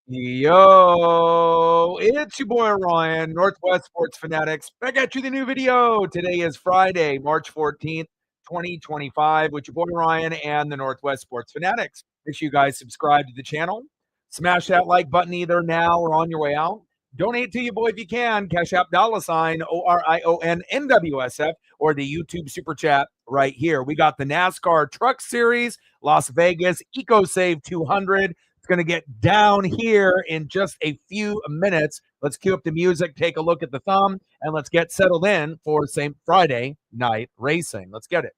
Yo, it's your boy Ryan, Northwest Sports Fanatics. Back at you with a new video. Today is Friday, March 14th, 2025, with your boy Ryan and the Northwest Sports Fanatics. Make sure you guys subscribe to the channel. Smash that like button either now or on your way out. Donate to your boy if you can. Cash App $sign ORIONNWSF or the YouTube Super Chat right here. We got the NASCAR Truck Series, Las Vegas Ecosave 200. It's going to get down here in just a few minutes. Let's cue up the music, take a look at the thumb, and let's get settled in for St. Friday night racing. Let's get it.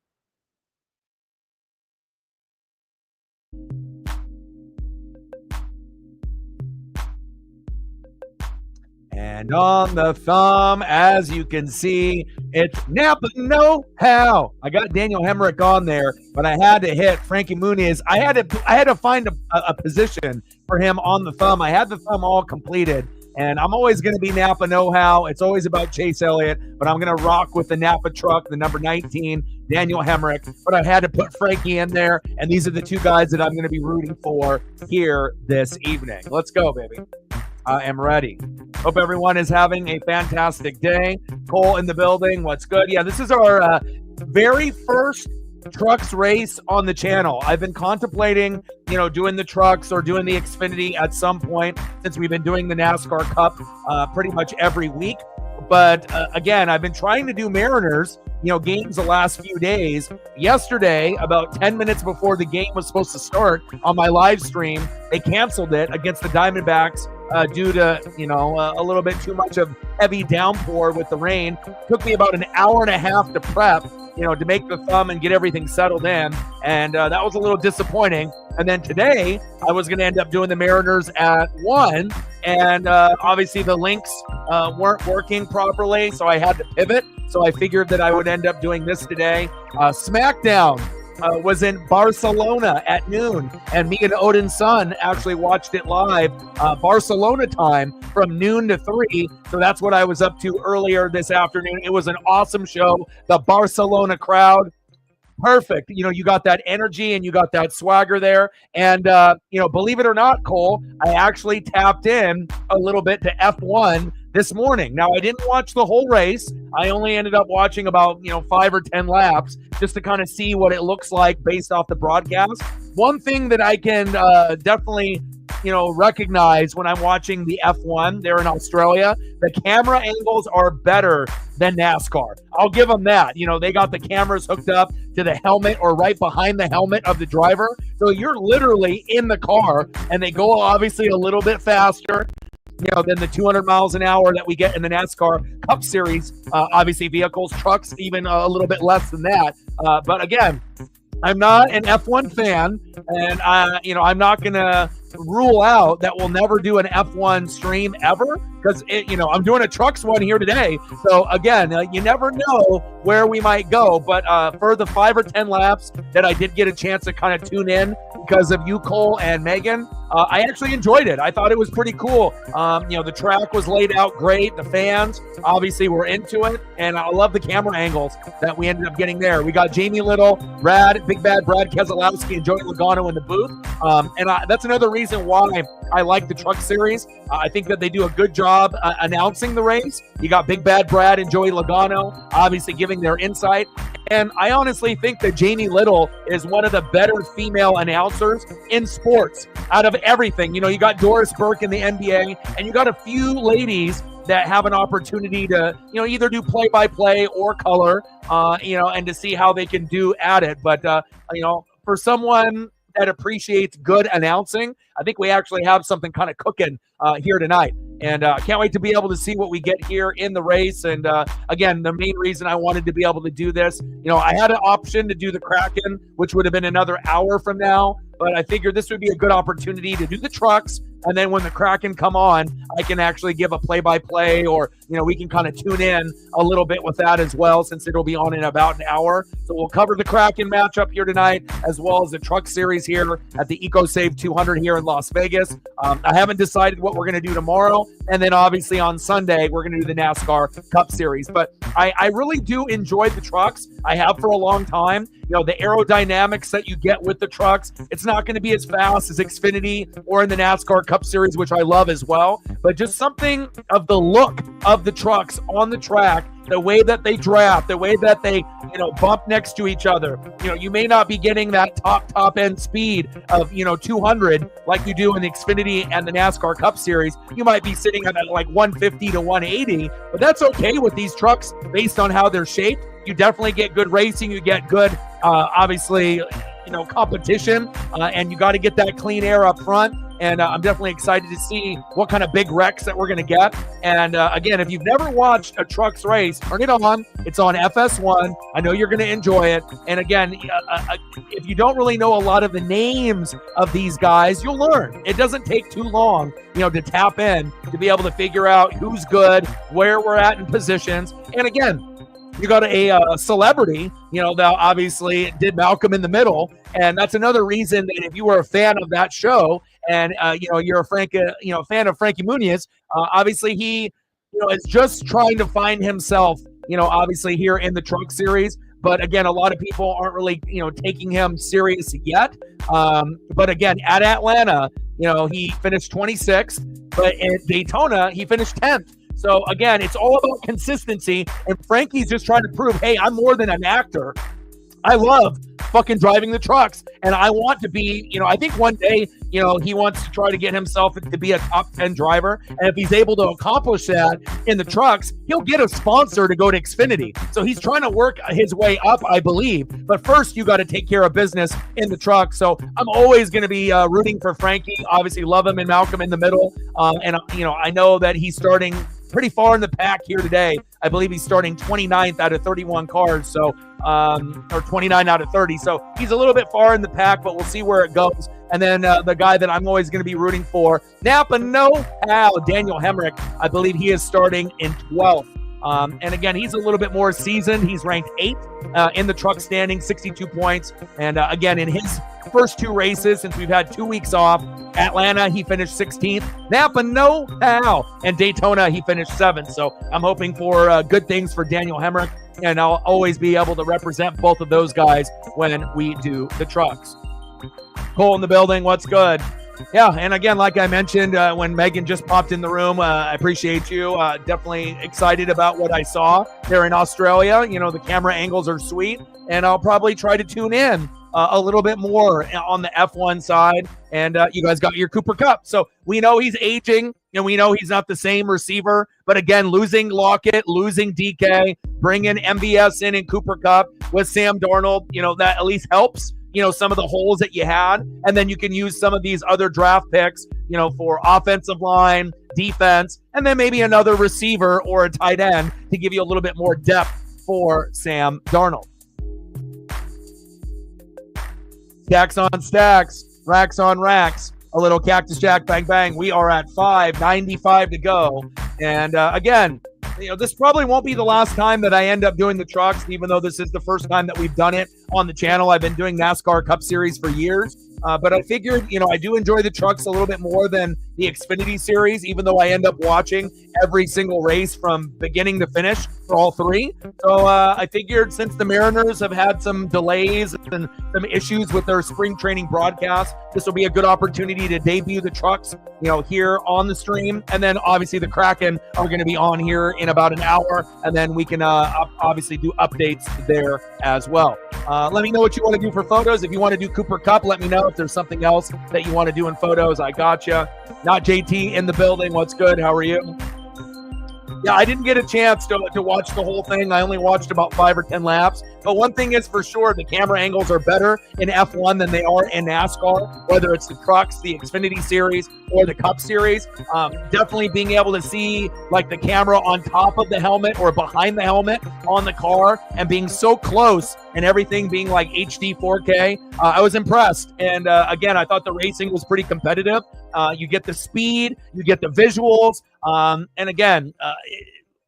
And on the thumb, as you can see, it's Napa Know-How. I got Daniel Hemrick on there, but I had to hit Frankie Muniz. I had to find a position for him on the thumb. I had the thumb all completed, and I'm always going to be Napa Know-How. It's always about Chase Elliott, but I'm going to rock with the Napa truck, the number 19, Daniel Hemrick. But I had to put Frankie in there, and these are the two guys that I'm going to be rooting for here this evening. Let's go, baby. I am ready. Hope everyone is having a fantastic day. Cole in the building. What's good? Yeah, this is our very first trucks race on the channel. I've been contemplating, doing the trucks or doing the Xfinity at some point since we've been doing the NASCAR Cup pretty much every week. But again, I've been trying to do Mariners, games the last few days. Yesterday, about 10 minutes before the game was supposed to start on my live stream, they canceled it against the Diamondbacks due to, a little bit too much of heavy downpour with the rain. Took me about an hour and a half to prep, to make the thumb and get everything settled in. And that was a little disappointing. And then today, I was going to end up doing the Mariners at 1. And obviously the links weren't working properly, so I had to pivot. So I figured that I would end up doing this today. SmackDown was in Barcelona at noon, and me and Odin's son actually watched it live, Barcelona time from noon to 3. So that's what I was up to earlier this afternoon. It was an awesome show. The Barcelona crowd, perfect. You got that energy and you got that swagger there. And, believe it or not, Cole, I actually tapped in a little bit to F1 this morning. Now, I didn't watch the whole race. I only ended up watching about, 5 or 10 laps just to kind of see what it looks like based off the broadcast. One thing that I can definitely recognize when I'm watching the F1 there in Australia, the camera angles are better than NASCAR. I'll give them that. They got the cameras hooked up to the helmet or right behind the helmet of the driver. So you're literally in the car, and they go obviously a little bit faster, than the 200 miles an hour that we get in the NASCAR Cup Series. Obviously vehicles, trucks, even a little bit less than that. But again, I'm not an F1 fan, and I'm not going to rule out that we'll never do an F1 stream ever, because I'm doing a trucks one here today. So again, you never know where we might go. But for the 5 or 10 laps that I did get a chance to kind of tune in because of you, Cole, and Megan, I actually enjoyed it. I thought it was pretty cool. The track was laid out great. The fans obviously were into it, and I love the camera angles that we ended up getting there. We got Jamie Little, Big Bad Brad Keselowski, and Joey Logano in the booth. That's another reason why I like the truck series. I think that they do a good job announcing the race. You got Big Bad Brad and Joey Logano obviously giving their insight. And I honestly think that Jamie Little is one of the better female announcers in sports out of everything. You got Doris Burke in the NBA, and you got a few ladies that have an opportunity to, either do play-by-play or color, and to see how they can do at it. But, for someone that appreciates good announcing, I think we actually have something kind of cooking here tonight. And can't wait to be able to see what we get here in the race. And again, the main reason I wanted to be able to do this, I had an option to do the Kraken, which would have been another hour from now. But I figured this would be a good opportunity to do the trucks. And then when the Kraken come on, I can actually give a play-by-play or we can kind of tune in a little bit with that as well, since it'll be on in about an hour. So we'll cover the Kraken matchup here tonight, as well as the Truck Series here at the Ecosave 200 here in Las Vegas. I haven't decided what we're going to do tomorrow. And then obviously on Sunday, we're going to do the NASCAR Cup Series. But I really do enjoy the trucks. I have for a long time. The aerodynamics that you get with the trucks, it's not going to be as fast as Xfinity or in the NASCAR Cup Series, which I love as well. But just something of the look of the trucks on the track, the way that they draft, the way that they, bump next to each other. You may not be getting that top end speed of, 200 like you do in the Xfinity and the NASCAR Cup Series. You might be sitting at like 150 to 180, but that's okay with these trucks based on how they're shaped. You definitely get good racing. You get good, obviously, competition, and you got to get that clean air up front. And I'm definitely excited to see what kind of big wrecks that we're going to get. And again, if you've never watched a trucks race, turn it on. It's on FS1. I know you're going to enjoy it. And again, if you don't really know a lot of the names of these guys, you'll learn. It doesn't take too long, to tap in to be able to figure out who's good, where we're at in positions. And again, you got a celebrity, that obviously did Malcolm in the Middle. And that's another reason that if you were a fan of that show and, you're a fan of Frankie Muniz, obviously he, is just trying to find himself, obviously here in the Truck Series. But again, a lot of people aren't really, taking him serious yet. But again, at Atlanta, he finished 26th, but at Daytona, he finished 10th. So again, it's all about consistency, and Frankie's just trying to prove, hey, I'm more than an actor. I love fucking driving the trucks, and I want to be, I think one day, he wants to try to get himself to be a top 10 driver, and if he's able to accomplish that in the trucks, he'll get a sponsor to go to Xfinity. So he's trying to work his way up, I believe, but first you got to take care of business in the truck. So I'm always going to be rooting for Frankie. Obviously love him and Malcolm in the Middle, and I know that he's starting pretty far in the pack here today. I believe he's starting 29th out of 31 cars, so or 29 out of 30. So he's a little bit far in the pack, but we'll see where it goes. And then the guy that I'm always going to be rooting for, Napa Know-How, Daniel Hemrick. I believe he is starting in 12th. And again, he's a little bit more seasoned. He's ranked 8th in the truck standing, 62 points. And again, in his first 2 races, since we've had 2 weeks off, Atlanta, he finished 16th. Napa Know-How. And Daytona, he finished 7th. So I'm hoping for good things for Daniel Hemrick. And I'll always be able to represent both of those guys when we do the trucks. Cole in the building. What's good? Yeah, and again, like I mentioned, when Megan just popped in the room, I appreciate you. Definitely excited about what I saw there in Australia. The camera angles are sweet, and I'll probably try to tune in a little bit more on the F1 side. And you guys got your Cooper Cup. So we know he's aging, and we know he's not the same receiver. But again, losing Lockett, losing DK, bringing MVS in Cooper Cup with Sam Darnold, that at least helps. Some of the holes that you had, and then you can use some of these other draft picks, for offensive line, defense, and then maybe another receiver or a tight end to give you a little bit more depth for Sam Darnold. Stacks on stacks, racks on racks, a little Cactus Jack bang bang. We are at 5:95 to go. And again, this probably won't be the last time that I end up doing the trucks, even though this is the first time that we've done it on the channel. I've been doing NASCAR Cup Series for years. But I figured, I do enjoy the trucks a little bit more than the Xfinity Series, even though I end up watching every single race from beginning to finish for all 3. So I figured since the Mariners have had some delays and some issues with their spring training broadcast, this will be a good opportunity to debut the trucks, here on the stream. And then obviously the Kraken are going to be on here in about an hour, and then we can obviously do updates there as well. Let me know what you want to do for photos. If you want to do Cooper Cup, let me know. If there's something else that you want to do in photos, I gotcha. Not JT in the building. What's good? How are you? Yeah, I didn't get a chance to watch the whole thing. I only watched about 5 or 10 laps. But one thing is for sure, the camera angles are better in F1 than they are in NASCAR, whether it's the trucks, the Xfinity Series, or the Cup Series. Definitely being able to see like the camera on top of the helmet or behind the helmet on the car and being so close and everything being like HD 4K. I was impressed. And again, I thought the racing was pretty competitive. You get the speed, you get the visuals. And again,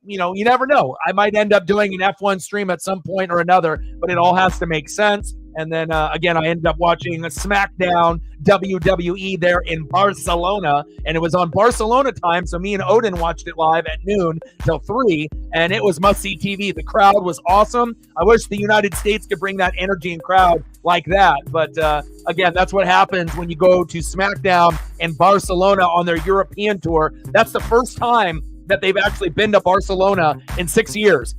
you never know. I might end up doing an F1 stream at some point or another, but it all has to make sense. And then, again, I ended up watching a SmackDown WWE there in Barcelona, and it was on Barcelona time, so me and Odin watched it live at noon till 3, and it was must-see TV. The crowd was awesome. I wish the United States could bring that energy and crowd like that, but again, that's what happens when you go to SmackDown in Barcelona on their European tour. That's the first time that they've actually been to Barcelona in 6 years.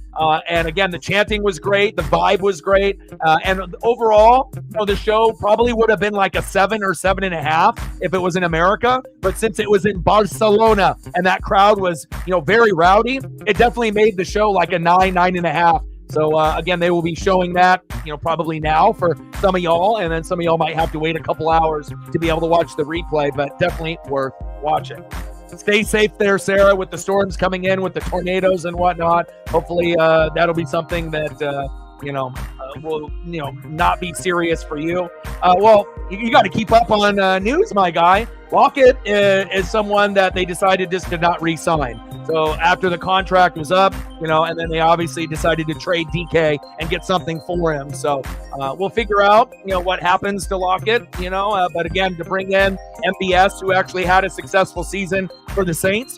And again, the chanting was great. The vibe was great. And overall, the show probably would have been like a 7 or 7.5 if it was in America. But since it was in Barcelona and that crowd was, very rowdy, it definitely made the show like a 9, 9.5. So again, they will be showing that, probably now for some of y'all. And then some of y'all might have to wait a couple hours to be able to watch the replay, but definitely worth watching. Stay safe there, Sarah, with the storms coming in, with the tornadoes and whatnot. Hopefully that'll be something that, will, not be serious for you. Well, you got to keep up on news, my guy. Lockett is someone that they decided just to not re-sign. So after the contract was up, and then they obviously decided to trade DK and get something for him. So we'll figure out, what happens to Lockett, but again, to bring in MBS, who actually had a successful season for the Saints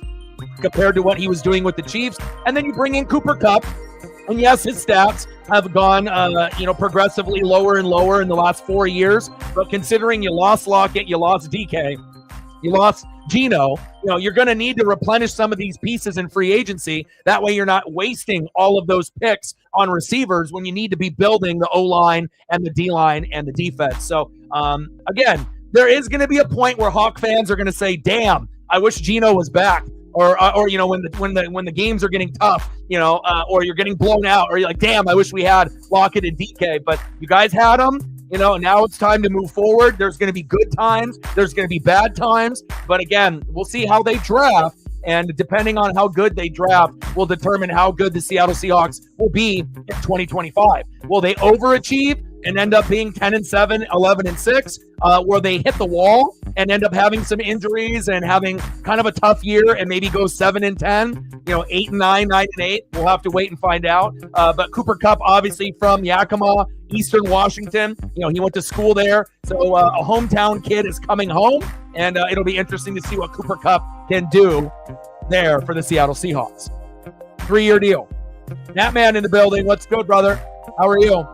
compared to what he was doing with the Chiefs. And then you bring in Cooper Kupp. And yes, his stats have gone, progressively lower and lower in the last 4 years. But considering you lost Lockett, you lost DK, you lost Geno, you're going to need to replenish some of these pieces in free agency. That way you're not wasting all of those picks on receivers when you need to be building the O-line and the D-line and the defense. So, again, there is going to be a point where Hawk fans are going to say, damn, I wish Geno was back. Or when the games are getting tough, or you're getting blown out, or you're like, damn, I wish we had Lockett and DK. But you guys had them, now it's time to move forward. There's going to be good times. There's going to be bad times. But again, we'll see how they draft. And depending on how good they draft will determine how good the Seattle Seahawks will be in 2025. Will they overachieve and end up being 10-7, 11-6, where they hit the wall and end up having some injuries and having kind of a tough year and maybe go 7-10, 8-9, 9-8. We'll have to wait and find out. But Cooper Kupp, obviously from Yakima, Eastern Washington, he went to school there. So a hometown kid is coming home, and it'll be interesting to see what Cooper Kupp can do there for the Seattle Seahawks. 3-year deal. That man in the building. What's good, brother? How are you?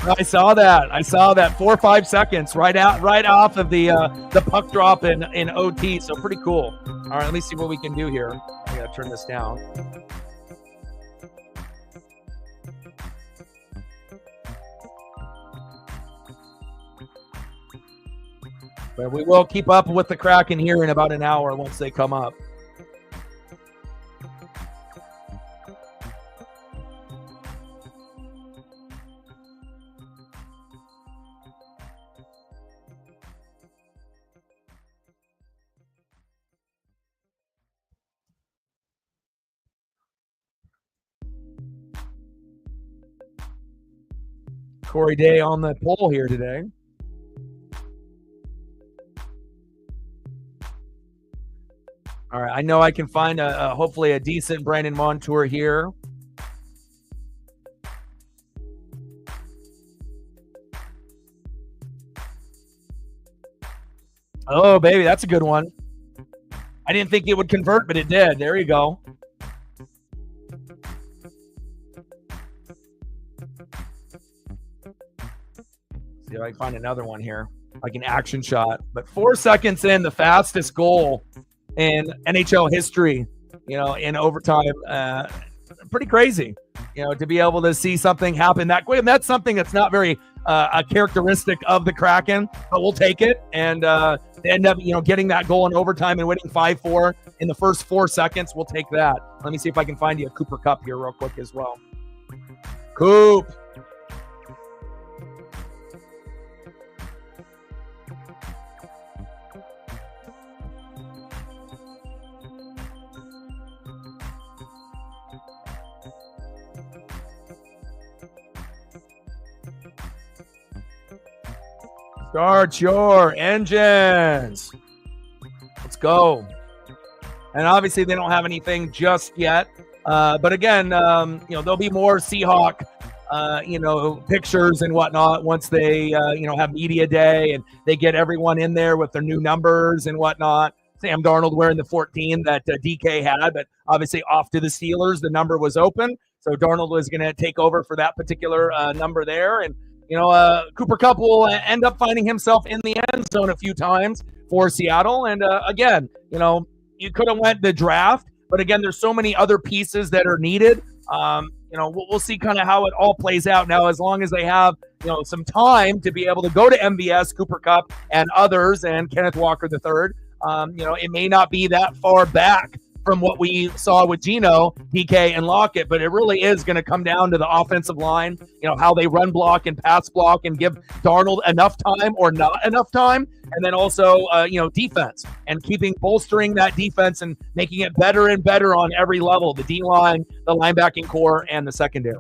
I saw that 4 or 5 seconds right off of the puck drop in OT. So pretty cool. All right, let me see what we can do here. I gotta turn this down. But we will keep up with the Kraken here in about an hour once they come up. Corey Day on the poll here today. All right, I know I can find hopefully a decent Brandon Montour here. Oh, baby, that's a good one. I didn't think it would convert, but it did. There you go. See if I can find another one here, like an action shot. But 4 seconds in, the fastest goal in NHL history, in overtime. Pretty crazy, to be able to see something happen that quick. And that's something that's not very a characteristic of the Kraken, but we'll take it. And they end up, getting that goal in overtime and winning 5-4 in the first 4 seconds. We'll take that. Let me see if I can find you a Cooper Kupp here real quick as well. Coop. Start your engines. Let's go. And obviously they don't have anything just yet. But again, there'll be more Seahawk, pictures and whatnot once they, have media day and they get everyone in there with their new numbers and whatnot. Sam Darnold wearing the 14 that DK had, but obviously off to the Steelers, the number was open. So Darnold was going to take over for that particular number there. And, Cooper Kupp will end up finding himself in the end zone a few times for Seattle. And again, you could have went the draft, but again, there's so many other pieces that are needed. We'll see kind of how it all plays out now, as long as they have, some time to be able to go to MVS, Cooper Kupp, and others, and Kenneth Walker III. It may not be that far back from what we saw with Geno, DK, and Lockett, but it really is going to come down to the offensive line, how they run block and pass block and give Darnold enough time or not enough time. And then also, defense and bolstering that defense and making it better and better on every level, the D-line, the linebacking core, and the secondary.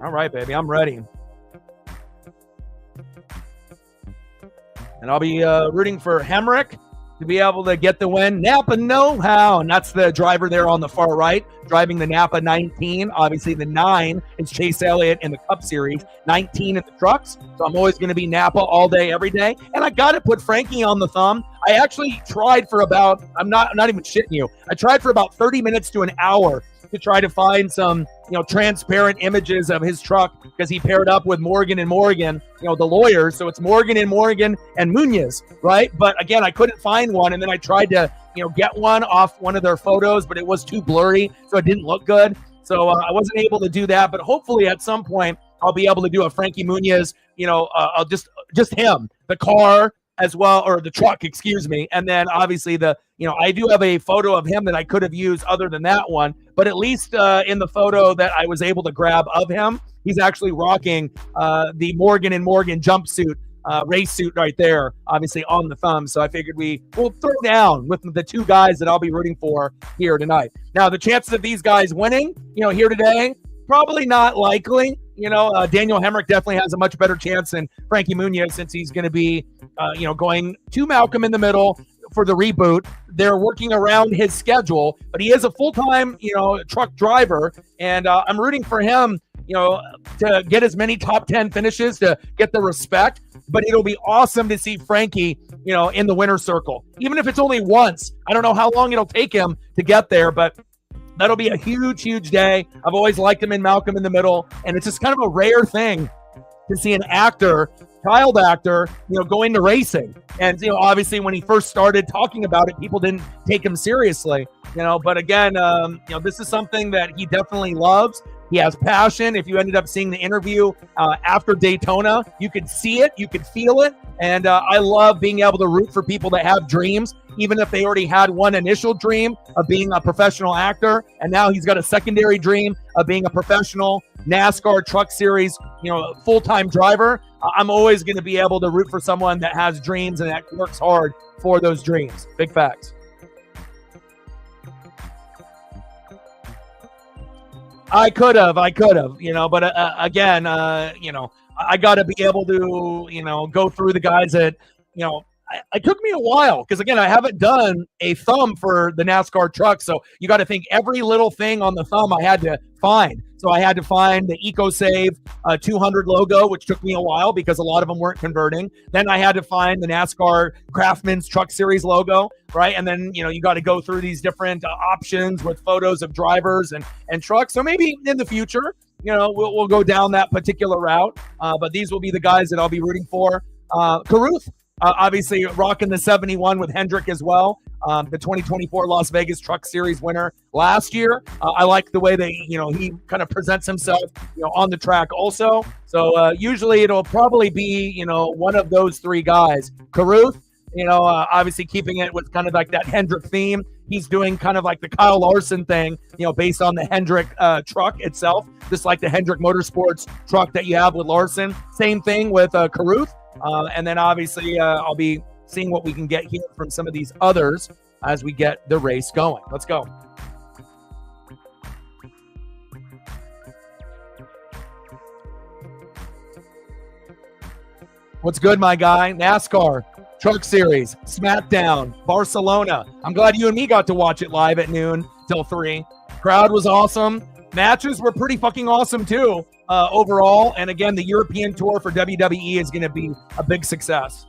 All right, baby, I'm ready. And I'll be rooting for Hemrick to be able to get the win. Napa know-how, and that's the driver there on the far right, driving the Napa 19. Obviously, the 9 is Chase Elliott in the Cup Series, 19 in the trucks. So I'm always going to be Napa all day, every day. And I got to put Frankie on the thumb. I actually tried for about, I'm not even shitting you, I tried for about 30 minutes to an hour to try to find some, transparent images of his truck, because he paired up with Morgan and Morgan, the lawyers. So it's Morgan and Morgan and Munoz, right? But again, I couldn't find one. And then I tried to, get one off one of their photos, but it was too blurry, so it didn't look good. So I wasn't able to do that. But hopefully at some point I'll be able to do a Frankie Munoz, I'll just him, the car as well, or the truck, excuse me. And then obviously I do have a photo of him that I could have used other than that one, but at least in the photo that I was able to grab of him, he's actually rocking the Morgan and Morgan jumpsuit, race suit right there, obviously on the thumb. So I figured we'll throw down with the two guys that I'll be rooting for here tonight. Now, the chances of these guys winning, here today, probably not likely. Daniel Hemrick definitely has a much better chance than Frankie Munoz, since he's going to be, going to Malcolm in the middle for the reboot. They're working around his schedule, but he is a full-time, truck driver, and I'm rooting for him, to get as many top 10 finishes to get the respect. But it'll be awesome to see Frankie, in the winner's circle, even if it's only once. I don't know how long it'll take him to get there, but that'll be a huge, huge day. I've always liked him in Malcolm in the Middle, and it's just kind of a rare thing to see an actor, child actor, going to racing. And, obviously when he first started talking about it, people didn't take him seriously, but again, this is something that he definitely loves. He has passion. If you ended up seeing the interview after Daytona, you could see it, you could feel it. And I love being able to root for people that have dreams, even if they already had one initial dream of being a professional actor. And now he's got a secondary dream of being a professional NASCAR Truck Series, full-time driver. I'm always going to be able to root for someone that has dreams and that works hard for those dreams. Big facts. I could have, but again, I got to be able to, go through the guys that, it took me a while, because again, I haven't done a thumb for the NASCAR truck. So you got to think every little thing on the thumb I had to find. So I had to find the Ecosave 200 logo, which took me a while because a lot of them weren't converting. Then I had to find the NASCAR Craftsman's Truck Series logo, right? And then, you got to go through these different options with photos of drivers and trucks. So maybe in the future, we'll go down that particular route. But these will be the guys that I'll be rooting for. Caruth, obviously rocking the 71 with Hendrick as well. The 2024 Las Vegas Truck Series winner last year. I like the way that, he kind of presents himself, on the track also. So usually it'll probably be, one of those three guys. Caruth, obviously keeping it with kind of like that Hendrick theme. He's doing kind of like the Kyle Larson thing, based on the Hendrick truck itself, just like the Hendrick Motorsports truck that you have with Larson. Same thing with Caruth. And then obviously I'll be seeing what we can get here from some of these others as we get the race going. Let's go. What's good, my guy? NASCAR, Truck Series, SmackDown, Barcelona. I'm glad you and me got to watch it live at noon till 3. Crowd was awesome. Matches were pretty fucking awesome too, overall. And again, the European tour for WWE is going to be a big success.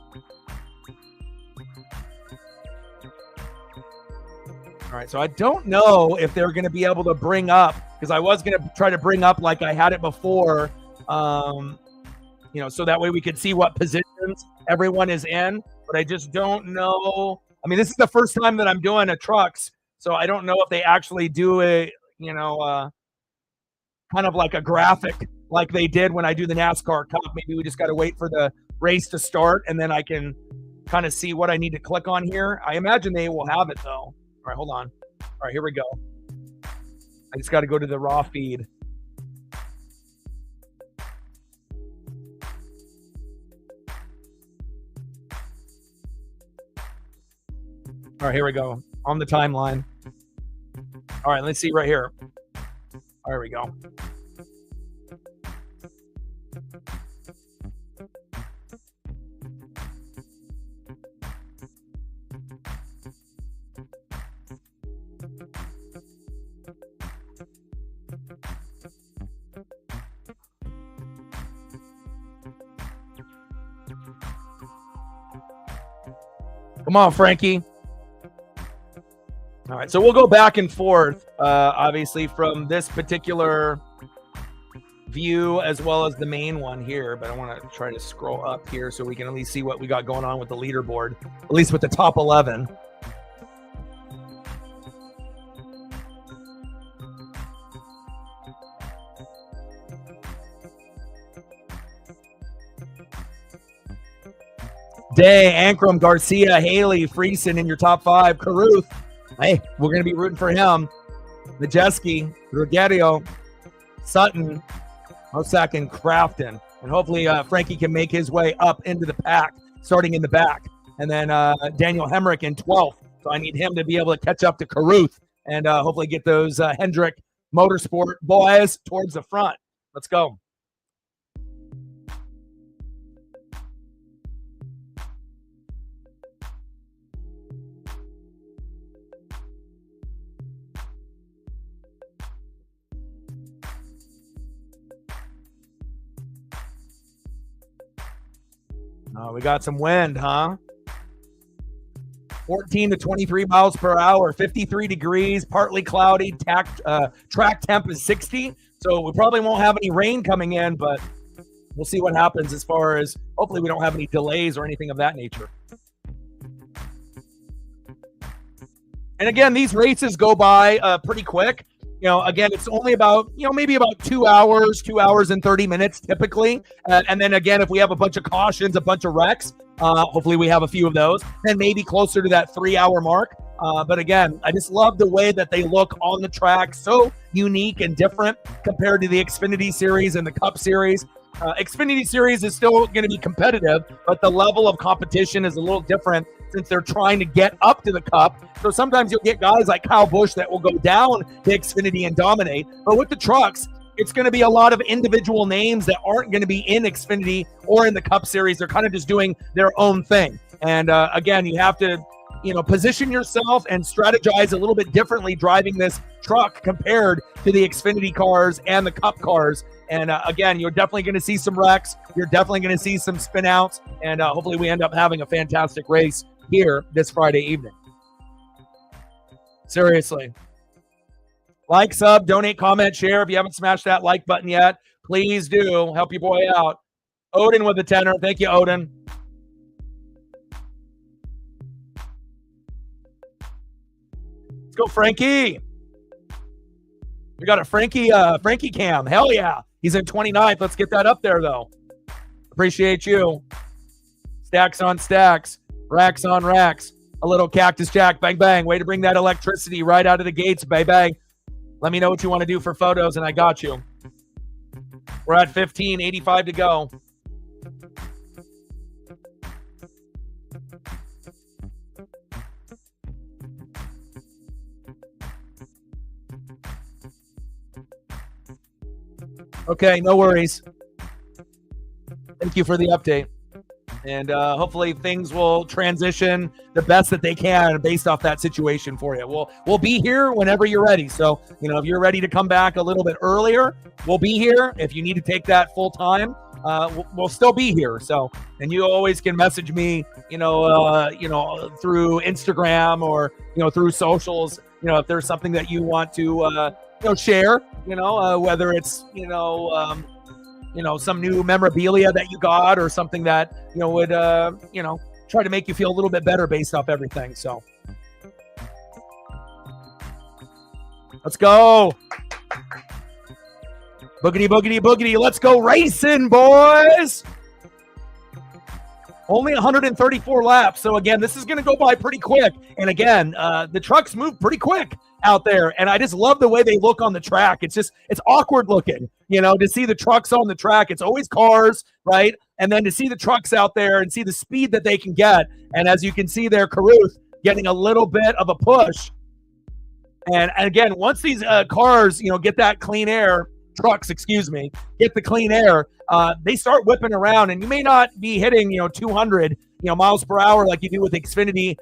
All right, so I don't know if they're going to be able to bring up, because I was going to try to bring up like I had it before, so that way we could see what positions everyone is in. But I just don't know. I mean, this is the first time that I'm doing a trucks, so I don't know if they actually do a, kind of like a graphic like they did when I do the NASCAR Cup. Maybe we just got to wait for the race to start, and then I can kind of see what I need to click on here. I imagine they will have it, though. All right, hold on. All right, here we go. I just got to go to the raw feed. All right, here we go. On the timeline. All right, let's see right here. There we go. Come on, Frankie. All right, so we'll go back and forth, obviously, from this particular view as well as the main one here. But I want to try to scroll up here so we can at least see what we got going on with the leaderboard, at least with the top 11. Day, Ankrum, Garcia, Haley, Friesen in your top 5. Caruth, hey, we're going to be rooting for him. Majeski, Rogerio, Sutton, Mosak, and Crafton. And hopefully Frankie can make his way up into the pack, starting in the back. And then Daniel Hemrick in 12th. So I need him to be able to catch up to Caruth and hopefully get those Hendrick Motorsport boys towards the front. Let's go. We got some wind, huh? 14 to 23 miles per hour, 53 degrees, partly cloudy. Track temp is 60, so we probably won't have any rain coming in, but we'll see what happens as far as hopefully we don't have any delays or anything of that nature. And again, these races go by pretty quick. Again, it's only about, maybe about 2 hours and 30 minutes typically. And then again, if we have a bunch of cautions, a bunch of wrecks, hopefully we have a few of those, then maybe closer to that 3-hour mark. But again, I just love the way that they look on the track. So unique and different compared to the Xfinity Series and the Cup Series. Xfinity Series is still going to be competitive, but the level of competition is a little different since they're trying to get up to the Cup. So sometimes you'll get guys like Kyle Busch that will go down to Xfinity and dominate. But with the trucks, it's going to be a lot of individual names that aren't going to be in Xfinity or in the Cup Series. They're kind of just doing their own thing. And again, you have to, position yourself and strategize a little bit differently driving this truck compared to the Xfinity cars and the Cup cars. And again, you're definitely going to see some wrecks. You're definitely going to see some spin outs. And hopefully we end up having a fantastic race here this Friday evening. Seriously. Like, sub, donate, comment, share. If you haven't smashed that like button yet, please do. Help your boy out. Odin with the tenor. Thank you, Odin. Let's go, Frankie. We got a Frankie cam. Hell yeah. He's in 29th. Let's get that up there, though. Appreciate you. Stacks on stacks. Racks on racks. A little Cactus Jack. Bang, bang. Way to bring that electricity right out of the gates. Bang, bang. Let me know what you want to do for photos, and I got you. We're at 15, 85 to go. Okay, no worries. Thank you for the update. And hopefully things will transition the best that they can based off that situation for you. We'll be here whenever you're ready. So, if you're ready to come back a little bit earlier, we'll be here. If you need to take that full time, we'll still be here. So, and you always can message me, through Instagram or, through socials, if there's something that you want to, share, whether it's, some new memorabilia that you got or something that, would, try to make you feel a little bit better based off everything. So let's go. Boogity, boogity, boogity. Let's go racing, boys. Only 134 laps. So again, this is going to go by pretty quick. And again, the trucks move pretty quick out there. And I just love the way they look on the track. It's awkward looking, to see the trucks on the track. It's always cars, right? And then to see the trucks out there and see the speed that they can get. And as you can see there, Caruth getting a little bit of a push. And again, once these cars, get that clean air, trucks, get the clean air, they start whipping around, and you may not be hitting, 200, miles per hour like you do with Xfinity,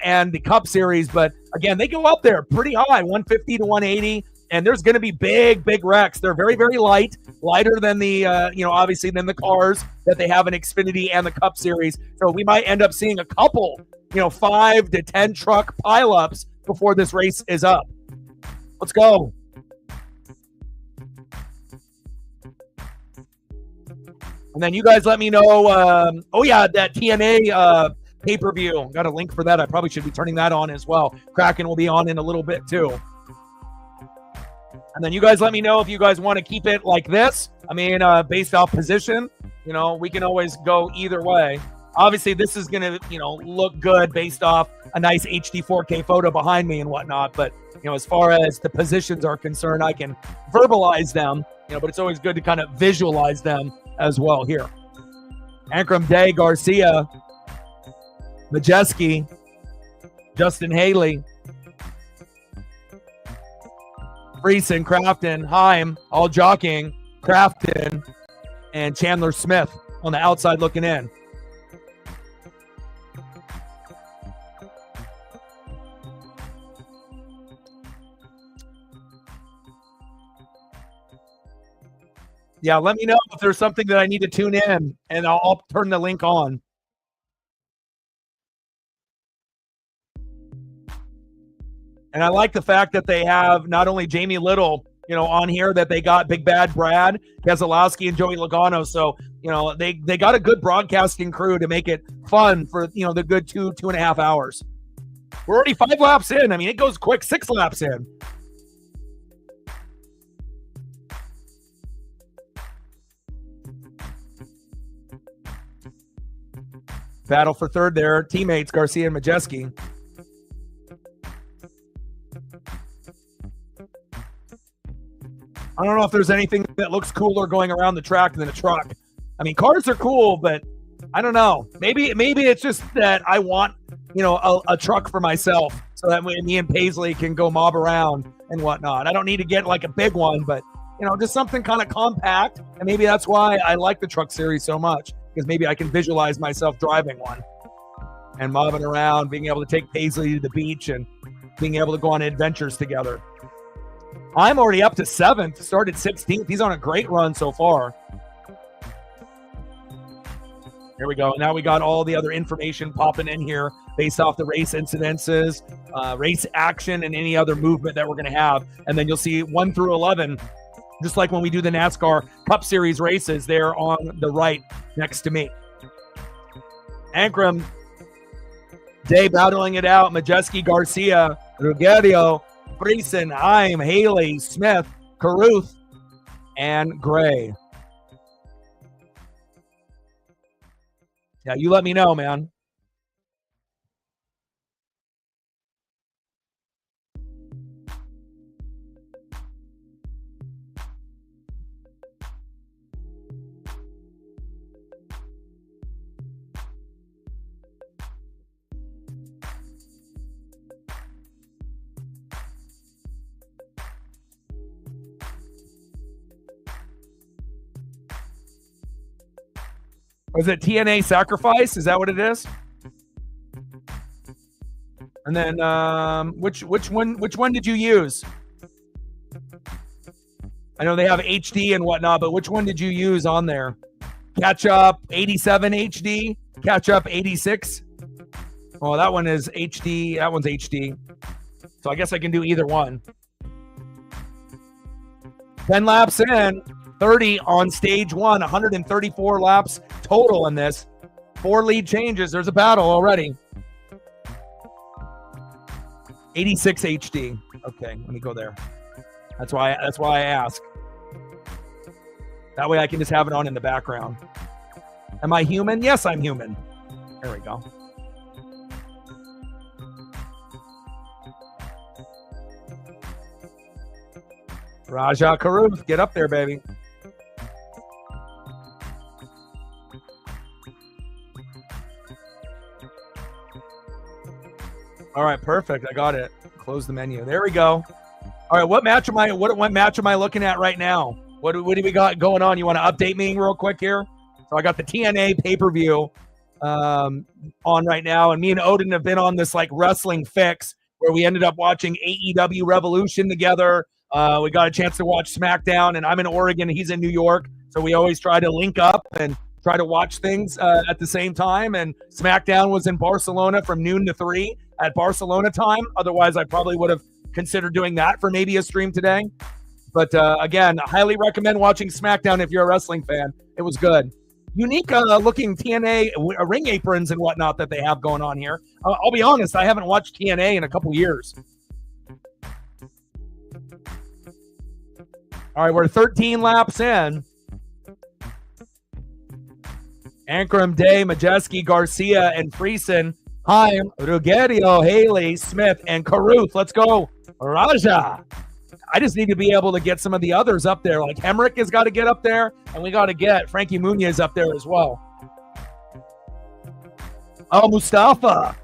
and the Cup Series. But again, they go up there pretty high, 150 to 180, and there's going to be big wrecks. They're very, very lighter than the, obviously than the cars that they have in Xfinity and the Cup Series. So we might end up seeing a couple, 5 to 10 truck pileups before this race is up. Let's go. And then you guys let me know. That TNA pay-per-view. Got a link for that. I probably should be turning that on as well. Kraken will be on in a little bit too. And then you guys let me know if you guys want to keep it like this. Based off position, we can always go either way. Obviously, this is going to, look good based off a nice HD 4K photo behind me and whatnot. But, as far as the positions are concerned, I can verbalize them, but it's always good to kind of visualize them as well here. Ankrum, Day, Garcia, Majeski, Justin Haley, Friesen, Crafton, Heim, all jockeying, Crafton, and Chandler Smith on the outside looking in. Yeah, let me know if there's something that I need to tune in, and I'll turn the link on. And I like the fact that they have not only Jamie Little, on here, that they got Big Bad Brad, Keselowski, and Joey Logano. So, they got a good broadcasting crew to make it fun for, the good 2.5 hours. We're already 5 laps in. It goes quick, 6 laps in. Battle for third there. Teammates, Garcia and Majeski. I don't know if there's anything that looks cooler going around the track than a truck. Cars are cool, but I don't know. Maybe it's just that I want, a truck for myself so that me and Paisley can go mob around and whatnot. I don't need to get like a big one, but, just something kind of compact. And maybe that's why I like the truck series so much, because maybe I can visualize myself driving one and mobbing around, being able to take Paisley to the beach and being able to go on adventures together. I'm already up to 7th, started 16th. He's on a great run so far. Here we go. Now we got all the other information popping in here based off the race incidences, race action, and any other movement that we're going to have. And then you'll see 1 through 11, just like when we do the NASCAR Cup Series races, they're on the right next to me. Ankrum, Day battling it out. Majeski, Garcia, Ruggiero, Friesen, Heim, Haley, Smith, Caruth, and Gray. Yeah, you let me know, man. Was it TNA Sacrifice? Is that what it is? And then which one did you use? I know they have HD and whatnot, but which one did you use on there? Catch Up 87 HD, Catch Up 86. Oh, that one is HD. That one's HD. So I guess I can do either one. 10 laps in, 30 on stage one, 134 laps total in this. 4 lead changes. There's a battle already. 86 HD. Okay, let me go there. That's why I ask. That way I can just have it on in the background. Am I human? Yes, I'm human. There we go. Raja Karuth, get up there, baby. All right, perfect. I got it. Close the menu. There we go. All right, what match am I looking at right now? What do we got going on? You want to update me real quick here? So I got the TNA pay-per-view on right now, and me and Odin have been on this like wrestling fix where we ended up watching AEW Revolution together. We got a chance to watch SmackDown, and I'm in Oregon, he's in New York, so we always try to link up and try to watch things at the same time. And SmackDown was in Barcelona from noon to 3 at Barcelona time. Otherwise, I probably would have considered doing that for maybe a stream today. But again, I highly recommend watching SmackDown if you're a wrestling fan. It was good. Unique looking TNA ring aprons and whatnot that they have going on here. I'll be honest, I haven't watched TNA in a couple years. All right, we're 13 laps in. Ankrum, Day, Majeski, Garcia, and Friesen, Heim, Ruggiero, Haley, Smith, and Caruth. Let's go, Raja. I just need to be able to get some of the others up there. Like Hemrick has got to get up there, and we got to get Frankie Muniz up there as well. Oh, Mustafa.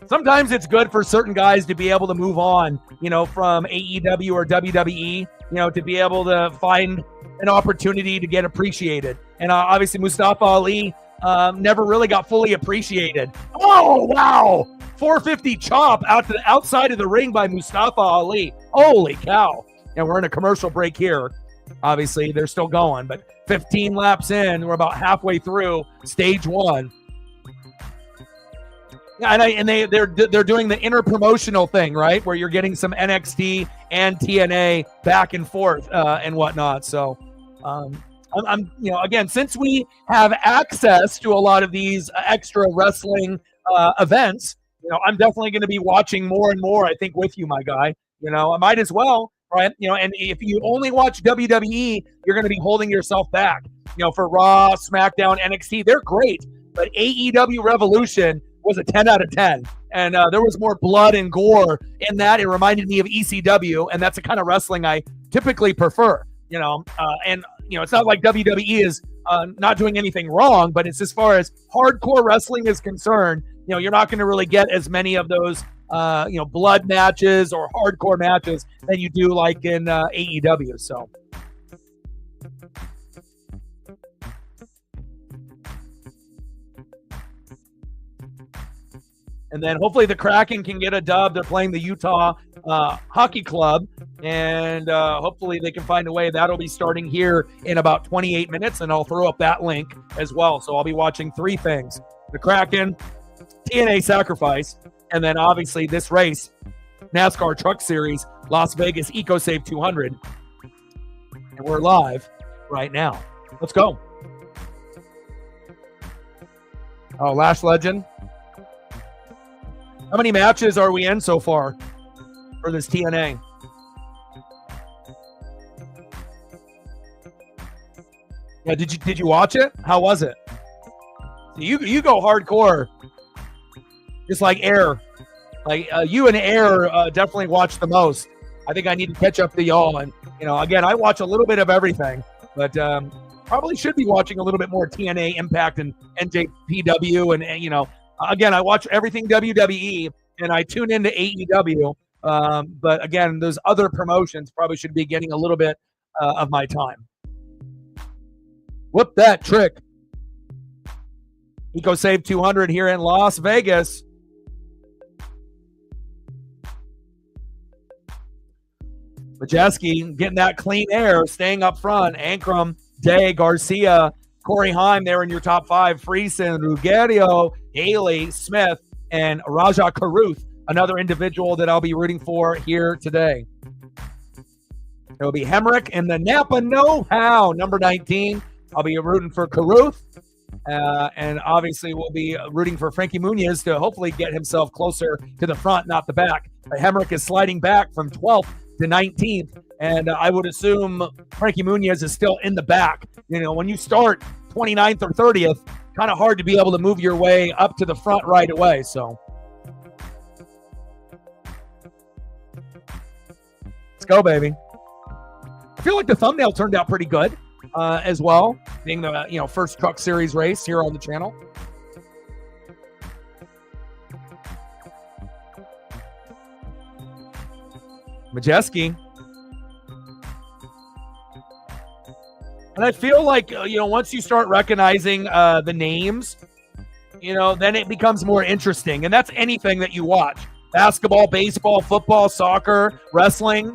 Sometimes it's good for certain guys to be able to move on, from AEW or WWE, to be able to find an opportunity to get appreciated. And obviously Mustafa Ali never really got fully appreciated. Oh, wow. 450 chop out to the outside of the ring by Mustafa Ali. Holy cow. And we're in a commercial break here. Obviously, they're still going, but 15 laps in, we're about halfway through stage one. Yeah, and they're doing the inter-promotional thing, right? Where you're getting some NXT and TNA back and forth and whatnot. So I'm again, since we have access to a lot of these extra wrestling events, I'm definitely going to be watching more and more, I think, with you, my guy. I might as well, right? And if you only watch WWE, you're going to be holding yourself back. For Raw, SmackDown, NXT, they're great. But AEW Revolution was a 10 out of 10. And there was more blood and gore in that. It reminded me of ECW, and that's the kind of wrestling I typically prefer. It's not like WWE is not doing anything wrong, but it's as far as hardcore wrestling is concerned, you're not going to really get as many of those, blood matches or hardcore matches than you do like in AEW. So. And then hopefully the Kraken can get a dub. They're playing the Utah Hockey Club, and hopefully they can find a way. That'll be starting here in about 28 minutes, and I'll throw up that link as well. So I'll be watching 3 things: the Kraken, TNA Sacrifice, and then obviously this race, NASCAR Truck Series, Las Vegas Ecosave 200. And we're live right now. Let's go. Oh, Lash Legend. How many matches are we in so far for this TNA? Yeah, did you watch it? How was it? You go hardcore, just like Air. Like you and Air definitely watch the most. I think I need to catch up to y'all. And again, I watch a little bit of everything, but probably should be watching a little bit more TNA Impact and NJPW and again, I watch everything WWE, and I tune into AEW. But again, those other promotions probably should be getting a little bit of my time. Whoop that trick. Ecosave 200 here in Las Vegas. Majeski getting that clean air, staying up front. Ankrum, Day, Garcia, Corey Heim there in your top five. Friesen, Ruggiero, Haley, Smith, and Raja Karuth, another individual that I'll be rooting for here today. It'll be Hemrick and the Napa Know-How, number 19. I'll be rooting for Karuth. And obviously we'll be rooting for Frankie Muniz to hopefully get himself closer to the front, not the back. Hemrick is sliding back from 12th to 19th, and I would assume Frankie Muniz is still in the back. You know, when you start 29th or 30th, kind of hard to be able to move your way up to the front right away. So let's go, baby. I feel like the thumbnail turned out pretty good as well, being the first Truck Series race here on the channel. Majeski. And I feel like, once you start recognizing the names, then it becomes more interesting. And that's anything that you watch. Basketball, baseball, football, soccer, wrestling,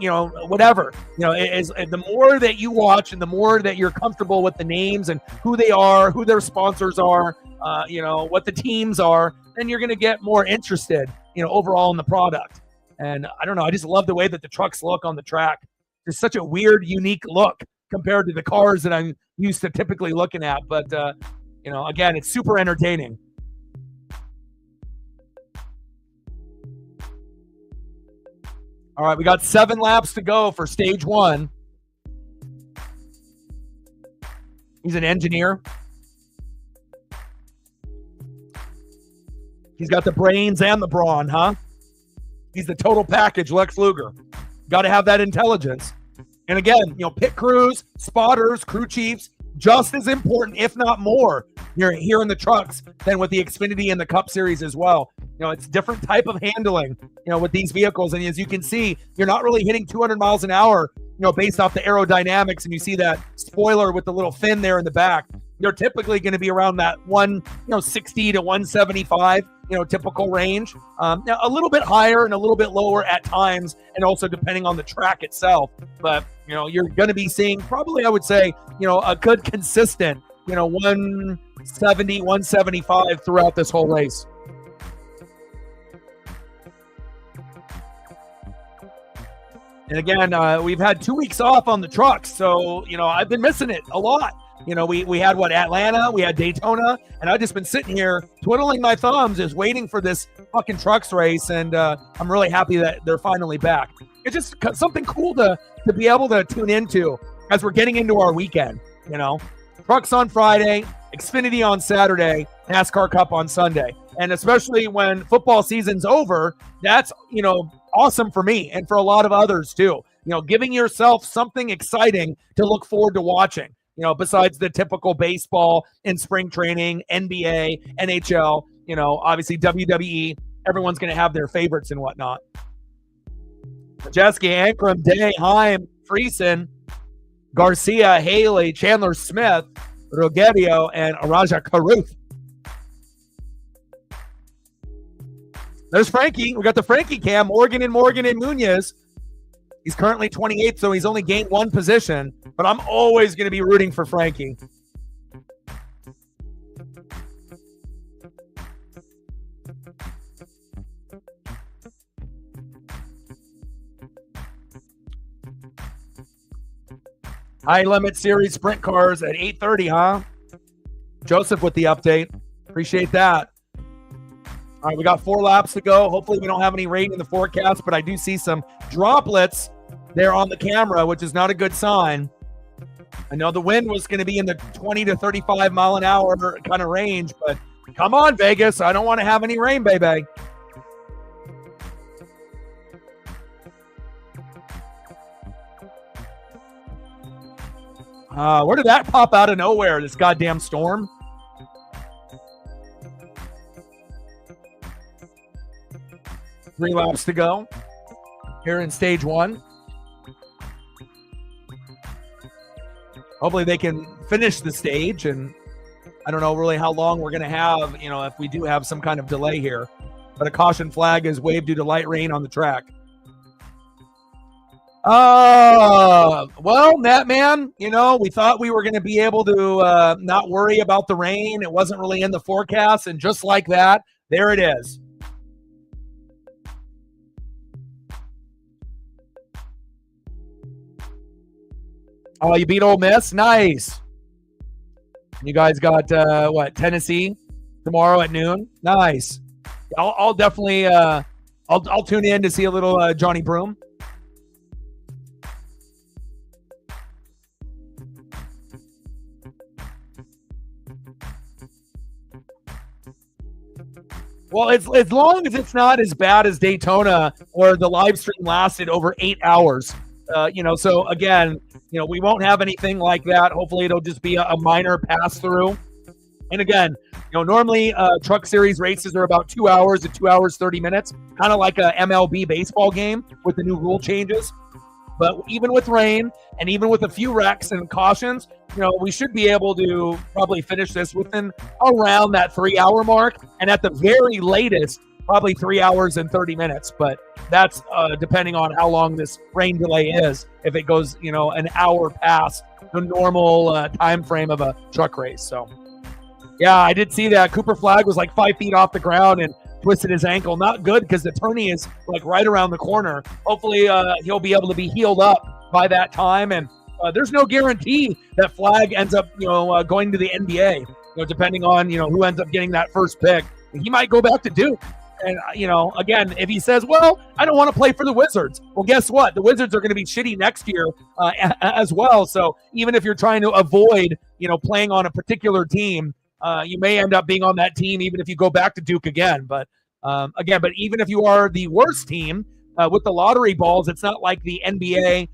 whatever. The more that you watch and the more that you're comfortable with the names and who they are, who their sponsors are, what the teams are, then you're going to get more interested, overall in the product. And I don't know, I just love the way that the trucks look on the track. It's such a weird, unique look compared to the cars that I'm used to typically looking at. But, again, it's super entertaining. All right, we got 7 laps to go for stage 1. He's an engineer. He's got the brains and the brawn, huh? He's the total package, Lex Luger. Got to have that intelligence. And again, pit crews, spotters, crew chiefs, just as important, if not more, here in the trucks than with the Xfinity and the Cup Series as well. It's different type of handling, with these vehicles. And as you can see, you're not really hitting 200 miles an hour, based off the aerodynamics. And you see that spoiler with the little fin there in the back. You're typically going to be around that 160 to 175, typical range. Now a little bit higher and a little bit lower at times, and also depending on the track itself. But, you're going to be seeing probably, I would say, a good consistent, 170, 175 throughout this whole race. And again, we've had 2 weeks off on the trucks, so, I've been missing it a lot. We had Atlanta, we had Daytona, and I've just been sitting here twiddling my thumbs, just waiting for this fucking trucks race, and I'm really happy that they're finally back. It's just something cool to be able to tune into as we're getting into our weekend. Trucks on Friday, Xfinity on Saturday, NASCAR Cup on Sunday, and especially when football season's over, that's awesome for me and for a lot of others too. Giving yourself something exciting to look forward to watching. Besides the typical baseball and spring training, NBA, NHL, obviously WWE, everyone's going to have their favorites and whatnot. Majeski, Ankrum, Day, Heim, Friesen, Garcia, Haley, Chandler Smith, Ruggiero, and Raja Karuth. There's Frankie. We got the Frankie cam, Morgan and Muniz. He's currently 28th, so he's only gained 1 position. But I'm always going to be rooting for Frankie. High Limit Series sprint cars at 8:30, huh? Joseph with the update. Appreciate that. All right, we got 4 laps to go. Hopefully we don't have any rain in the forecast, but I do see some droplets there on the camera, which is not a good sign. I know the wind was going to be in the 20 to 35 mile an hour kind of range, but come on, Vegas. I don't want to have any rain, baby. Where did that pop out of nowhere, this goddamn storm? Three laps to go here in stage 1. hopefully they can finish the stage. And I don't know really how long we're going to have, if we do have some kind of delay here. But a caution flag is waved due to light rain on the track. Well, Nat man, we thought we were going to be able to not worry about the rain. It wasn't really in the forecast. And just like that, there it is. Oh, you beat Ole Miss? Nice. You guys got, Tennessee tomorrow at noon? Nice. I'll definitely, I'll tune in to see a little Johnny Broom. Well, as long as it's not as bad as Daytona, where the live stream lasted over 8 hours. So again, we won't have anything like that. Hopefully it'll just be a minor pass through. And again, normally truck series races are about 2 hours to 2 hours, 30 minutes, kind of like a MLB baseball game with the new rule changes. But even with rain and even with a few wrecks and cautions, we should be able to probably finish this within around that 3 hour mark. And at the very latest, probably 3 hours and 30 minutes. But that's depending on how long this rain delay is. If it goes, an hour past the normal time frame of a truck race. So, yeah, I did see that. Cooper Flagg was like 5 feet off the ground and twisted his ankle. Not good because the tourney is like right around the corner. Hopefully he'll be able to be healed up by that time. And there's no guarantee that Flagg ends up, going to the NBA, depending on, who ends up getting that first pick. He might go back to Duke. And, again, if he says, well, I don't want to play for the Wizards. Well, guess what? The Wizards are going to be shitty next year as well. So even if you're trying to avoid, playing on a particular team, you may end up being on that team even if you go back to Duke again. But but even if you are the worst team with the lottery balls, it's not like the NBA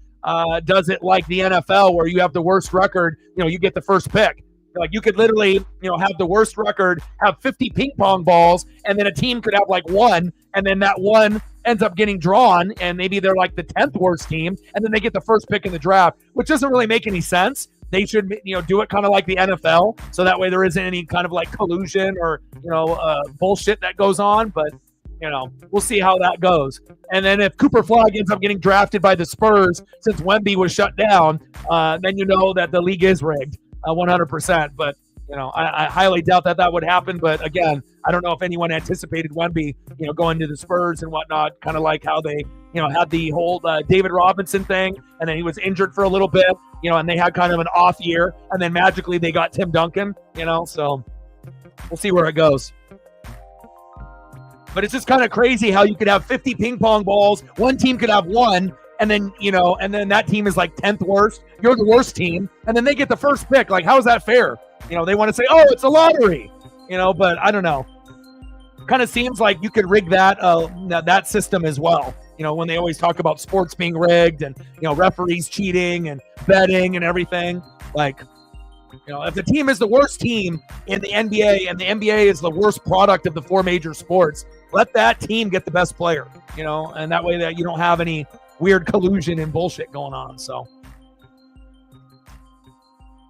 does it like the NFL where you have the worst record, you get the first pick. Like you could literally, have the worst record, have 50 ping pong balls, and then a team could have like one, and then that one ends up getting drawn, and maybe they're like the 10th worst team, and then they get the first pick in the draft, which doesn't really make any sense. They should, do it kind of like the NFL, so that way there isn't any kind of like collusion or, bullshit that goes on. But, we'll see how that goes. And then if Cooper Flagg ends up getting drafted by the Spurs since Wemby was shut down, then you know that the league is rigged 100%. But, I highly doubt that would happen. But again, I don't know if anyone anticipated Wemby, going to the Spurs and whatnot, kind of like how they, had the whole David Robinson thing, and then he was injured for a little bit, and they had kind of an off year, and then magically they got Tim Duncan, so we'll see where it goes. But it's just kind of crazy how you could have 50 ping pong balls, one team could have one, and then, and then that team is like 10th worst, you're the worst team, and then they get the first pick. Like, how is that fair? They want to say, oh, it's a lottery, but I don't know. Kind of seems like you could rig that system as well. When they always talk about sports being rigged and, referees cheating and betting and everything. Like, if the team is the worst team in the NBA and the NBA is the worst product of the four major sports, let that team get the best player, and that way that you don't have any weird collusion and bullshit going on. So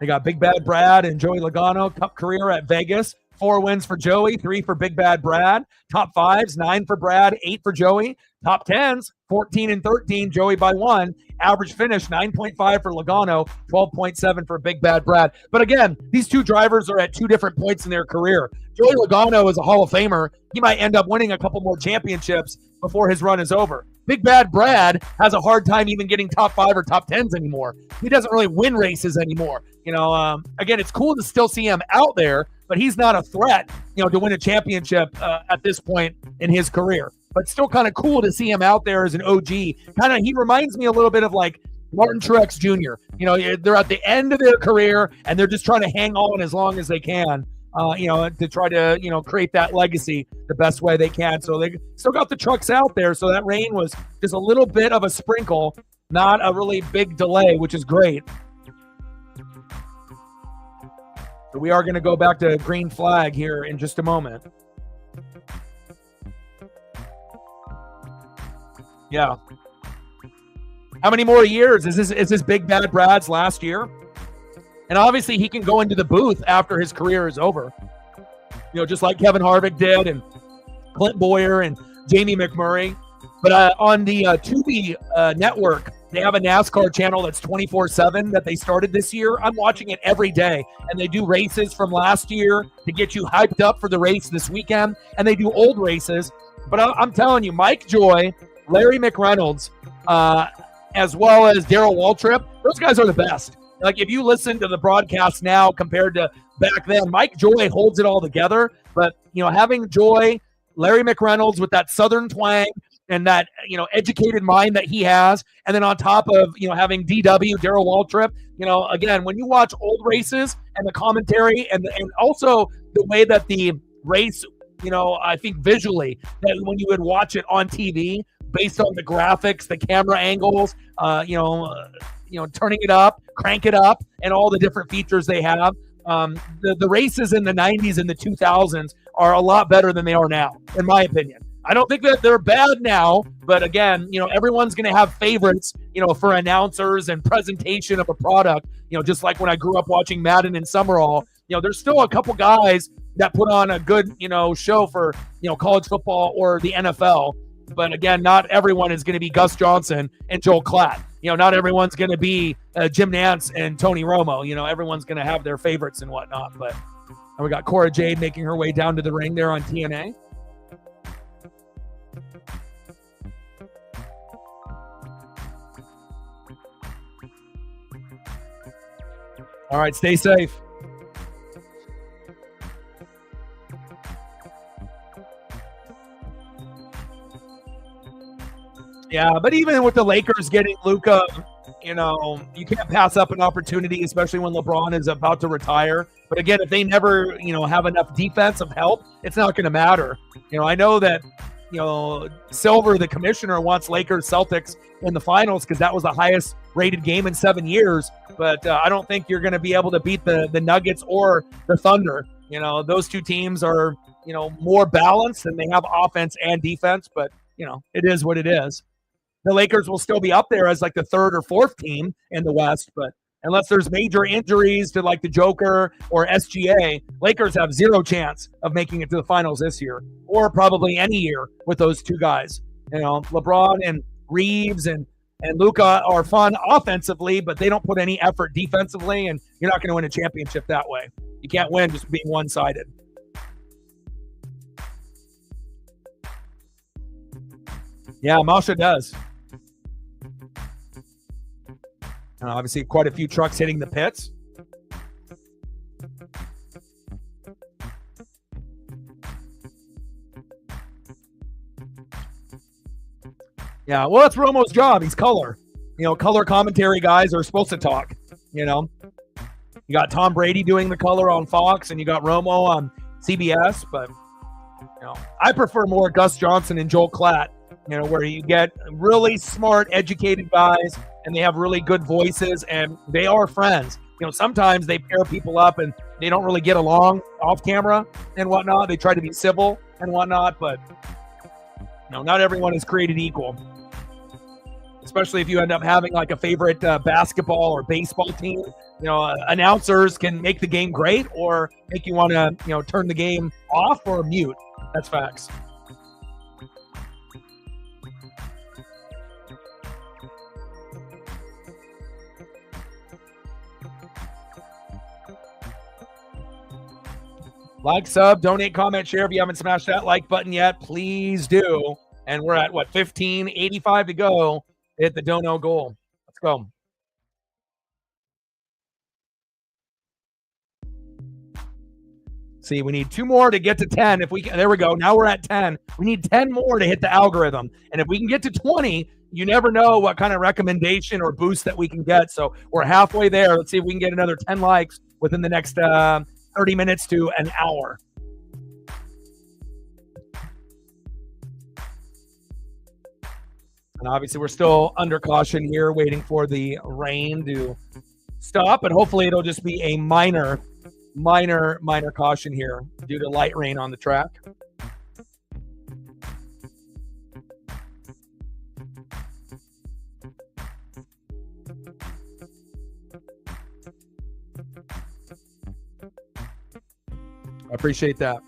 they got Big Bad Brad and Joey Logano, Cup career at Vegas. 4 wins for Joey, 3 for Big Bad Brad. Top 5s, 9 for Brad, 8 for Joey. Top 10s, 14 and 13, Joey by 1. Average finish, 9.5 for Logano, 12.7 for Big Bad Brad. But again, these two drivers are at 2 different points in their career. Joey Logano is a Hall of Famer. He might end up winning a couple more championships before his run is over. Big Bad Brad has a hard time even getting top 5 or top 10s anymore. He doesn't really win races anymore. Again, it's cool to still see him out there, but he's not a threat, to win a championship at this point in his career. But still kind of cool to see him out there as an OG. He reminds me a little bit of like Martin Truex Jr. They're at the end of their career and they're just trying to hang on as long as they can, to try to, create that legacy the best way they can. So they still got the trucks out there. So that rain was just a little bit of a sprinkle, not a really big delay, which is great. So we are going to go back to green flag here in just a moment. Yeah. How many more years? Is this Big Bad Brad's last year? And obviously he can go into the booth after his career is over. Just like Kevin Harvick did and Clint Boyer and Jamie McMurray. But on the Tubi network, they have a NASCAR channel that's 24/7 that they started this year. I'm watching it every day, and they do races from last year to get you hyped up for the race this weekend, and they do old races. But I'm telling you, Mike Joy, Larry McReynolds, as well as Darrell Waltrip, those guys are the best. Like, if you listen to the broadcast now compared to back then, Mike Joy holds it all together. But, having Joy, Larry McReynolds with that Southern twang and that, educated mind that he has, and then on top of, having DW, Darrell Waltrip, again, when you watch old races and the commentary and also the way that the race, I think visually, that when you would watch it on TV, based on the graphics, the camera angles, turning it up, crank it up, and all the different features they have. The races in the 90s and the 2000s are a lot better than they are now, in my opinion. I don't think that they're bad now, but again, everyone's going to have favorites, for announcers and presentation of a product, just like when I grew up watching Madden and Summerall, there's still a couple guys that put on a good, show for, college football or the NFL. But again, not everyone is going to be Gus Johnson and Joel Klatt. Not everyone's going to be Jim Nantz and Tony Romo. Everyone's going to have their favorites and whatnot. But we got Cora Jade making her way down to the ring there on TNA. All right, stay safe. Yeah, but even with the Lakers getting Luka, you can't pass up an opportunity, especially when LeBron is about to retire. But again, if they never, have enough defensive help, it's not going to matter. I know that, Silver, the commissioner, wants Lakers Celtics in the finals because that was the highest rated game in 7 years. But I don't think you're going to be able to beat the Nuggets or the Thunder. Those two teams are, more balanced, and they have offense and defense. But, it is what it is. The Lakers will still be up there as like the third or fourth team in the West, but unless there's major injuries to like the Joker or SGA, Lakers have zero chance of making it to the finals this year, or probably any year with those two guys. LeBron and Reeves and Luka are fun offensively, but they don't put any effort defensively, and you're not going to win a championship that way. You can't win just being one-sided. Yeah, Masha does. Obviously, quite a few trucks hitting the pits. Yeah, well, that's Romo's job. He's color. Color commentary guys are supposed to talk. You got Tom Brady doing the color on Fox, and you got Romo on CBS. But I prefer more Gus Johnson and Joel Klatt. Where you get really smart, educated guys, and they have really good voices, and they are friends. Sometimes they pair people up, and they don't really get along off camera and whatnot. They try to be civil and whatnot, but not everyone is created equal. Especially if you end up having like a favorite basketball or baseball team. Announcers can make the game great or make you want to, turn the game off or mute. That's facts. Like, sub, donate, comment, share. If you haven't smashed that like button yet, please do. And we're at, 15:85 to go. Hit the dono goal. Let's go. See, we need 2 more to get to 10. If we can, there we go. Now we're at 10. We need 10 more to hit the algorithm. And if we can get to 20, you never know what kind of recommendation or boost that we can get. So we're halfway there. Let's see if we can get another 10 likes within the next 30 minutes to an hour. And obviously we're still under caution here, waiting for the rain to stop, and hopefully it'll just be a minor caution here due to light rain on the track. I appreciate that.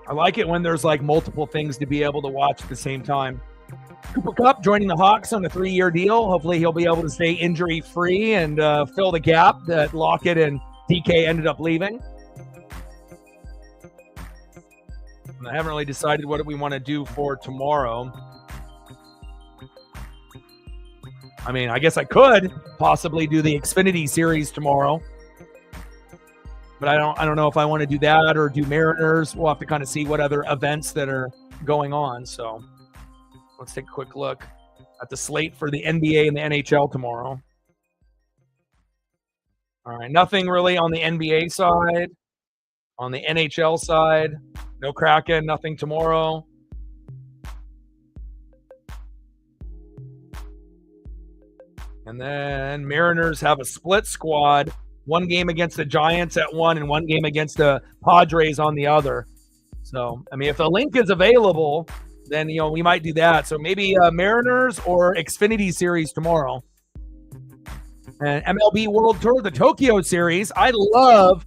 I like it when there's like multiple things to be able to watch at the same time. Cooper Kupp joining the Hawks on a 3-year deal. Hopefully he'll be able to stay injury-free and fill the gap that Lockett and DK ended up leaving. And I haven't really decided what we want to do for tomorrow. I mean, I guess I could possibly do the Xfinity series tomorrow. But I don't know if I want to do that or do Mariners. We'll have to kind of see what other events that are going on. So let's take a quick look at the slate for the NBA and the NHL tomorrow. All right, nothing really on the NBA side. On the NHL side, no Kraken, nothing tomorrow. And then Mariners have a split squad. One game against the Giants at one and one game against the Padres on the other. So, I mean, if the link is available, then, we might do that. So maybe Mariners or Xfinity series tomorrow. And MLB World Tour, the Tokyo series. I love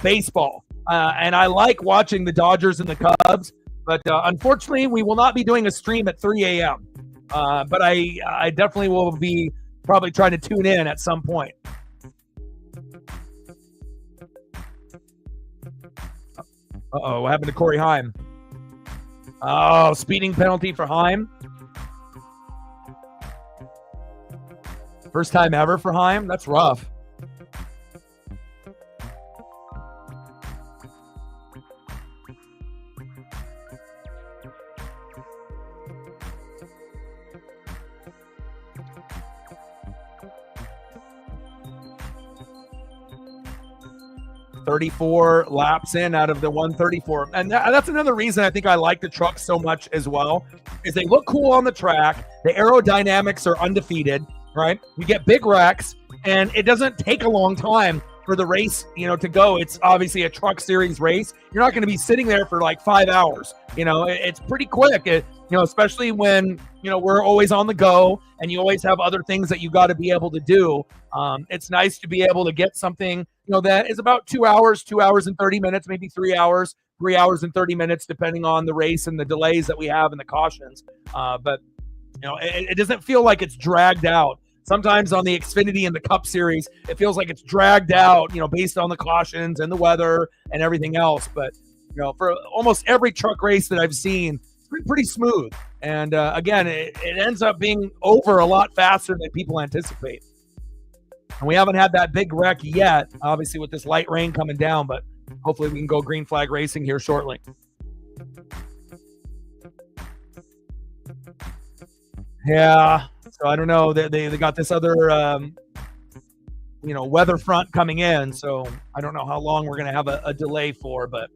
baseball. And I like watching the Dodgers and the Cubs. But unfortunately, we will not be doing a stream at 3 a.m. But I definitely will be probably trying to tune in at some point. Uh-oh, what happened to Corey Haim? Oh, speeding penalty for Haim. First time ever for Haim? That's rough. .34 laps in out of the 134. And that's another reason I think I like the trucks so much as well, is they look cool on the track. The aerodynamics are undefeated, right? You get big wrecks, and it doesn't take a long time for the race, to go. It's obviously a truck series race. You're not going to be sitting there for like 5 hours. It's pretty quick, especially when, we're always on the go and you always have other things that you got to be able to do. It's nice to be able to get something, that is about 2 hours, 2 hours and 30 minutes, maybe 3 hours, 3 hours and 30 minutes, depending on the race and the delays that we have and the cautions. But it doesn't feel like it's dragged out. Sometimes on the Xfinity and the Cup Series, it feels like it's dragged out, based on the cautions and the weather and everything else. But, for almost every truck race that I've seen, it's been pretty smooth. And, again, it ends up being over a lot faster than people anticipate. And we haven't had that big wreck yet, obviously, with this light rain coming down. But hopefully we can go green flag racing here shortly. Yeah. So I don't know. They got this other, weather front coming in. So I don't know how long we're going to have a delay for, but.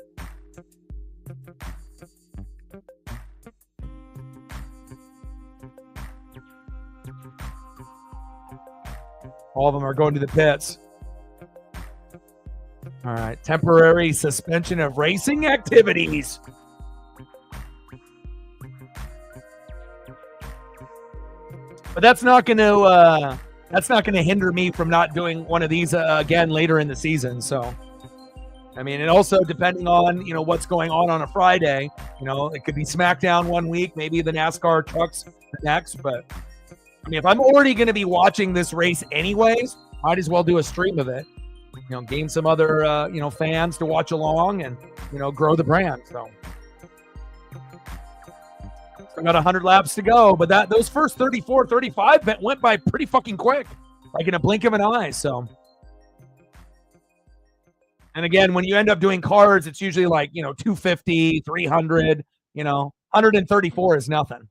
All of them are going to the pits. All right. Temporary suspension of racing activities. But that's not going to hinder me from not doing one of these again later in the season. So, I mean, and also depending on, what's going on a Friday, it could be SmackDown one week, maybe the NASCAR trucks the next. But I mean, if I'm already going to be watching this race anyways, might as well do a stream of it, gain some other, fans to watch along and, grow the brand. So. Still got 100 laps to go, but those first 34, 35 went by pretty fucking quick, like in a blink of an eye. So, and again, when you end up doing cars, it's usually like, 250, 300, 134 is nothing.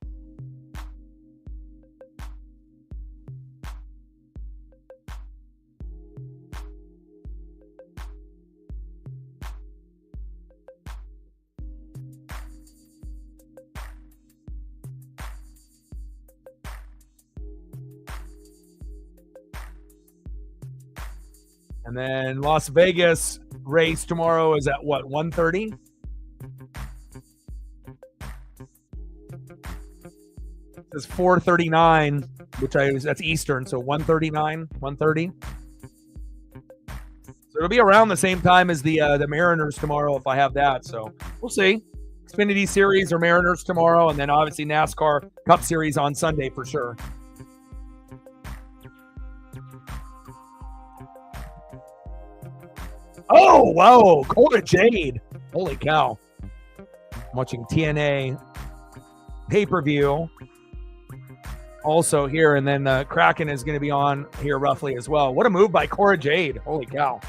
And then Las Vegas race tomorrow is at what, 1:30? It says 4:39, that's Eastern, so 1:39, 1:30. So it'll be around the same time as the Mariners tomorrow if I have that. So we'll see. Xfinity Series or Mariners tomorrow, and then obviously NASCAR Cup Series on Sunday for sure. Oh, whoa, Cora Jade. Holy cow. I'm watching TNA pay-per-view also here, and then Kraken is going to be on here roughly as well. What a move by Cora Jade. Holy cow.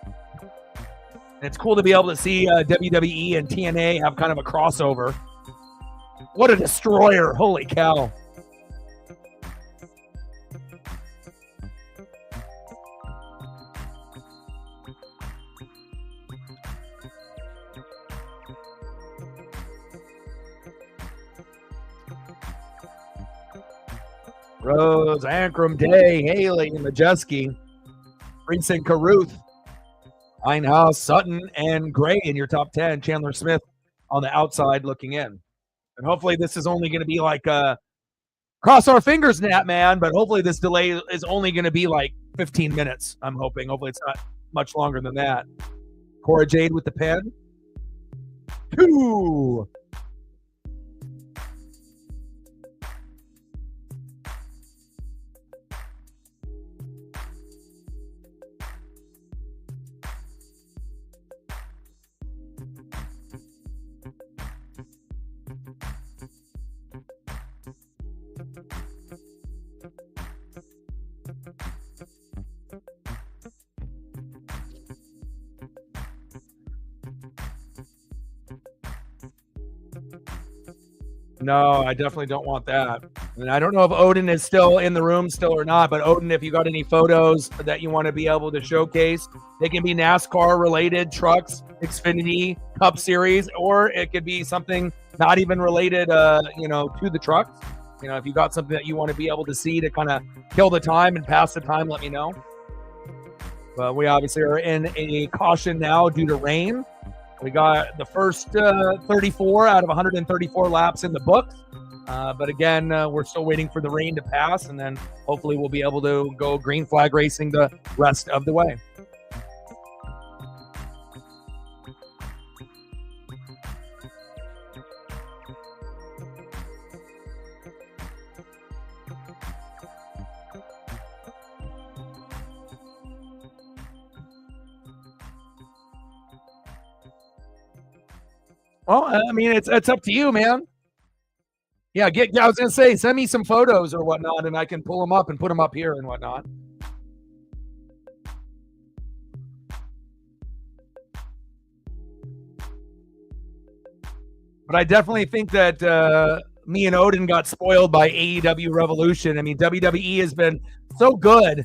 And it's cool to be able to see WWE and TNA have kind of a crossover. What a destroyer. Holy cow. Rose, Ankrum, Day, Haley, Majeski, Reese and Caruth, Einhaus, Sutton, and Gray in your top 10. Chandler Smith on the outside looking in. And hopefully this is only going to be like cross our fingers, Nat, man, but hopefully this delay is only going to be like 15 minutes, I'm hoping. Hopefully it's not much longer than that. Cora Jade with the pen. 2. No, I definitely don't want that. And I don't know if Odin is still in the room or not, but Odin, if you got any photos that you want to be able to showcase, they can be NASCAR related, trucks, Xfinity, Cup Series, or it could be something not even related, to the trucks. If you got something that you want to be able to see to kind of kill the time and pass the time, let me know. But we obviously are in a caution now due to rain. We got the first 34 out of 134 laps in the books. But again, we're still waiting for the rain to pass, and then hopefully we'll be able to go green flag racing the rest of the way. Well, I mean, it's up to you, man. Yeah, I was gonna say, send me some photos or whatnot, and I can pull them up and put them up here and whatnot. But I definitely think that me and Odin got spoiled by AEW Revolution. I mean, WWE has been so good,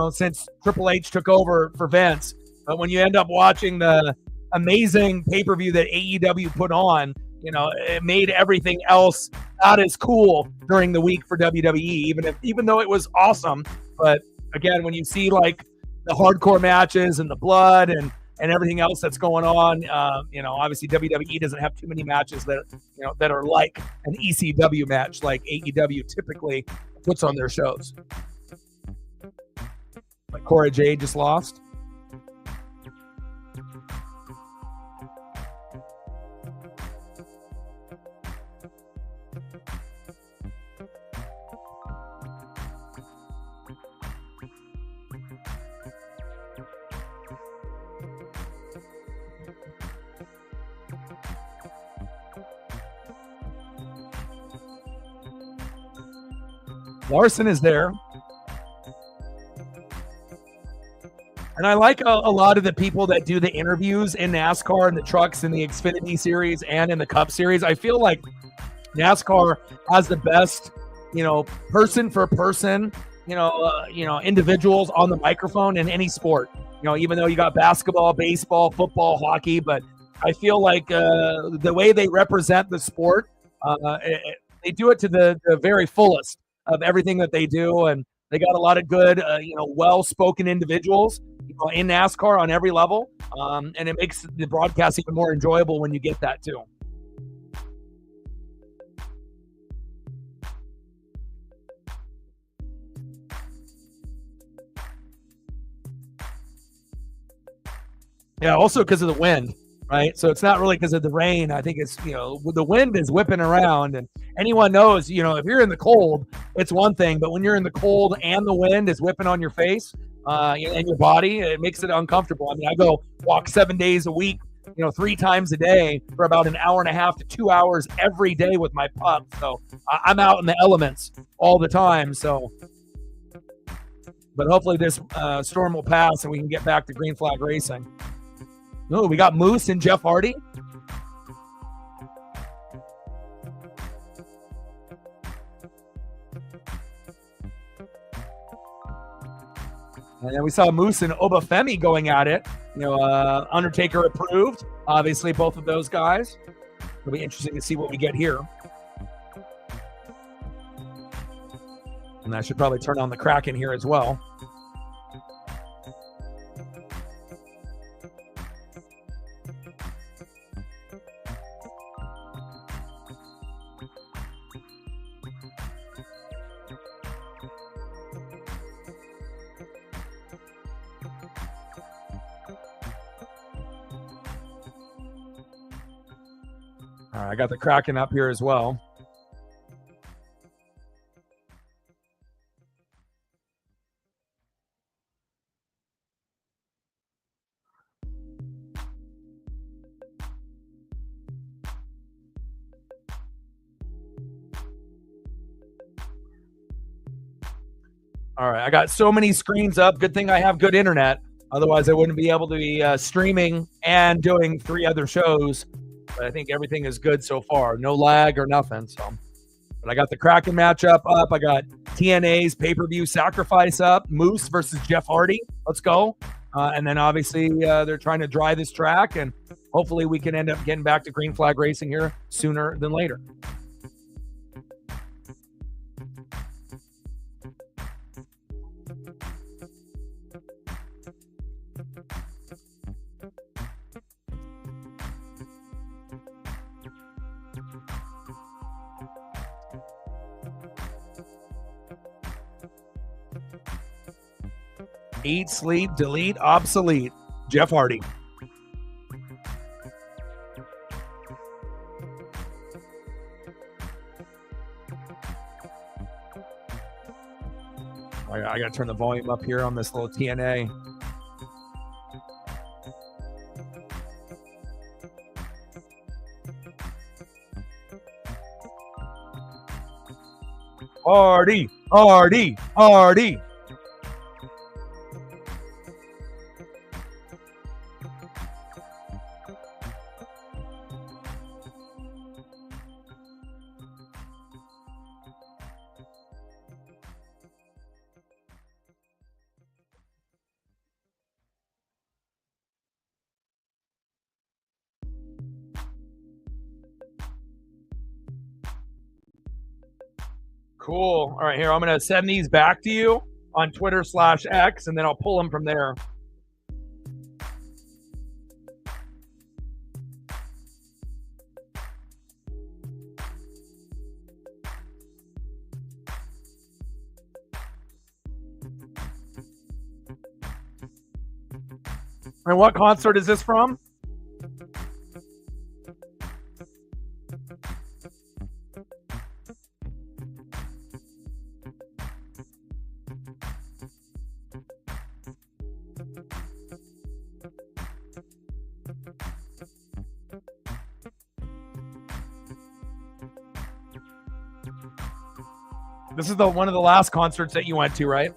since Triple H took over for Vince. But when you end up watching the amazing pay-per-view that AEW put on, it made everything else not as cool during the week for WWE, even though it was awesome. But again, when you see like the hardcore matches and the blood and everything else that's going on, obviously WWE doesn't have too many matches that are like an ECW match like AEW typically puts on their shows. Like Cora Jade just lost. Larson is there. And I like a lot of the people that do the interviews in NASCAR and the trucks in the Xfinity Series and in the Cup Series. I feel like NASCAR has the best, person for person, individuals on the microphone in any sport. Even though you got basketball, baseball, football, hockey, but I feel like the way they represent the sport, they do it to the very fullest of everything that they do, and they got a lot of good, well-spoken individuals in NASCAR on every level. And it makes the broadcast even more enjoyable when you get that too. Yeah, also because of the wind, right? So it's not really because of the rain. I think it's, the wind is whipping around, and anyone knows, if you're in the cold, it's one thing, but when you're in the cold and the wind is whipping on your face and your body, it makes it uncomfortable. I mean, I go walk 7 days a week, 3 times a day for about an hour and a half to 2 hours every day with my pup. So I'm out in the elements all the time. So, but hopefully this storm will pass and we can get back to green flag racing. Oh, we got Moose and Jeff Hardy. And then we saw Moose and Obafemi going at it. Undertaker approved. Obviously, both of those guys. It'll be interesting to see what we get here. And I should probably turn on the Kraken here as well. All right, I got the Kraken up here as well. All right, I got so many screens up. Good thing I have good internet. Otherwise, I wouldn't be able to be streaming and doing 3 other shows. But I think everything is good so far. No lag or nothing. So, but I got the Kraken matchup up. I got TNA's pay-per-view sacrifice up. Moose versus Jeff Hardy. Let's go. And then obviously they're trying to dry this track, and hopefully we can end up getting back to green flag racing here sooner than later. Eat, sleep, delete, obsolete. Jeff Hardy. I got to turn the volume up here on this little TNA. Hardy, Hardy, Hardy. Cool. All right, here, I'm going to send these back to you on Twitter/X, and then I'll pull them from there. And what concert is this from? This is one of the last concerts that you went to, right?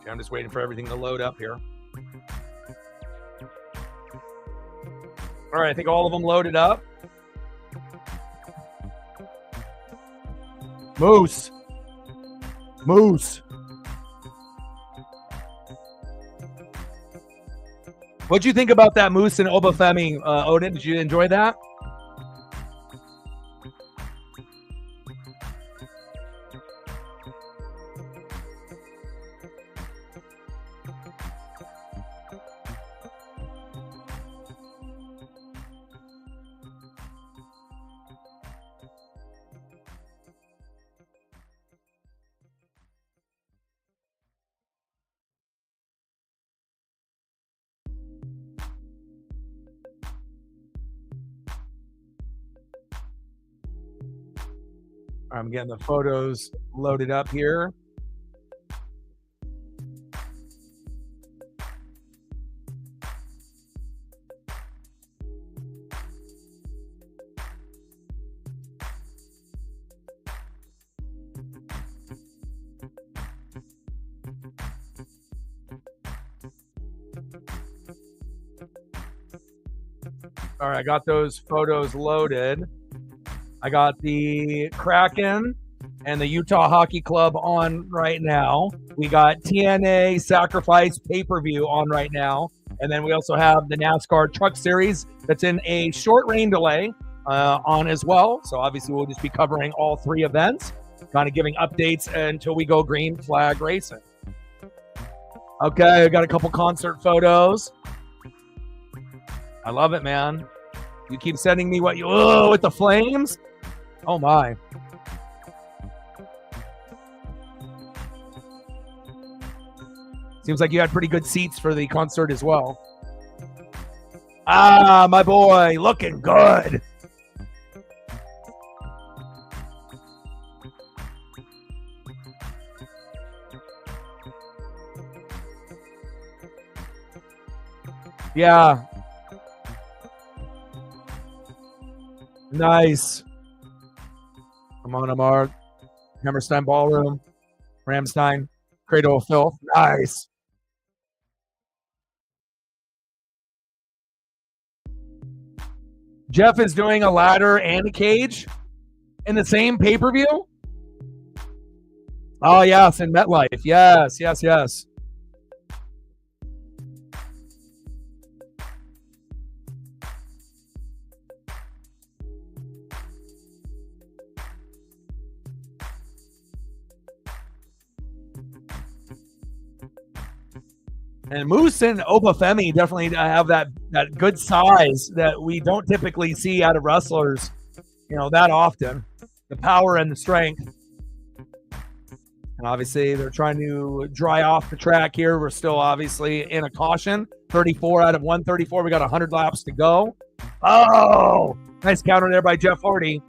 Okay, I'm just waiting for everything to load up here. All right, I think all of them loaded up. Moose. Moose. What'd you think about that Moose and Obafemi, Odin? Did you enjoy that? I'm getting the photos loaded up here. All right, I got those photos loaded. I got the Kraken and the Utah Hockey Club on right now. We got TNA Sacrifice pay-per-view on right now. And then we also have the NASCAR Truck Series that's in a short rain delay on as well. So obviously we'll just be covering all three events, kind of giving updates until we go green flag racing. Okay, I got a couple concert photos. I love it, man. You keep sending me what you with the flames. Oh my. Seems like you had pretty good seats for the concert as well. Ah, my boy, looking good. Yeah. Nice. Come on, Amar. Hammerstein Ballroom. Ramstein. Cradle of Filth. Nice. Jeff is doing a ladder and a cage in the same pay-per-view? Oh, yes, in MetLife. Yes, yes, yes. And Moose and Obafemi definitely have that good size that we don't typically see out of wrestlers, that often. The power and the strength. And obviously, they're trying to dry off the track here. We're still obviously in a caution. 34 out of 134. We got 100 laps to go. Oh, nice counter there by Jeff Hardy.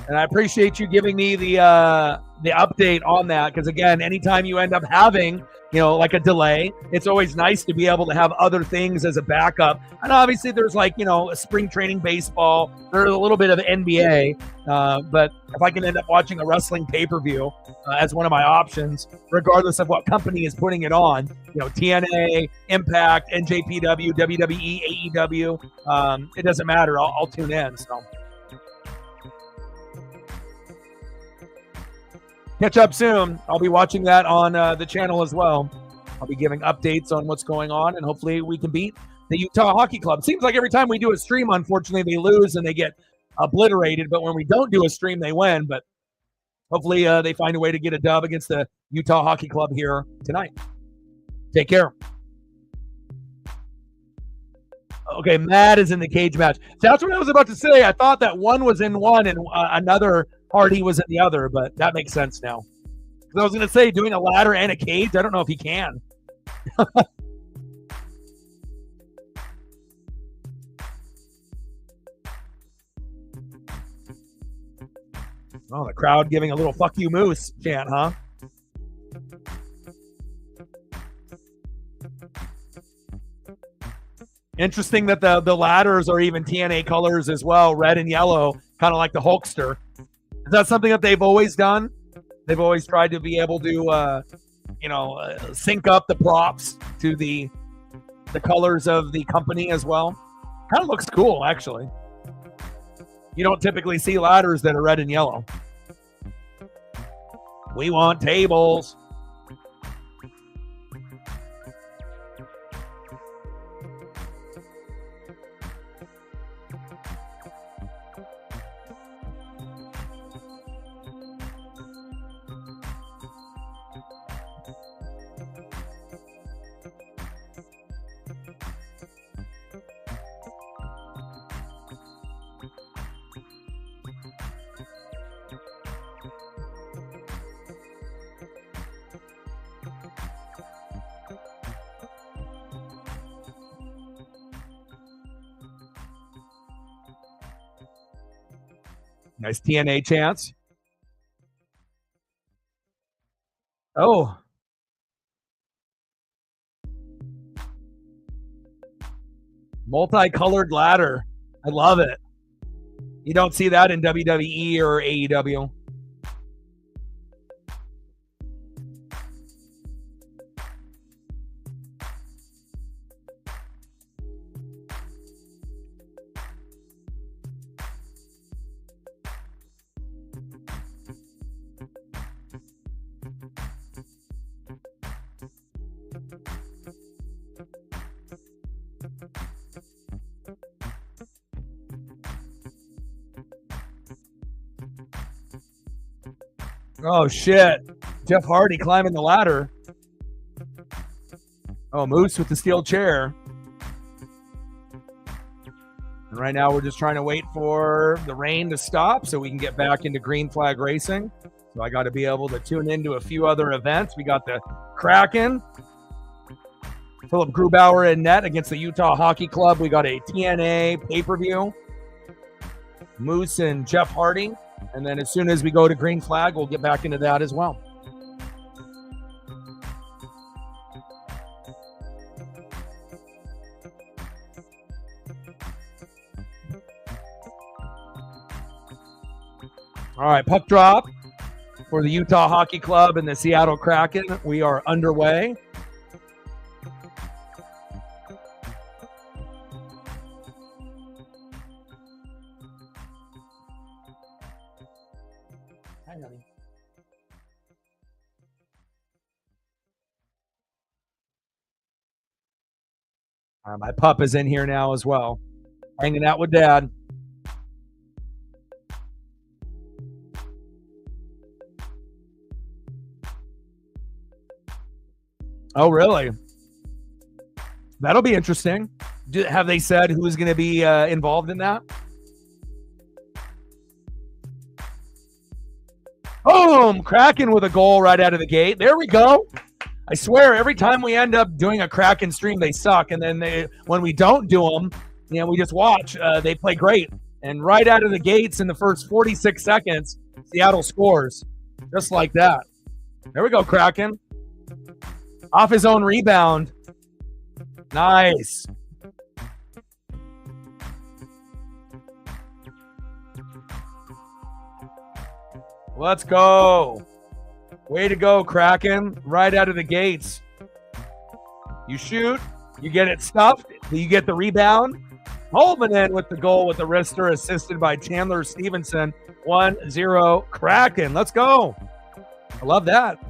And I appreciate you giving me the update on that, because again, anytime you end up having, like a delay, it's always nice to be able to have other things as a backup. And obviously there's a spring training baseball, there's a little bit of NBA, but if I can end up watching a wrestling pay-per-view as one of my options, regardless of what company is putting it on, TNA, Impact, NJPW, WWE, AEW, it doesn't matter. I'll tune in. So. Catch up soon. I'll be watching that on the channel as well. I'll be giving updates on what's going on, and hopefully we can beat the Utah Hockey Club. Seems like every time we do a stream, unfortunately, they lose and they get obliterated. But when we don't do a stream, they win. But hopefully they find a way to get a dub against the Utah Hockey Club here tonight. Take care. Okay, Matt is in the cage match. That's what I was about to say. I thought that one was in one and another party was in the other, but that makes sense now. Because I was going to say, doing a ladder and a cage, I don't know if he can. Oh, the crowd giving a little "fuck you, Moose" chant, huh? Interesting that the ladders are even TNA colors as well, red and yellow, kind of like the Hulkster. Is that something that they've always done? They've always tried to be able to, sync up the props to the colors of the company as well. Kind of looks cool, actually. You don't typically see ladders that are red and yellow. We want tables. Nice TNA chance. Oh. Multicolored ladder. I love it. You don't see that in WWE or AEW. Oh, shit. Jeff Hardy climbing the ladder. Oh, Moose with the steel chair. And right now we're just trying to wait for the rain to stop so we can get back into green flag racing. So I got to be able to tune into a few other events. We got the Kraken. Philip Grubauer in net against the Utah Hockey Club. We got a TNA pay-per-view. Moose and Jeff Hardy. And then as soon as we go to green flag, we'll get back into that as well. All right, puck drop for the Utah Hockey Club and the Seattle Kraken. We are underway. Hi, honey. My pup is in here now as well, hanging out with Dad. Oh, really? That'll be interesting. Have they said who's going to be involved in that? Boom! Kraken with a goal right out of the gate. There we go. I swear, every time we end up doing a Kraken stream, they suck. And then when we don't do them, we just watch. They play great. And right out of the gates in the first 46 seconds, Seattle scores. Just like that. There we go, Kraken. Off his own rebound. Nice. Let's go. Way to go, Kraken. Right out of the gates. You shoot. You get it stuffed. You get the rebound. Holman in with the goal with the wrister, assisted by Chandler Stevenson. 1-0 Kraken. Let's go. I love that.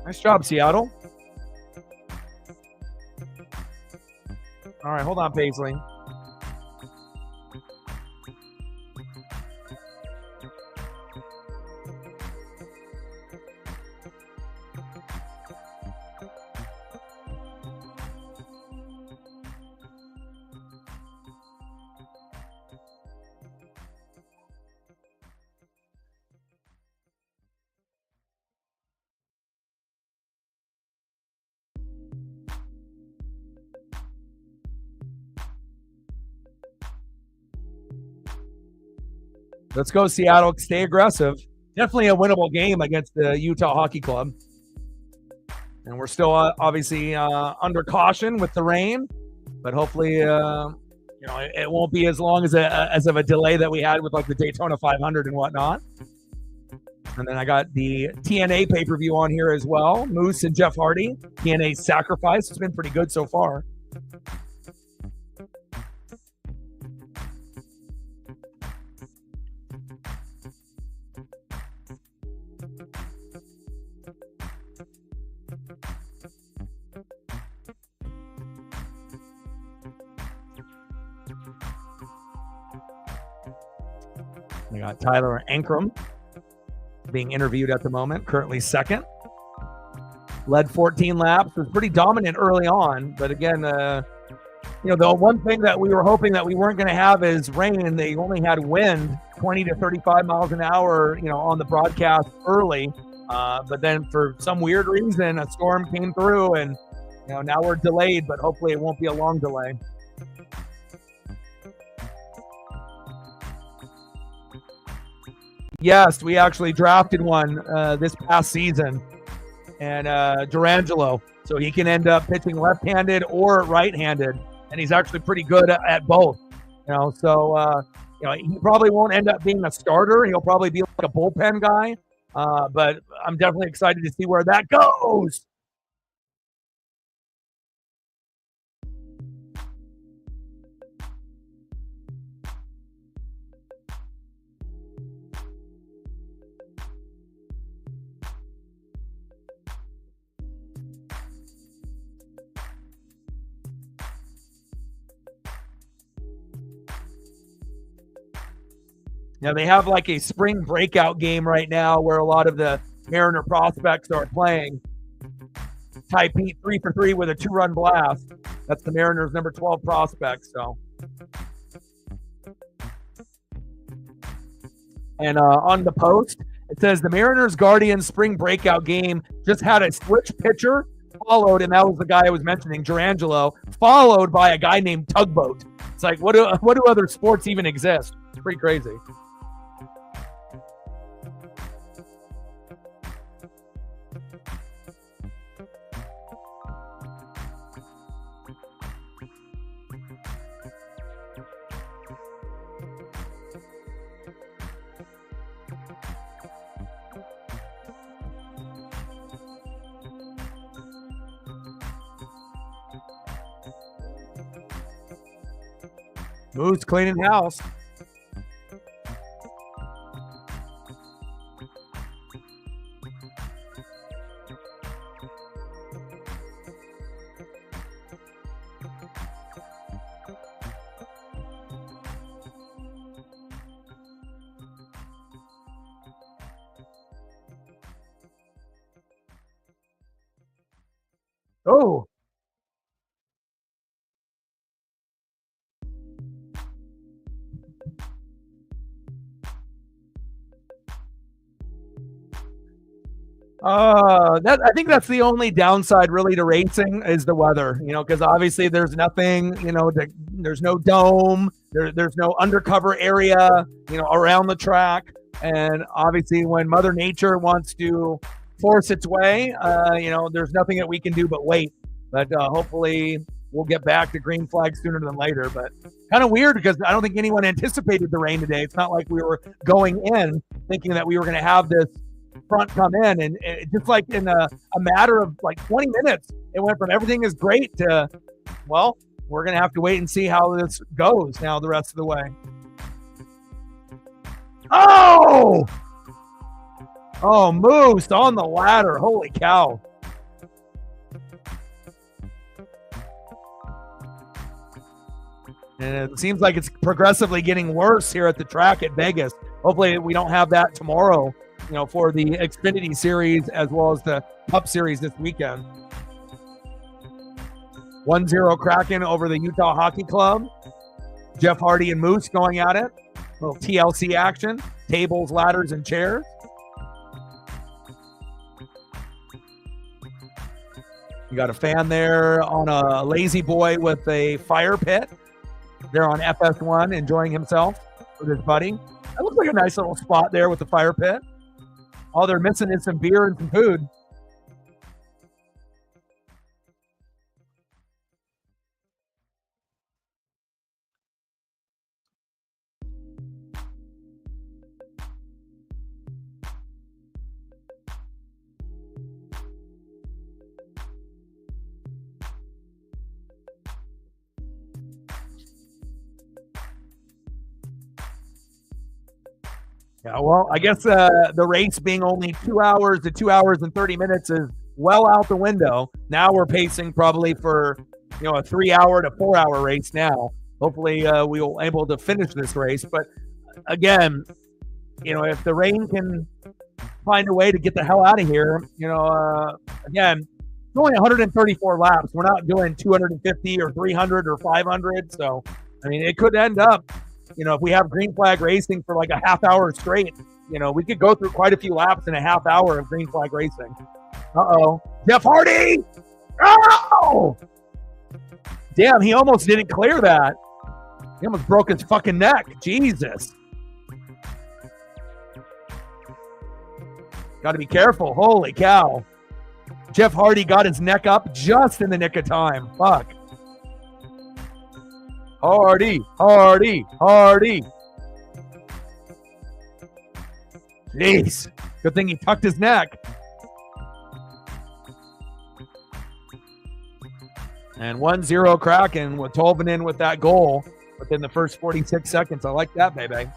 Nice job, Seattle. All right, hold on, Paisley. Let's go, Seattle. Stay aggressive. Definitely a winnable game against the Utah Hockey Club. And we're still obviously under caution with the rain, but hopefully, it won't be as long as of a delay that we had with like the Daytona 500 and whatnot. And then I got the TNA pay-per-view on here as well. Moose and Jeff Hardy. TNA Sacrifice. It's been pretty good so far. We got Tyler Ankrum being interviewed at the moment, currently second. Led 14 laps, was pretty dominant early on, but again, the one thing that we were hoping that we weren't going to have is rain. They only had wind, 20 to 35 miles an hour, on the broadcast early, but then for some weird reason, a storm came through, and now we're delayed, but hopefully it won't be a long delay. Yes, we actually drafted one this past season, and Durangelo, so he can end up pitching left-handed or right-handed, and he's actually pretty good at both. So he probably won't end up being a starter. He'll probably be like a bullpen guy, but I'm definitely excited to see where that goes. They have like a spring breakout game right now where a lot of the Mariner prospects are playing. Ty Pete 3 for 3 with a 2-run blast. That's the Mariners' number 12 prospect. So, and on the post, it says the Mariners Guardians spring breakout game just had a switch pitcher followed, and that was the guy I was mentioning, Durangelo, followed by a guy named Tugboat. It's like, what do other sports even exist? It's pretty crazy. Moose cleaning house. Oh. I think that's the only downside really to racing is the weather, because obviously there's nothing, there's no dome, there's no undercover area, around the track. And obviously when Mother Nature wants to force its way, there's nothing that we can do but wait. But hopefully we'll get back to green flag sooner than later. But kind of weird because I don't think anyone anticipated the rain today. It's not like we were going in thinking that we were going to have this front come in, and it just like in a matter of like 20 minutes, it went from everything is great to, well, we're going to have to wait and see how this goes now the rest of the way. Oh, Moose on the ladder. Holy cow. And it seems like it's progressively getting worse here at the track at Vegas. Hopefully we don't have that tomorrow, for the Xfinity Series as well as the Cup Series this weekend. 1-0 Kraken over the Utah Hockey Club. Jeff Hardy and Moose going at it. A little TLC action. Tables, ladders, and chairs. You got a fan there on a lazy boy with a fire pit. They're on FS1 enjoying himself with his buddy. That looks like a nice little spot there with the fire pit. All they're missing is some beer and some food. Yeah, well, I guess the race being only 2 hours to 2 hours and 30 minutes is well out the window. Now we're pacing probably for, a 3 hour to 4 hour race now. Hopefully we will be able to finish this race. But again, if the rain can find a way to get the hell out of here, again, it's only 134 laps. We're not doing 250 or 300 or 500. So, I mean, it could end up, if we have green flag racing for like a half hour straight, we could go through quite a few laps in a half hour of green flag racing. Uh-oh. Jeff Hardy! Oh! Damn, he almost didn't clear that. He almost broke his fucking neck. Jesus. Got to be careful. Holy cow. Jeff Hardy got his neck up just in the nick of time. Fuck. Hardy. Jeez. Good thing he tucked his neck. And 1-0 Kraken with Tolvanen with that goal within the first 46 seconds. I like that, baby.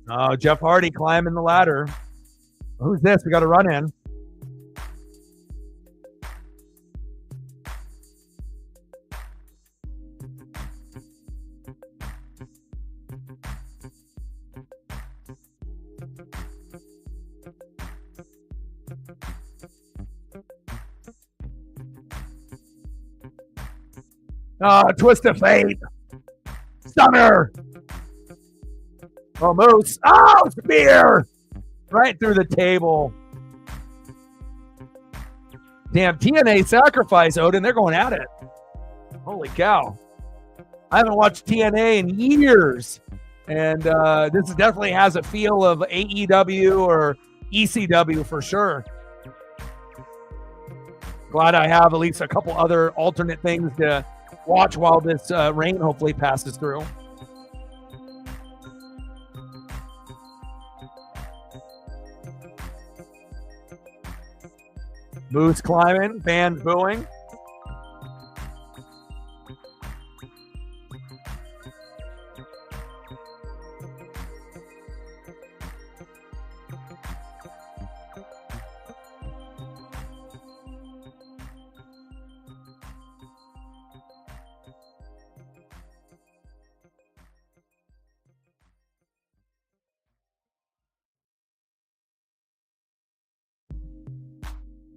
Oh, Jeff Hardy climbing the ladder. Who's this? We got to run in. Oh, twist of fate. Stunner. Oh, Moose. Oh, spear. Right through the table. Damn, TNA sacrifice, Odin. They're going at it. Holy cow. I haven't watched TNA in years. And this definitely has a feel of AEW or ECW for sure. Glad I have at least a couple other alternate things to watch while this rain hopefully passes through. Moose climbing, fans booing.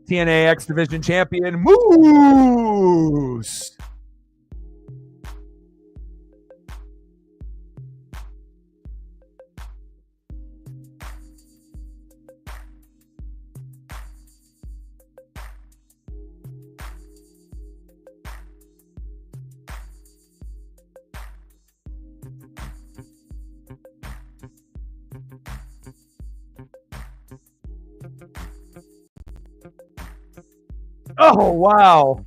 TNA X Division champion, Moose. Oh, wow.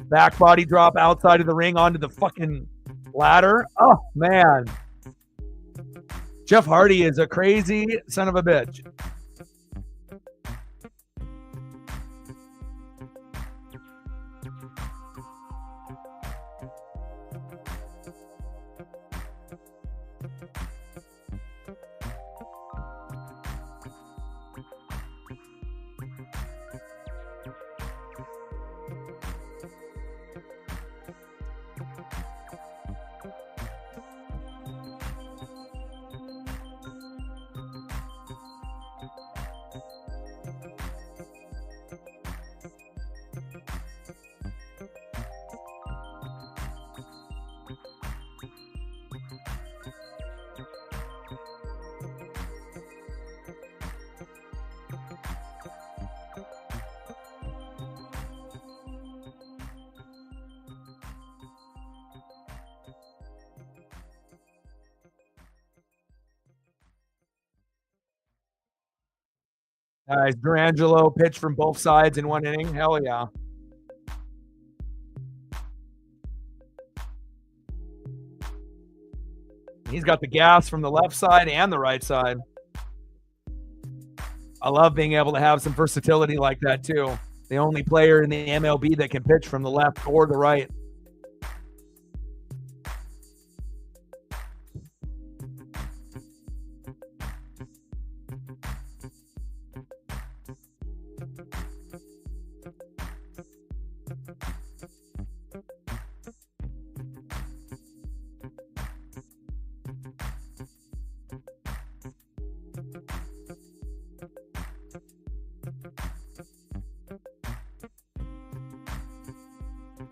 Back body drop outside of the ring onto the fucking ladder. Oh, man. Jeff Hardy is a crazy son of a bitch. Guys, Durangelo pitched from both sides in one inning. Hell yeah. He's got the gas from the left side and the right side. I love being able to have some versatility like that too. The only player in the MLB that can pitch from the left or the right.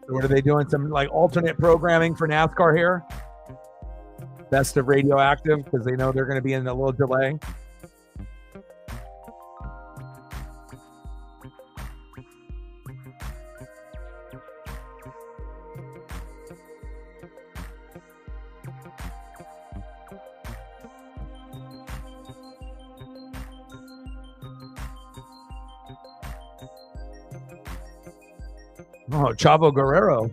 So what are they doing? Some like alternate programming for NASCAR here? Best of Radioactive, because they know they're going to be in a little delay. Oh, Chavo Guerrero.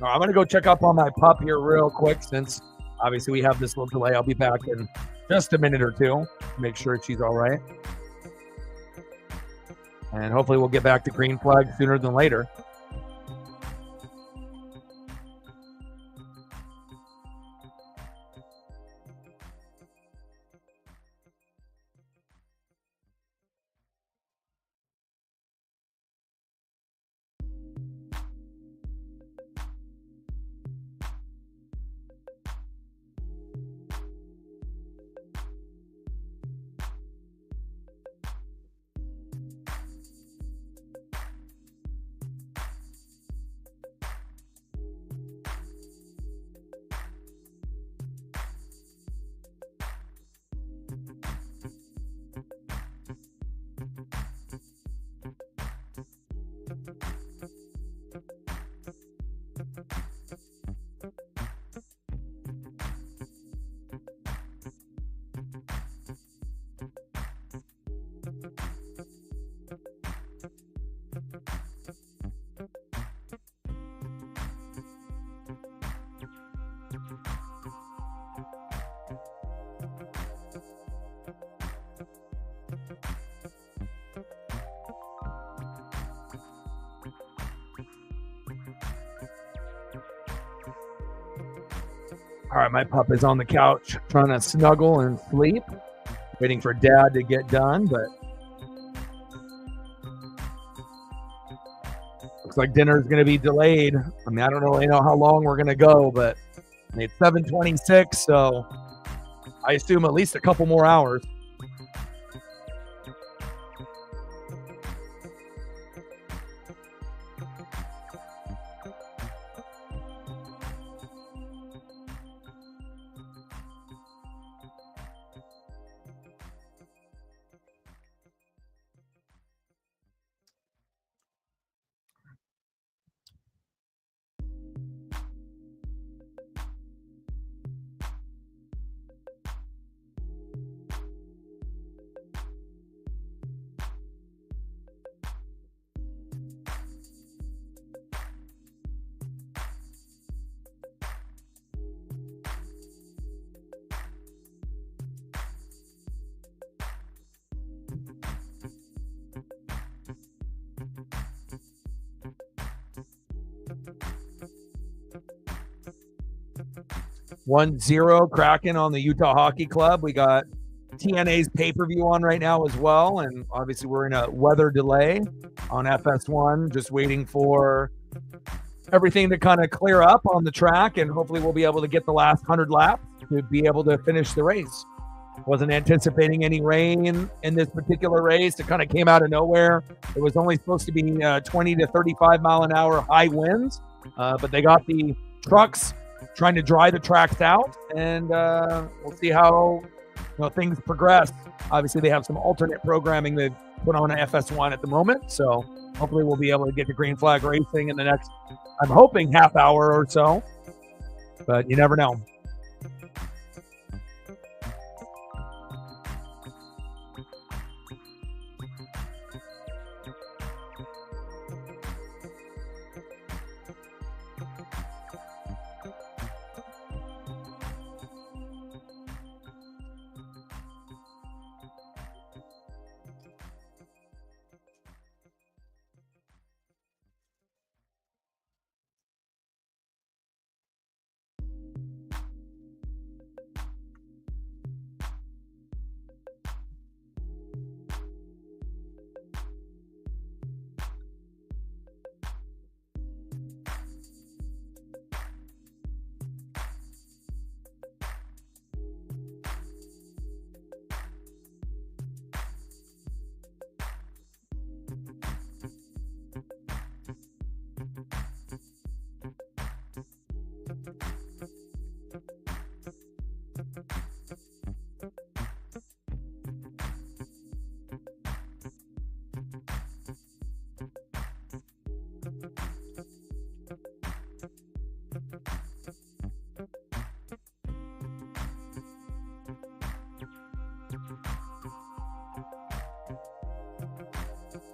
I'm going to go check up on my pup here real quick since obviously we have this little delay. I'll be back in just a minute or two to make sure she's all right. And hopefully we'll get back to green flag sooner than later. All right, my pup is on the couch trying to snuggle and sleep, waiting for dad to get done, but looks like dinner is going to be delayed. I mean, I don't really know how long we're going to go, but it's 7:26, so I assume at least a couple more hours. One zero Kraken on the Utah Hockey Club. We got TNA's pay-per-view on right now as well, and obviously we're in a weather delay on FS1, just waiting for everything to kind of clear up on the track, and hopefully we'll be able to get the last 100 laps to be able to finish the race. Wasn't anticipating any rain in this particular race. It kind of came out of nowhere. It was only supposed to be 20 to 35 mile an hour high winds, but they got the trucks trying to dry the tracks out, and we'll see how things progress. Obviously, they have some alternate programming they've put on FS1 at the moment, so hopefully we'll be able to get to green flag racing in the next, I'm hoping, half hour or so, but you never know.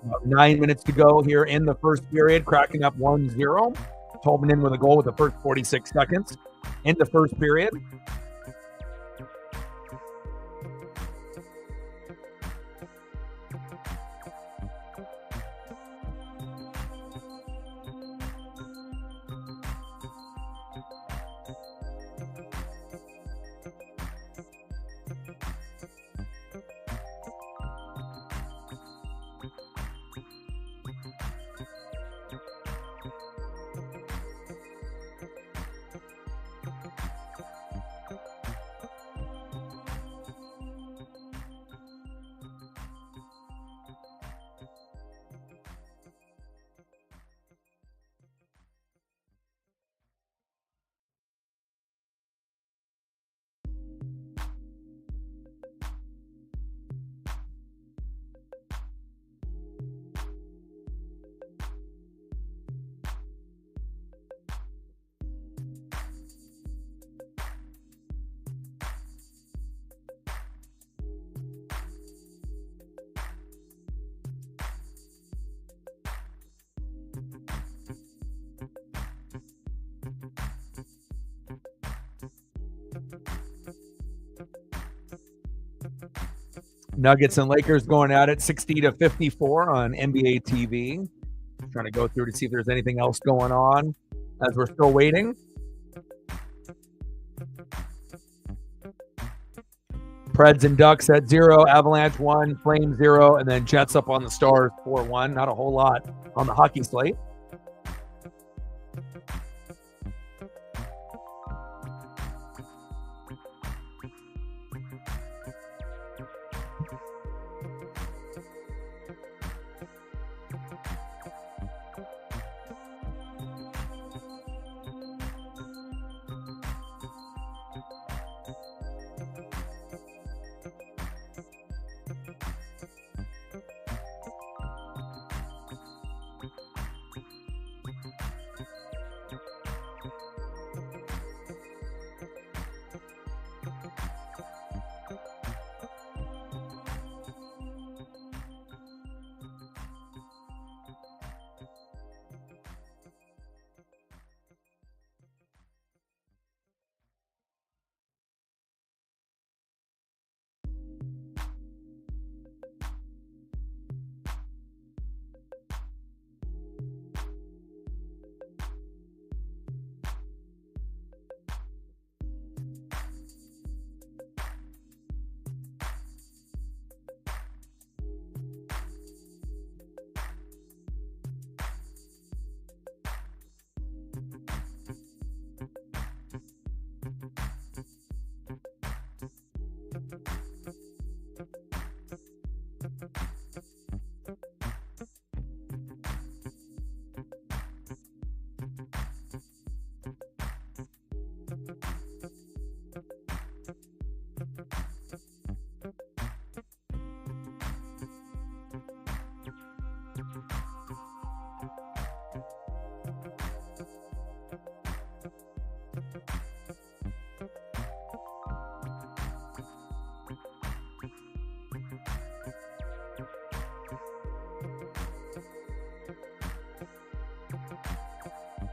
About 9 minutes to go here in the first period. Kraken up 1-0. Tolman in with a goal with the first 46 seconds in the first period. Nuggets and Lakers going at it 60-54 on NBA TV. Trying to go through to see if there's anything else going on as we're still waiting. Preds and Ducks at 0, Avalanche 1, Flames 0, and then Jets up on the Stars 4-1. Not a whole lot on the hockey slate.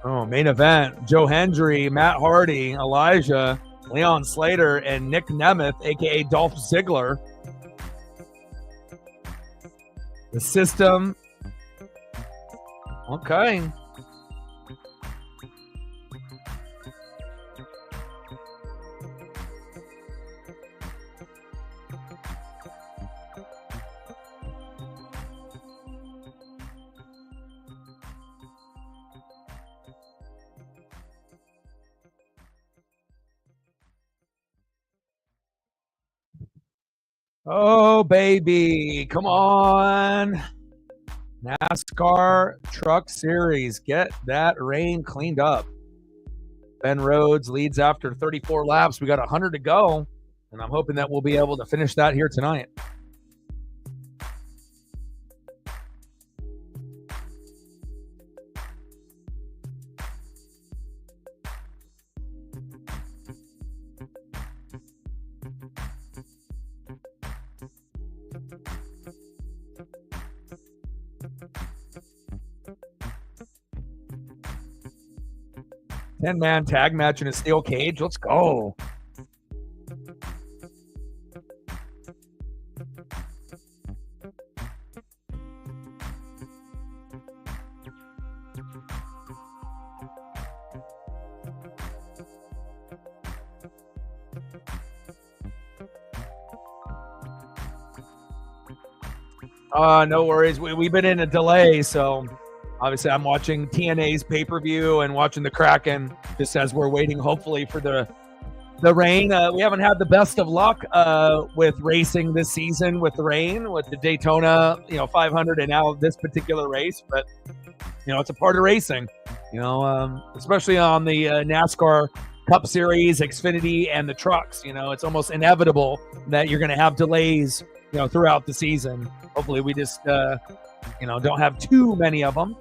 Oh, main event. Joe Hendry, Matt Hardy, Elijah, Leon Slater, and Nick Nemeth, a.k.a. Dolph Ziggler. The system. Okay. Oh, baby. Come on. NASCAR Truck Series. Get that rain cleaned up. Ben Rhodes leads after 34 laps. We got 100 to go, and I'm hoping that we'll be able to finish that here tonight. 10-man tag match in a steel cage. Let's go. No worries. We've been in a delay, so obviously I'm watching TNA's pay-per-view and watching the Kraken just as we're waiting, hopefully, for the rain. We haven't had the best of luck with racing this season with the rain, with the Daytona, 500 and now this particular race. But, it's a part of racing, especially on the NASCAR Cup Series, Xfinity, and the trucks. It's almost inevitable that you're going to have delays, throughout the season. Hopefully we just, don't have too many of them.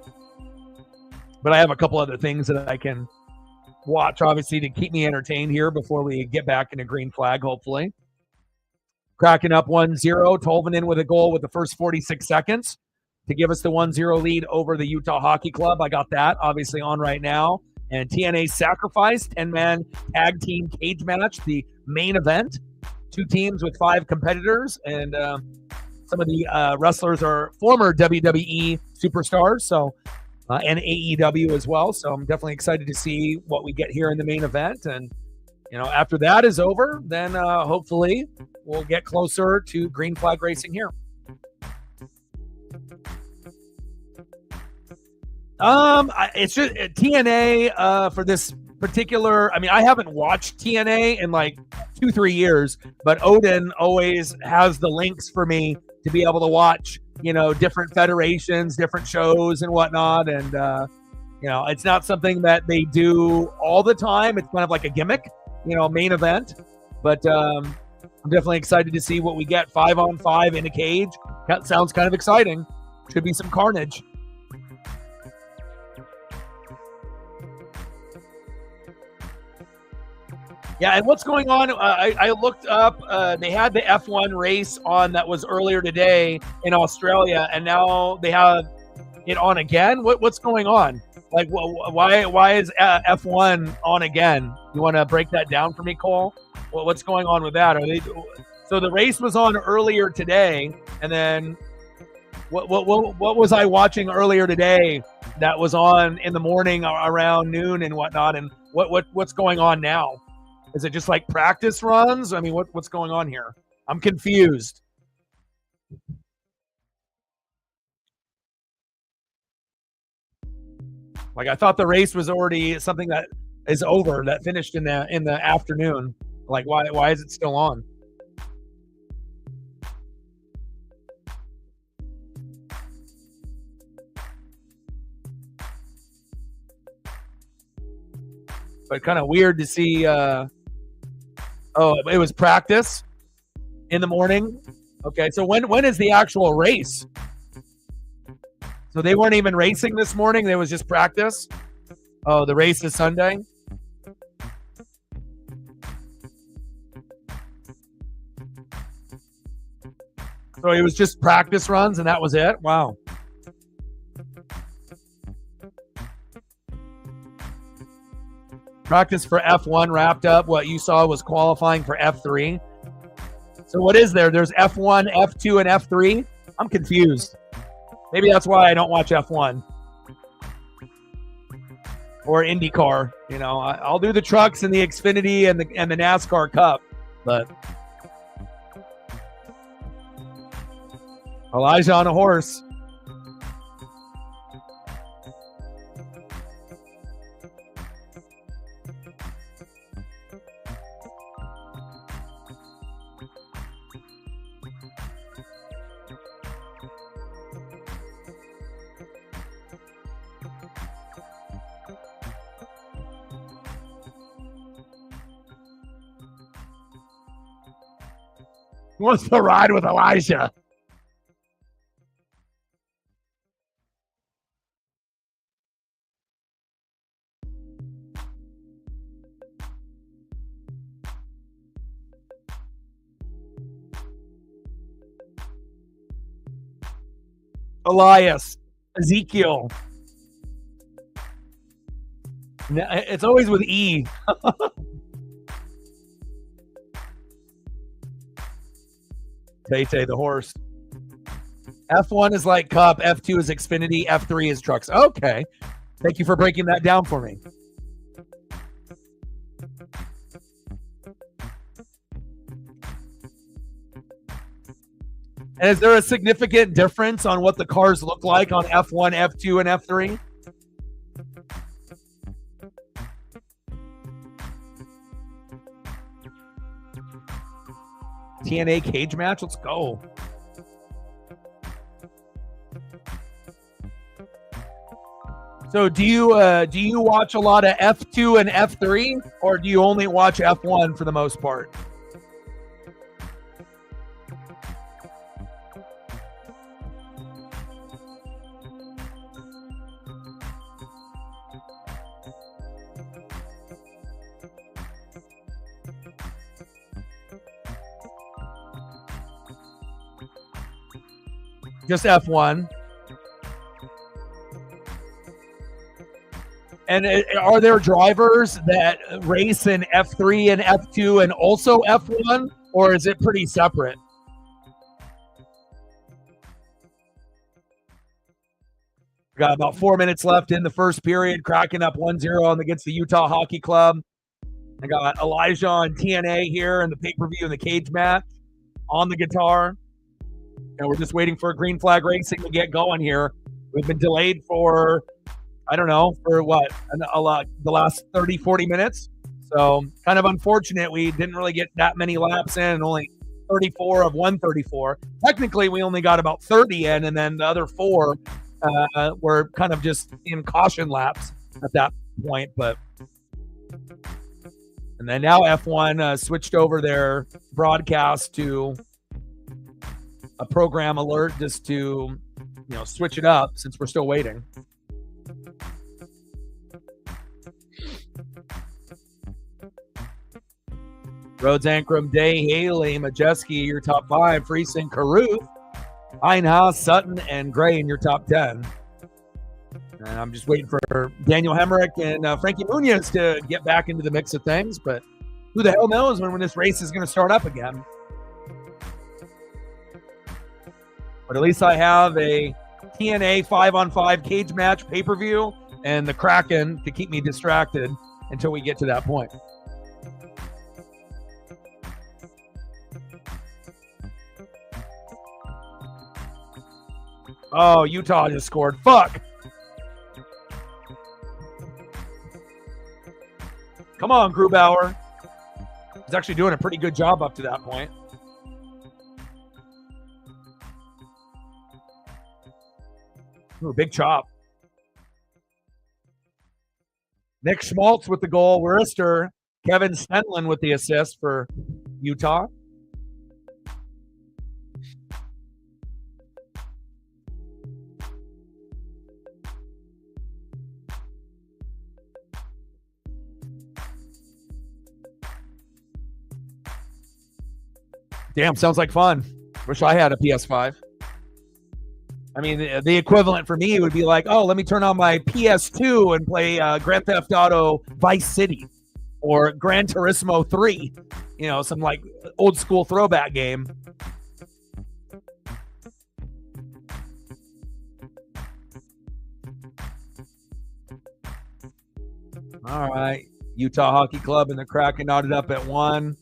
But I have a couple other things that I can watch, obviously, to keep me entertained here before we get back into green flag, hopefully. Kraken up 1-0. Tolvanen with a goal with the first 46 seconds to give us the 1-0 lead over the Utah Hockey Club. I got that, obviously, on right now. And TNA Sacrifice, 10-man tag team cage match, the main event. 2 teams with 5 competitors, and some of the wrestlers are former WWE superstars, so and AEW as well. So I'm definitely excited to see what we get here in the main event. And after that is over, then hopefully we'll get closer to green flag racing here. It's just TNA for this particular. I mean, I haven't watched TNA in like 2-3 years, but Odin always has the links for me to be able to watch, different federations, different shows and whatnot. And, it's not something that they do all the time. It's kind of like a gimmick, main event. But I'm definitely excited to see what we get 5-on-5 in a cage. That sounds kind of exciting. Should be some carnage. Yeah, and what's going on? I looked up. They had the F1 race on that was earlier today in Australia, and now they have it on again. What's going on? Like, why is F1 on again? You want to break that down for me, Cole? What's going on with that? So the race was on earlier today, and then what was I watching earlier today that was on in the morning around noon and whatnot? And what's going on now? Is it just like practice runs? I mean, what's going on here? I'm confused. Like, I thought the race was already something that is over, that finished in the afternoon. Like, why is it still on? But kind of weird to see. It was practice in the morning. Okay, so when is the actual race? So they weren't even racing this morning. There was just practice. Oh, the race is Sunday. So it was just practice runs and that was it? Wow. Practice for F1 wrapped up. What you saw was qualifying for F3. So what is there? There's F1, F2, and F3? I'm confused. Maybe that's why I don't watch F1 or IndyCar. I'll do the trucks and the Xfinity and the NASCAR Cup, but Elijah on a horse. Who wants to ride with Elijah? Elias, Ezekiel. It's always with E. Tay the horse. F1 is like Cup, F2 is Xfinity, F3 is trucks. Okay. Thank you for breaking that down for me. And is there a significant difference on what the cars look like on F1, F2, and F3? TNA cage match? Let's go. So do you watch a lot of F2 and F3, or do you only watch F1 for the most part? Just F1. And are there drivers that race in F3 and F2 and also F1, or is it pretty separate? We got about 4 minutes left in the first period. Kraken up 1-0 against the Utah Hockey Club. I got Elijah on TNA here in the pay-per-view and the cage match on the guitar. And we're just waiting for Green Flag Racing to get going here. We've been delayed for, I don't know, for what, the last 30, 40 minutes. So kind of unfortunate. We didn't really get that many laps in, only 34 of 134. Technically, we only got about 30 in, and then the other 4 were kind of just in caution laps at that point. But and then now F1 switched over their broadcast to a program alert just to, switch it up since we're still waiting. Rhodes, Ankrum, Day, Haley, Majeski, your top 5. Friesen, Caruth, Einhaus, Sutton, and Gray in your top 10. And I'm just waiting for Daniel Hemrick and Frankie Muniz to get back into the mix of things. But who the hell knows when this race is going to start up again. But at least I have a TNA 5-on-5 cage match pay-per-view and the Kraken to keep me distracted until we get to that point. Oh, Utah just scored. Fuck. Come on, Grubauer. He's actually doing a pretty good job up to that point. Ooh, big chop. Nick Schmaltz with the goal. Werister. Kevin Stenlin with the assist for Utah. Damn, sounds like fun. Wish I had a PS5. I mean, the equivalent for me would be like, oh, let me turn on my PS2 and play Grand Theft Auto Vice City or Gran Turismo 3. Some like old school throwback game. All right. Utah Hockey Club and the Kraken knotted up at 1.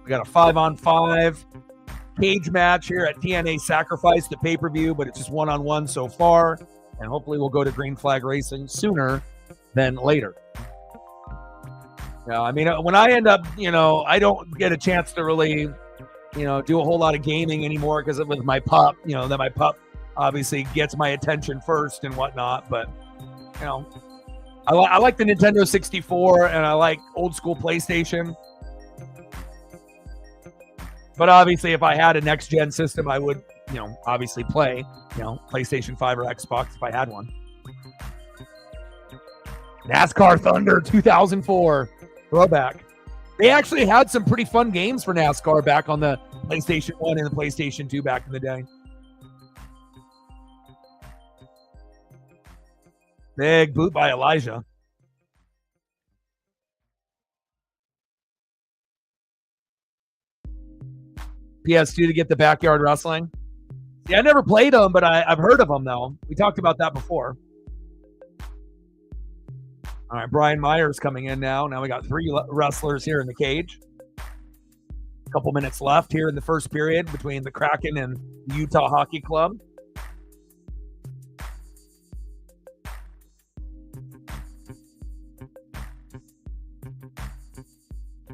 We got a 5-on-5 cage match here at TNA Sacrifice, the pay-per-view, but it's just 1-on-1 so far. And hopefully we'll go to Green Flag Racing sooner than later. I mean, when I end up, I don't get a chance to really, do a whole lot of gaming anymore because with my pup, that my pup obviously gets my attention first and whatnot. But, I like the Nintendo 64 and I like old school PlayStation. But obviously, if I had a next-gen system, I would, obviously play, PlayStation 5 or Xbox if I had one. NASCAR Thunder 2004. Throwback. They actually had some pretty fun games for NASCAR back on the PlayStation 1 and the PlayStation 2 back in the day. Big boot by Elijah. PS2 to get the backyard wrestling. Yeah, I never played them, but I've heard of them, though. We talked about that before. All right, Brian Myers coming in now. Now we got 3 wrestlers here in the cage. A couple minutes left here in the first period between the Kraken and the Utah Hockey Club.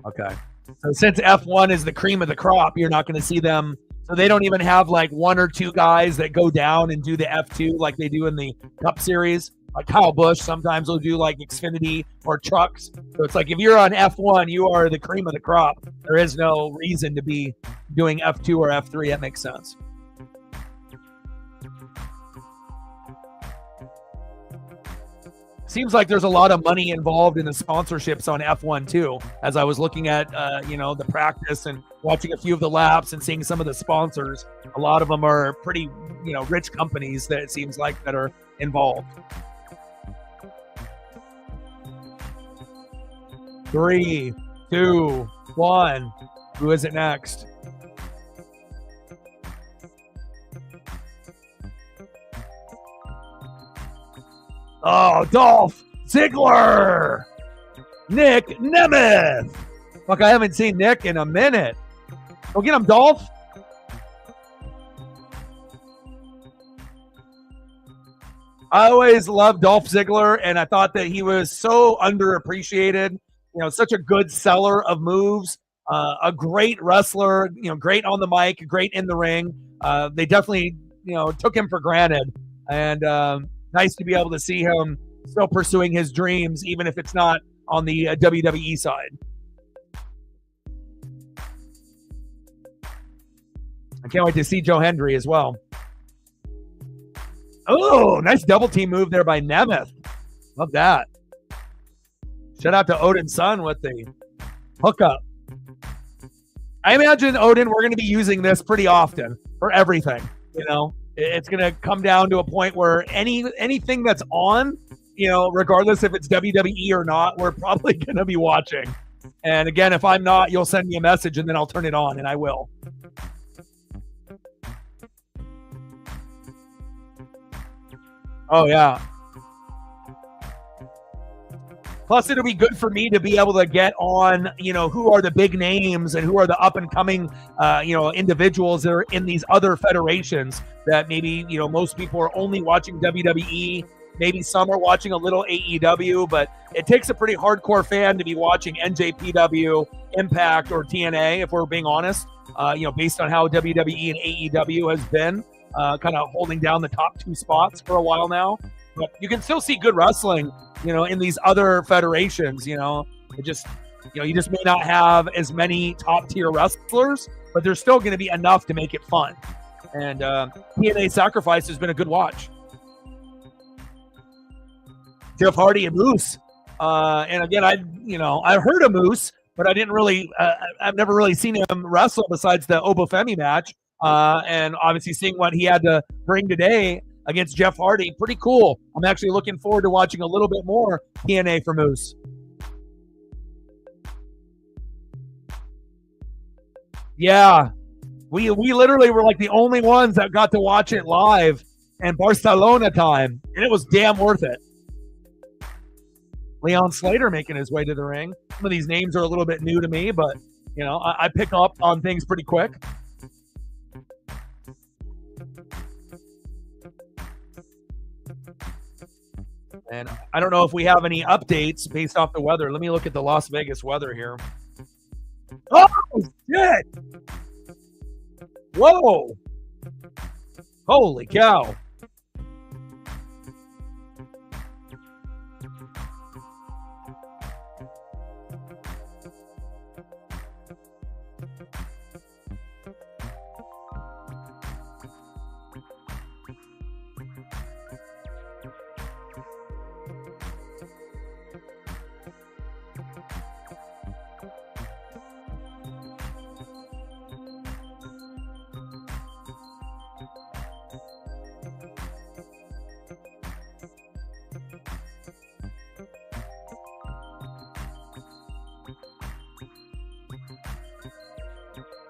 Okay. So since F1 is the cream of the crop, you're not going to see them. So they don't even have like 1 or 2 guys that go down and do the F2 like they do in the Cup Series. Like Kyle Busch sometimes will do like Xfinity or trucks. So it's like if you're on F1, you are the cream of the crop. There is no reason to be doing F2 or F3. That makes sense. Seems like there's a lot of money involved in the sponsorships on F1 too. As I was looking at, the practice and watching a few of the laps and seeing some of the sponsors, a lot of them are pretty, rich companies that it seems like that are involved. 3, 2, 1. Who is it next? Oh, Dolph Ziggler! Nick Nemeth! Fuck, I haven't seen Nick in a minute. Go get him, Dolph. I always loved Dolph Ziggler, and I thought that he was so underappreciated. Such a good seller of moves, a great wrestler, great on the mic, great in the ring. They definitely, took him for granted. And nice to be able to see him still pursuing his dreams, even if it's not on the WWE side. I can't wait to see Joe Hendry as well. Oh, nice double team move there by Nemeth. Love that. Shout out to Odin's son with the hookup. I imagine, Odin, we're going to be using this pretty often for everything. It's going to come down to a point where anything that's on, regardless if it's WWE or not, we're probably going to be watching. And again, if I'm not, you'll send me a message and then I'll turn it on, and I will. Oh, yeah. Plus, it'll be good for me to be able to get on, who are the big names and who are the up-and-coming, individuals that are in these other federations that maybe, most people are only watching WWE. Maybe some are watching a little AEW, but it takes a pretty hardcore fan to be watching NJPW, Impact, or TNA, if we're being honest, based on how WWE and AEW has been kind of holding down the top 2 spots for a while now. But you can still see good wrestling, in these other federations. It just, you just may not have as many top tier wrestlers, but there's still going to be enough to make it fun. And TNA Sacrifice has been a good watch. Jeff Hardy and Moose. And again, I've heard of Moose, but I didn't really, I've never really seen him wrestle besides the Obafemi match. And obviously seeing what he had to bring today against Jeff Hardy, pretty cool. I'm actually looking forward to watching a little bit more TNA for Moose. Yeah, we literally were like the only ones that got to watch it live in Barcelona time, and it was damn worth it. Leon Slater making his way to the ring. Some of these names are a little bit new to me, but I pick up on things pretty quick. And I don't know if we have any updates based off the weather. Let me look at the Las Vegas weather here. Oh, shit! Whoa! Holy cow.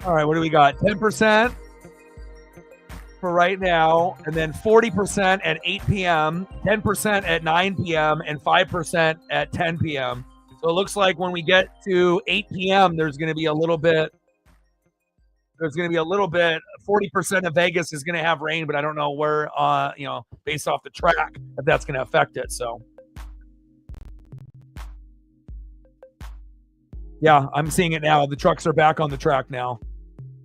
All right, what do we got? 10% for right now, and then 40% at 8 p.m., 10% at 9 p.m., and 5% at 10 p.m. So it looks like when we get to 8 p.m., there's going to be a little bit. 40% of Vegas is going to have rain, but I don't know where, based off the track, if that's going to affect it. So, yeah, I'm seeing it now. The trucks are back on the track now.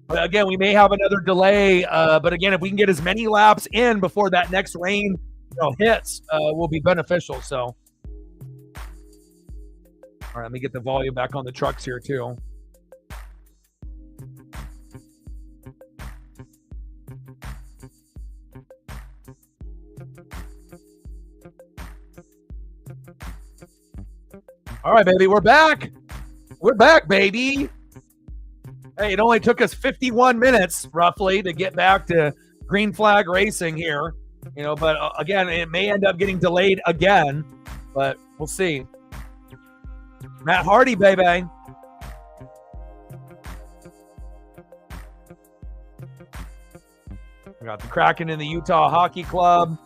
But again, we may have another delay. But again, if we can get as many laps in before that next rain hits, will be beneficial. So, all right, let me get the volume back on the trucks here too. All right, baby, we're back. We're back, baby. Hey, it only took us 51 minutes, roughly, to get back to green flag racing here. But again, it may end up getting delayed again, but we'll see. Matt Hardy, baby. We got the Kraken and the Utah Hockey Club.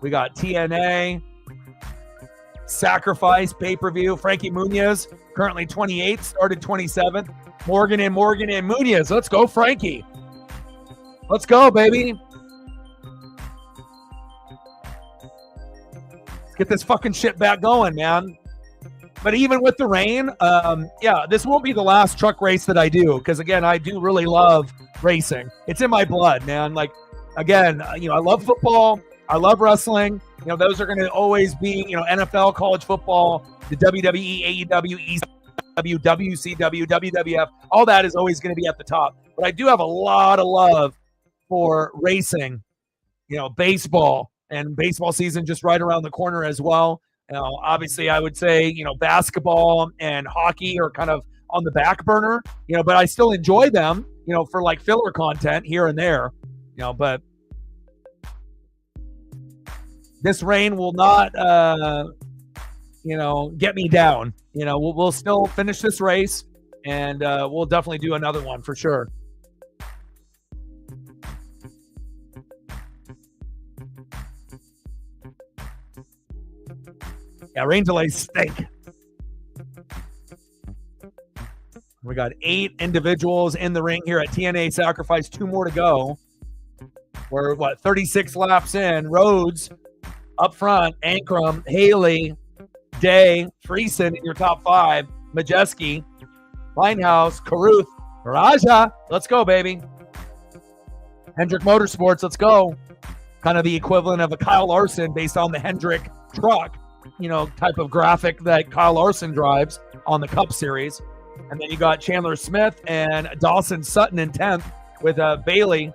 We got TNA. Sacrifice pay-per-view. Frankie Muniz, currently 28th, started 27th. Morgan and Muniz. Let's go, Frankie. Let's go, baby. Let's get this fucking shit back going, man. But even with the rain, this won't be the last truck race that I do, because, again, I do really love racing. It's in my blood, man. Like, again, I love football. I love wrestling. Those are going to always be, NFL, college football, the WWE, AEW, ECW, WCW, WWF. All that is always going to be at the top. But I do have a lot of love for racing, baseball, and baseball season just right around the corner as well. Obviously, I would say, basketball and hockey are kind of on the back burner, but I still enjoy them, for like filler content here and there, but this rain will not, get me down. We'll still finish this race, and we'll definitely do another one for sure. Yeah, rain delays stink. We got 8 individuals in the ring here at TNA Sacrifice. 2 more to go. We're, 36 laps in. Rhodes up front, Ankrum, Haley, Day, Friesen in your top 5, Majeski, Linehouse, Caruth, Raja. Let's go, baby. Hendrick Motorsports, let's go. Kind of the equivalent of a Kyle Larson based on the Hendrick truck, type of graphic that Kyle Larson drives on the Cup Series. And then you got Chandler Smith and Dawson Sutton in 10th with Bailey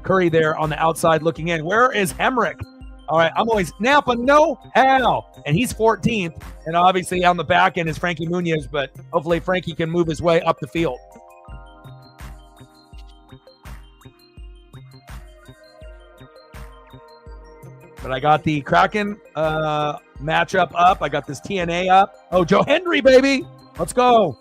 Curry there on the outside looking in. Where is Hemrick? All right, I'm always Napa, no how. And he's 14th. And obviously on the back end is Frankie Muniz, but hopefully Frankie can move his way up the field. But I got the Kraken matchup up. I got this TNA up. Oh, Joe Hendry, baby. Let's go.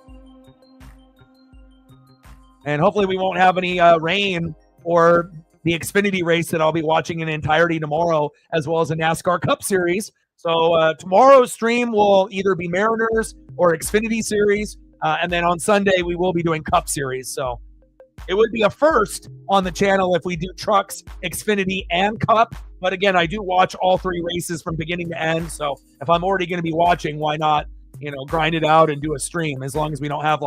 And hopefully we won't have any rain or the Xfinity race that I'll be watching in entirety tomorrow, as well as a NASCAR Cup Series. So tomorrow's stream will either be Mariners or Xfinity Series. And then on Sunday, we will be doing Cup Series. So it would be a first on the channel if we do trucks, Xfinity, and Cup. But again, I do watch all 3 races from beginning to end. So if I'm already going to be watching, why not, grind it out and do a stream, as long as we don't have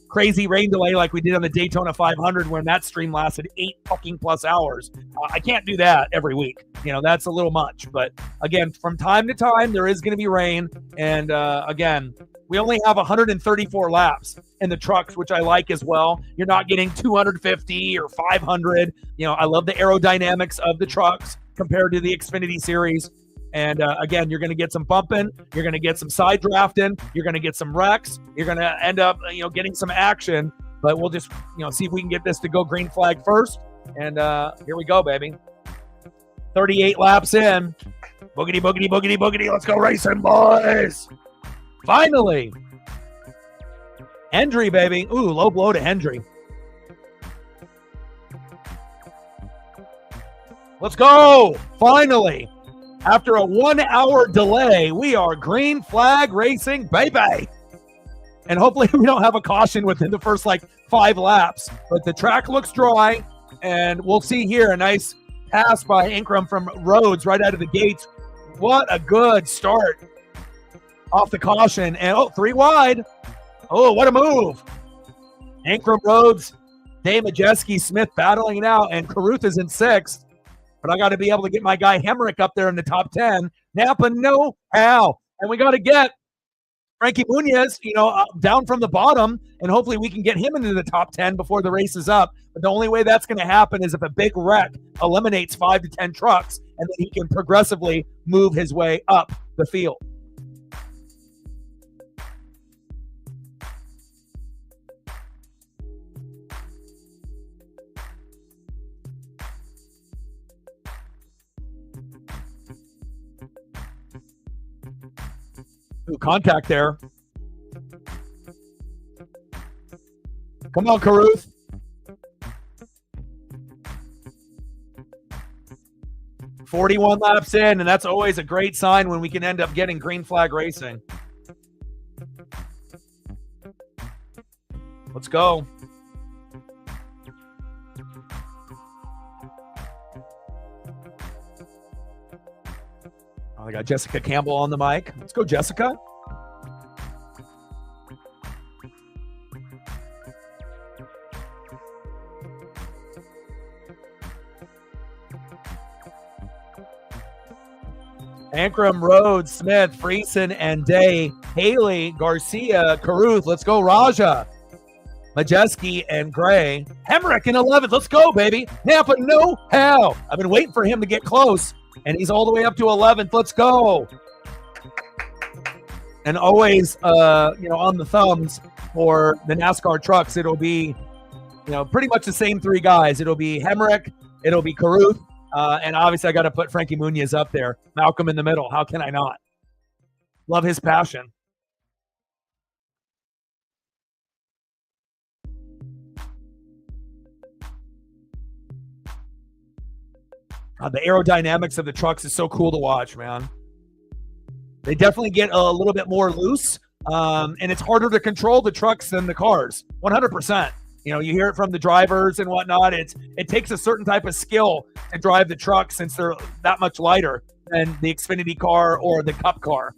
crazy rain delay like we did on the Daytona 500 when that stream lasted 8 fucking plus hours. I can't do that every week. That's a little much. But again, from time to time, there is going to be rain. And again, we only have 134 laps in the trucks, which I like as well. You're not getting 250 or 500. I love the aerodynamics of the trucks compared to the Xfinity Series. And again, you're going to get some bumping. You're going to get some side drafting. You're going to get some wrecks. You're going to end up, getting some action. But we'll just, see if we can get this to go green flag first. And here we go, baby. 38 laps in. Boogity, boogity, boogity, boogity. Let's go racing, boys. Finally. Hendry, baby. Ooh, low blow to Hendry. Let's go. Finally, after a 1-hour delay, we are green flag racing, baby. And hopefully we don't have a caution within the first 5 laps. But the track looks dry, and we'll see here a nice pass by Ingram from Rhodes right out of the gates. What a good start off the caution. And 3 wide. Oh, what a move. Ingram, Rhodes, Day, Majeski, Smith battling it out, and Caruth is in 6th. But I got to be able to get my guy Hemrick up there in the top 10. Napa, no how. And we got to get Frankie Muniz, down from the bottom, and hopefully we can get him into the top 10 before the race is up. But the only way that's going to happen is if a big wreck eliminates 5 to 10 trucks, and then he can progressively move his way up the field. Ooh, contact there. Come on, Caruth. "41 laps in, and that's always a great sign when we can end up getting green flag racing. Let's go. I got Jessica Campbell on the mic. Let's go, Jessica. Ankrum, Rhodes, Smith, Friesen, and Day, Haley, Garcia, Caruth. Let's go, Raja, Majeski, and Gray. Hemrick in 11th. Let's go, baby. Napa, no how. I've been waiting for him to get close, and he's all the way up to 11th. Let's go. And always, on the thumbs for the NASCAR trucks, it'll be, pretty much the same 3 guys. It'll be Hemrick, it'll be Caruth, and obviously I got to put Frankie Muniz up there. Malcolm in the middle. How can I not? Love his passion. The aerodynamics of the trucks is so cool to watch, man. They definitely get a little bit more loose, and it's harder to control the trucks than the cars, 100%. You hear it from the drivers and whatnot. It takes a certain type of skill to drive the truck since they're that much lighter than the Xfinity car or the Cup car.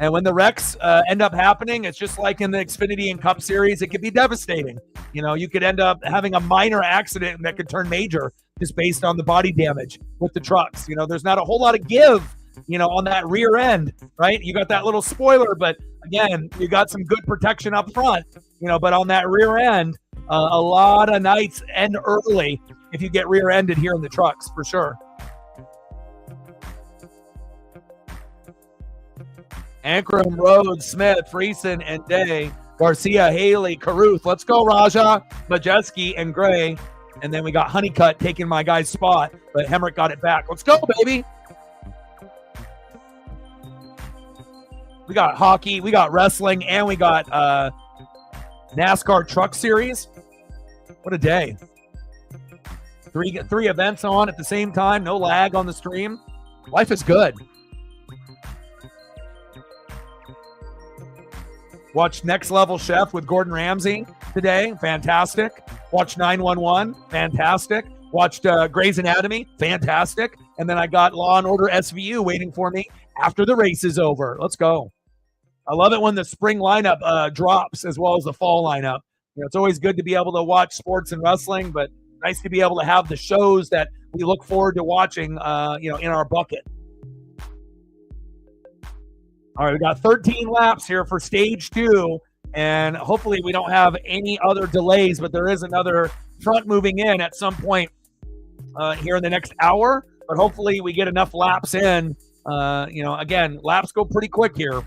And when the wrecks end up happening, it's just like in the Xfinity and Cup series, it could be devastating. You could end up having a minor accident that could turn major just based on the body damage with the trucks. There's not a whole lot of give, on that rear end, right? You got that little spoiler, but again, you got some good protection up front, but on that rear end, a lot of nights end early if you get rear-ended here in the trucks, for sure. Ankrum, Rhodes, Smith, Friesen, and Day, Garcia, Haley, Caruth. Let's go, Raja, Majeski, and Gray. And then we got Honeycutt taking my guy's spot, but Hemrick got it back. Let's go, baby. We got hockey, we got wrestling, and we got NASCAR Truck Series. What a day. Three events on at the same time, no lag on the stream. Life is good. Watch Next Level Chef with Gordon Ramsay today. Fantastic. Watch 911. Fantastic. Watched Grey's Anatomy. Fantastic. And then I got Law and Order SVU waiting for me after the race is over. Let's go. I love it when the spring lineup drops as well as the fall lineup. It's always good to be able to watch sports and wrestling, but nice to be able to have the shows that we look forward to watching, in our bucket. All right, we got 13 laps here for stage 2, and hopefully we don't have any other delays, but there is another front moving in at some point here in the next hour, but hopefully we get enough laps in. Again, laps go pretty quick here,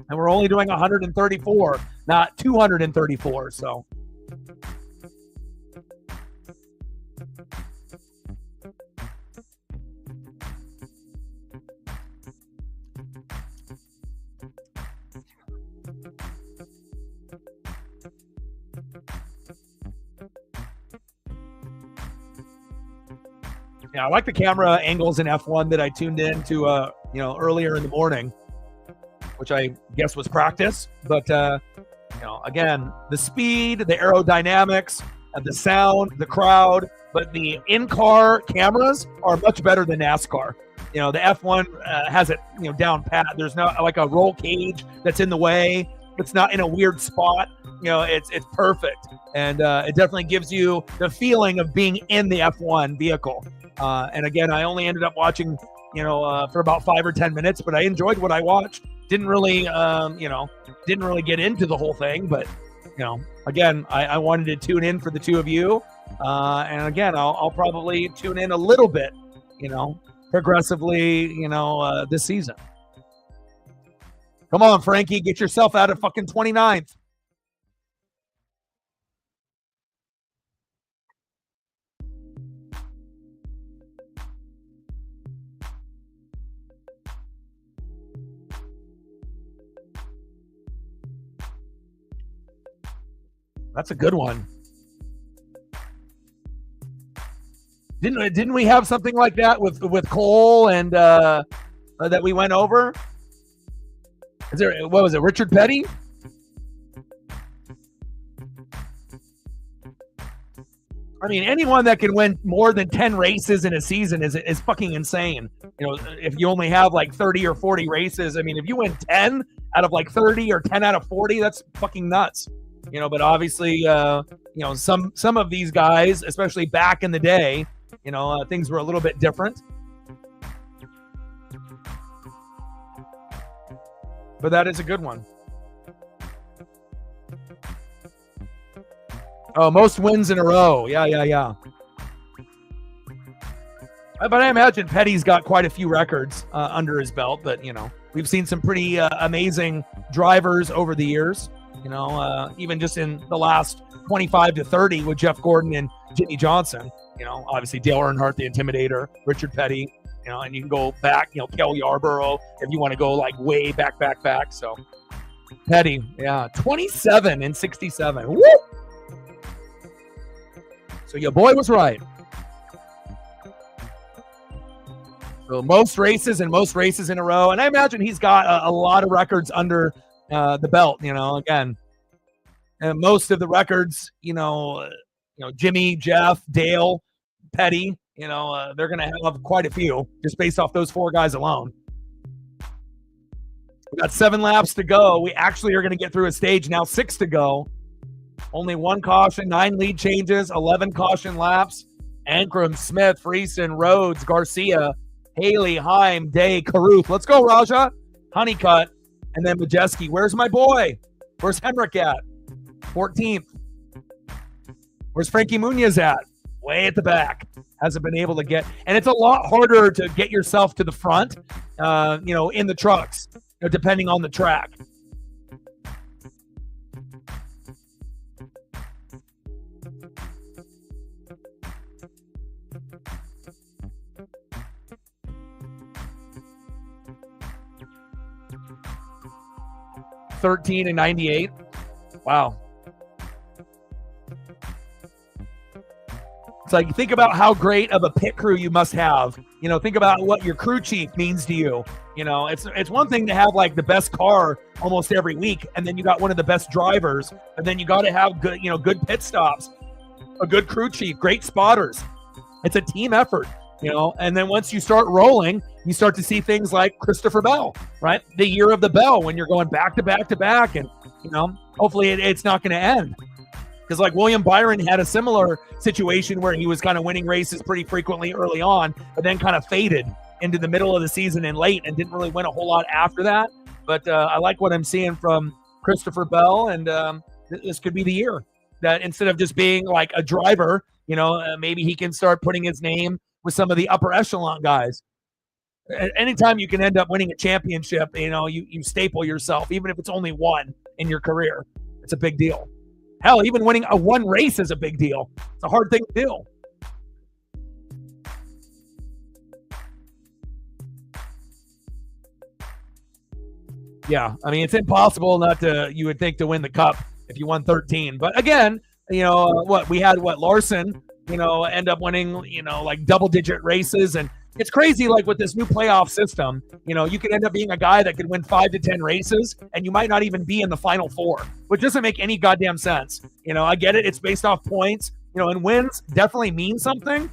and we're only doing 134, not 234, so... Yeah, I like the camera angles in F1 that I tuned in to, earlier in the morning, which I guess was practice. But, again, the speed, the aerodynamics, the sound, the crowd, but the in-car cameras are much better than NASCAR. The F1 has it, down pat. There's not like a roll cage that's in the way. It's not in a weird spot. It's perfect. And it definitely gives you the feeling of being in the F1 vehicle. And again, I only ended up watching, for about 5 or 10 minutes, but I enjoyed what I watched. Didn't really get into the whole thing, but, again, I wanted to tune in for the two of you. And again, I'll probably tune in a little bit, progressively, this season. Come on, Frankie, get yourself out of fucking 29th. That's a good one. Didn't we have something like that with Cole and that we went over? What was it? Richard Petty? I mean, anyone that can win more than 10 races in a season is fucking insane. If you only have like 30 or 40 races, I mean, if you win 10 out of like 30 or 10 out of 40, that's fucking nuts. But obviously, some of these guys, especially back in the day, things were a little bit different. But that is a good one. Oh, most wins in a row. Yeah. But I imagine Petty's got quite a few records under his belt. But, we've seen some pretty amazing drivers over the years. Even just in the last 25 to 30 with Jeff Gordon and Jimmy Johnson. Obviously Dale Earnhardt, the Intimidator, Richard Petty. And you can go back, Kel Yarborough, if you want to go like way back. So Petty, yeah, 27 and 67. Woo! So your boy was right. So most races in a row. And I imagine he's got a lot of records under the belt, again. And most of the records, Jimmy, Jeff, Dale, Petty, they're going to have quite a few just based off those four guys alone. We got 7 laps to go. We actually are going to get through a stage now, 6 to go. Only 1 caution, 9 lead changes, 11 caution laps. Ankrum, Smith, Friesen, Rhodes, Garcia, Haley, Heim, Day, Caruth. Let's go, Raja. Honeycutt, and then Majeski. Where's my boy? Where's Henrik at? 14th. Where's Frankie Muniz at? Way at the back. Hasn't been able to get. And it's a lot harder to get yourself to the front, in the trucks, depending on the track. $13 and $98. Wow. It's like, think about how great of a pit crew you must have. Think about what your crew chief means to you. It's one thing to have like the best car almost every week, and then you got one of the best drivers, and then you got to have good, good pit stops, a good crew chief, great spotters. It's a team effort, and then once you start rolling, you start to see things like Christopher Bell, right? The year of the bell, when you're going back to back to back, and hopefully it's not going to end. Because like William Byron had a similar situation where he was kind of winning races pretty frequently early on, but then kind of faded into the middle of the season and late and didn't really win a whole lot after that. But I like what I'm seeing from Christopher Bell, and this could be the year that instead of just being like a driver, maybe he can start putting his name with some of the upper echelon guys. Anytime you can end up winning a championship, you staple yourself, even if it's only one in your career. It's a big deal. Hell, even winning a one race is a big deal. It's a hard thing to do. Yeah, I mean, it's impossible you would think, to win the cup if you won 13. But again, what we had, Larson end up winning, like double-digit races. And it's crazy, like with this new playoff system, you could end up being a guy that could win 5 to 10 races, and you might not even be in the final 4, which doesn't make any goddamn sense. I get it. It's based off points, and wins definitely mean something,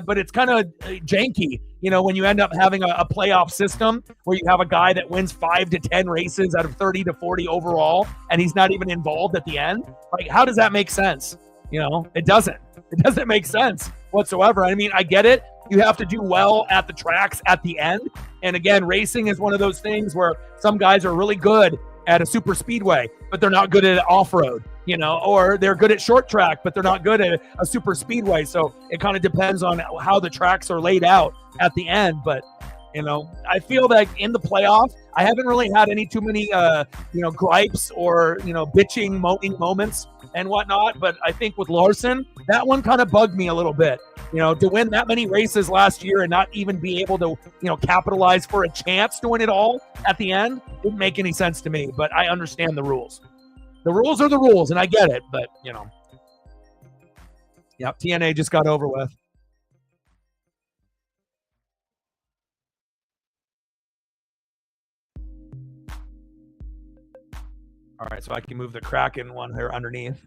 but it's kind of janky, when you end up having a playoff system where you have a guy that wins 5 to 10 races out of 30 to 40 overall, and he's not even involved at the end. Like, how does that make sense? It doesn't. It doesn't make sense whatsoever. I mean, I get it. You have to do well at the tracks at the end. And again, racing is one of those things where some guys are really good at a super speedway, but they're not good at off-road, or they're good at short track, but they're not good at a super speedway. So it kind of depends on how the tracks are laid out at the end. But, I feel that in the playoff, I haven't really had too many, gripes or, bitching, moaning moments and whatnot. But I think with Larson, that one kind of bugged me a little bit. To win that many races last year and not even be able to, capitalize for a chance to win it all at the end didn't make any sense to me. But I understand the rules. The rules are the rules, and I get it. But, TNA just got over with. All right, so I can move the Kraken one here underneath.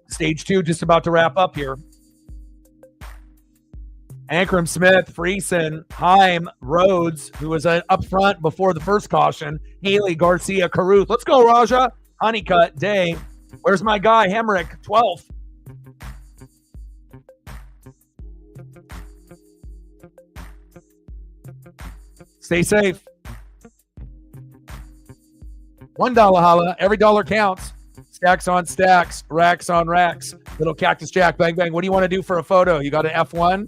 Stage 2 just about to wrap up here. Ankrum, Smith, Friesen, Heim, Rhodes, who was up front before the first caution, Haley, Garcia, Caruth. Let's go, Raja. Honeycutt, Day. Where's my guy, Hemrick, 12th. Stay safe. $1 holla. Every dollar counts. Stacks on stacks. Racks on racks. Little Cactus Jack. Bang, bang. What do you want to do for a photo? You got an F1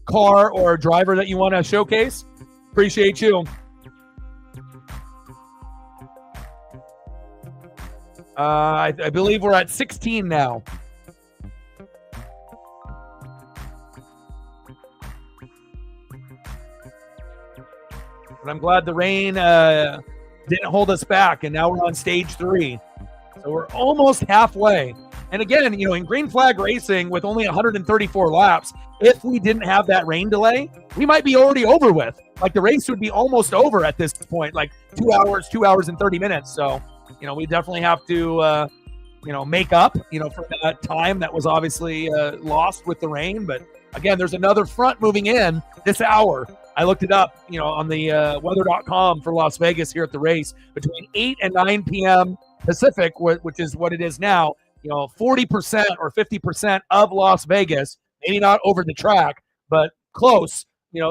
car or a driver that you want to showcase? Appreciate you. I believe we're at 16 now. But I'm glad the rain didn't hold us back, and now we're on stage 3. So we're almost halfway. And again, in green flag racing with only 134 laps, if we didn't have that rain delay, we might be already over with. Like the race would be almost over at this point, like 2 hours and 30 minutes. So, we definitely have to, make up, for that time that was obviously lost with the rain. But again, there's another front moving in this hour. I looked it up, on the weather.com for Las Vegas here at the race between 8 and 9 p.m. Pacific, which is what it is now. 40% or 50% of Las Vegas, maybe not over the track, but close,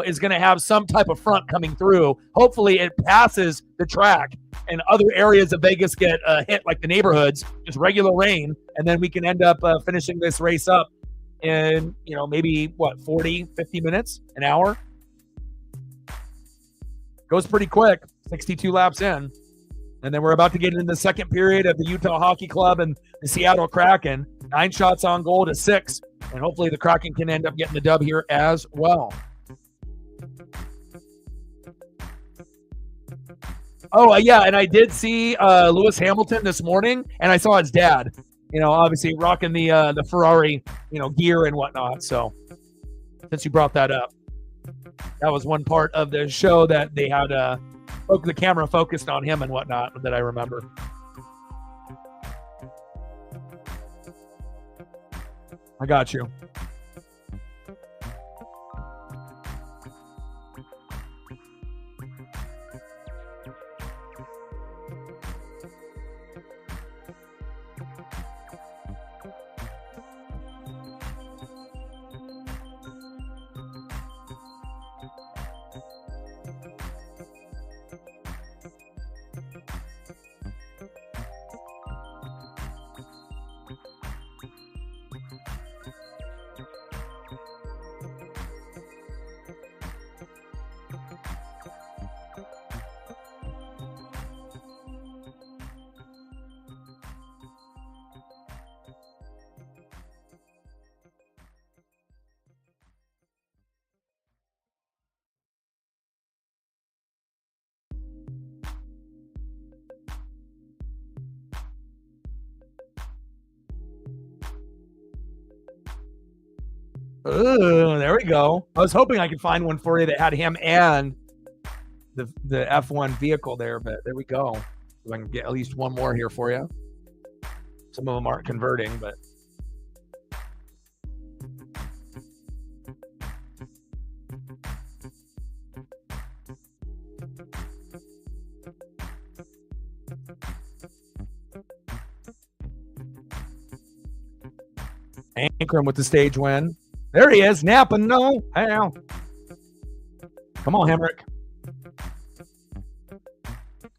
is going to have some type of front coming through. Hopefully it passes the track and other areas of Vegas get hit, like the neighborhoods, just regular rain. And then we can end up finishing this race up in, maybe 40, 50 minutes, an hour. Goes pretty quick, 62 laps in. And then we're about to get into the second period of the Utah Hockey Club and the Seattle Kraken. 9 shots on goal to 6. And hopefully the Kraken can end up getting the dub here as well. Oh, yeah, and I did see Lewis Hamilton this morning, and I saw his dad, obviously rocking the Ferrari, gear and whatnot. So since you brought that up, that was one part of the show that they had the camera focused on him and whatnot that I remember. I got you. Ooh, there we go. I was hoping I could find one for you that had him and the F1 vehicle there, but there we go. So I can get at least one more here for you. Some of them aren't converting, but Ankrum with the stage win. There he is, Napa. No, how? Come on, Hemrick.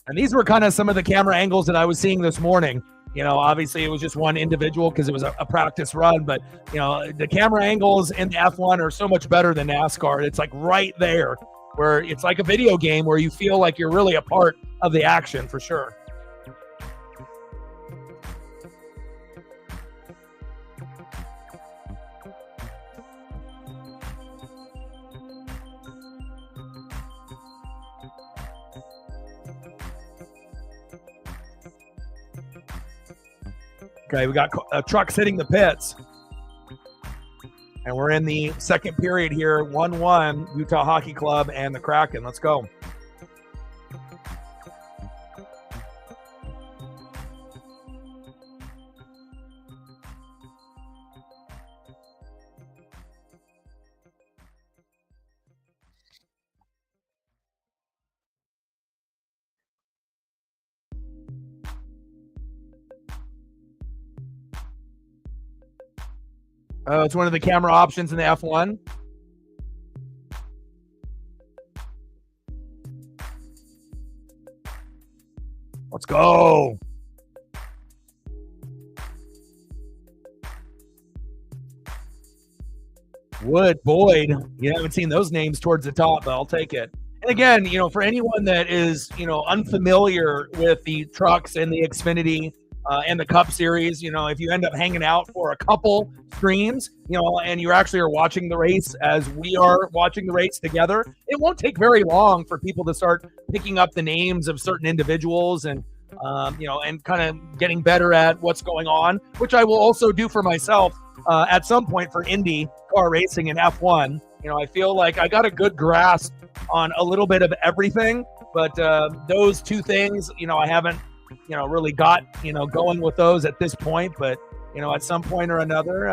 And these were kind of some of the camera angles that I was seeing this morning. Obviously it was just one individual because it was a practice run, but the camera angles in the F1 are so much better than NASCAR. It's like right there where it's like a video game where you feel like you're really a part of the action for sure. Okay, we got trucks hitting the pits. And we're in the second period here, 1-1, Utah Hockey Club and the Kraken. Let's go. It's one of the camera options in the F1. Let's go. Wood, Boyd. You haven't seen those names towards the top, but I'll take it. And again, for anyone that is, unfamiliar with the trucks and the Xfinity and the Cup Series, if you end up hanging out for a couple streams, and you actually are watching the race as we are watching the race together, it won't take very long for people to start picking up the names of certain individuals and, and kind of getting better at what's going on, which I will also do for myself at some point for Indy car racing and F1. I feel like I got a good grasp on a little bit of everything, but those two things, I haven't really got, going with those at this point, but, at some point or another,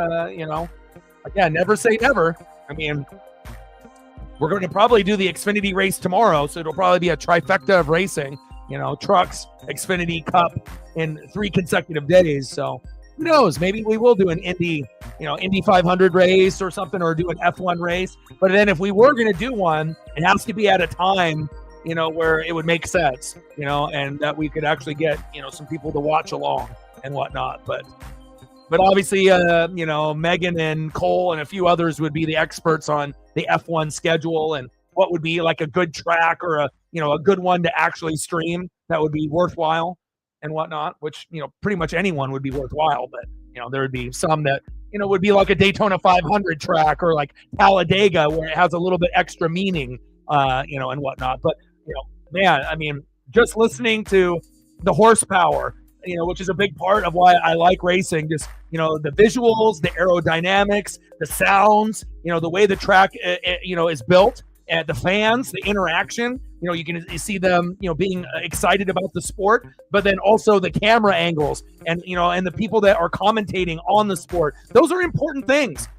again, never say never. I mean, we're going to probably do the Xfinity race tomorrow, so it'll probably be a trifecta of racing, trucks, Xfinity, Cup in 3 consecutive days. So who knows? Maybe we will do an Indy, Indy 500 race or something, or do an F1 race. But then if we were going to do one, it has to be at a time where it would make sense, and that we could actually get, some people to watch along and whatnot. But obviously, Megan and Cole and a few others would be the experts on the F1 schedule and what would be like a good track or a good one to actually stream that would be worthwhile and whatnot, which, pretty much anyone would be worthwhile. But, there would be some that, would be like a Daytona 500 track or like Talladega where it has a little bit extra meaning, and whatnot. But, man, I mean, just listening to the horsepower, which is a big part of why I like racing, just, the visuals, the aerodynamics, the sounds, the way the track, is built, and the fans, the interaction, you can see them, being excited about the sport, but then also the camera angles and, and the people that are commentating on the sport. Those are important things,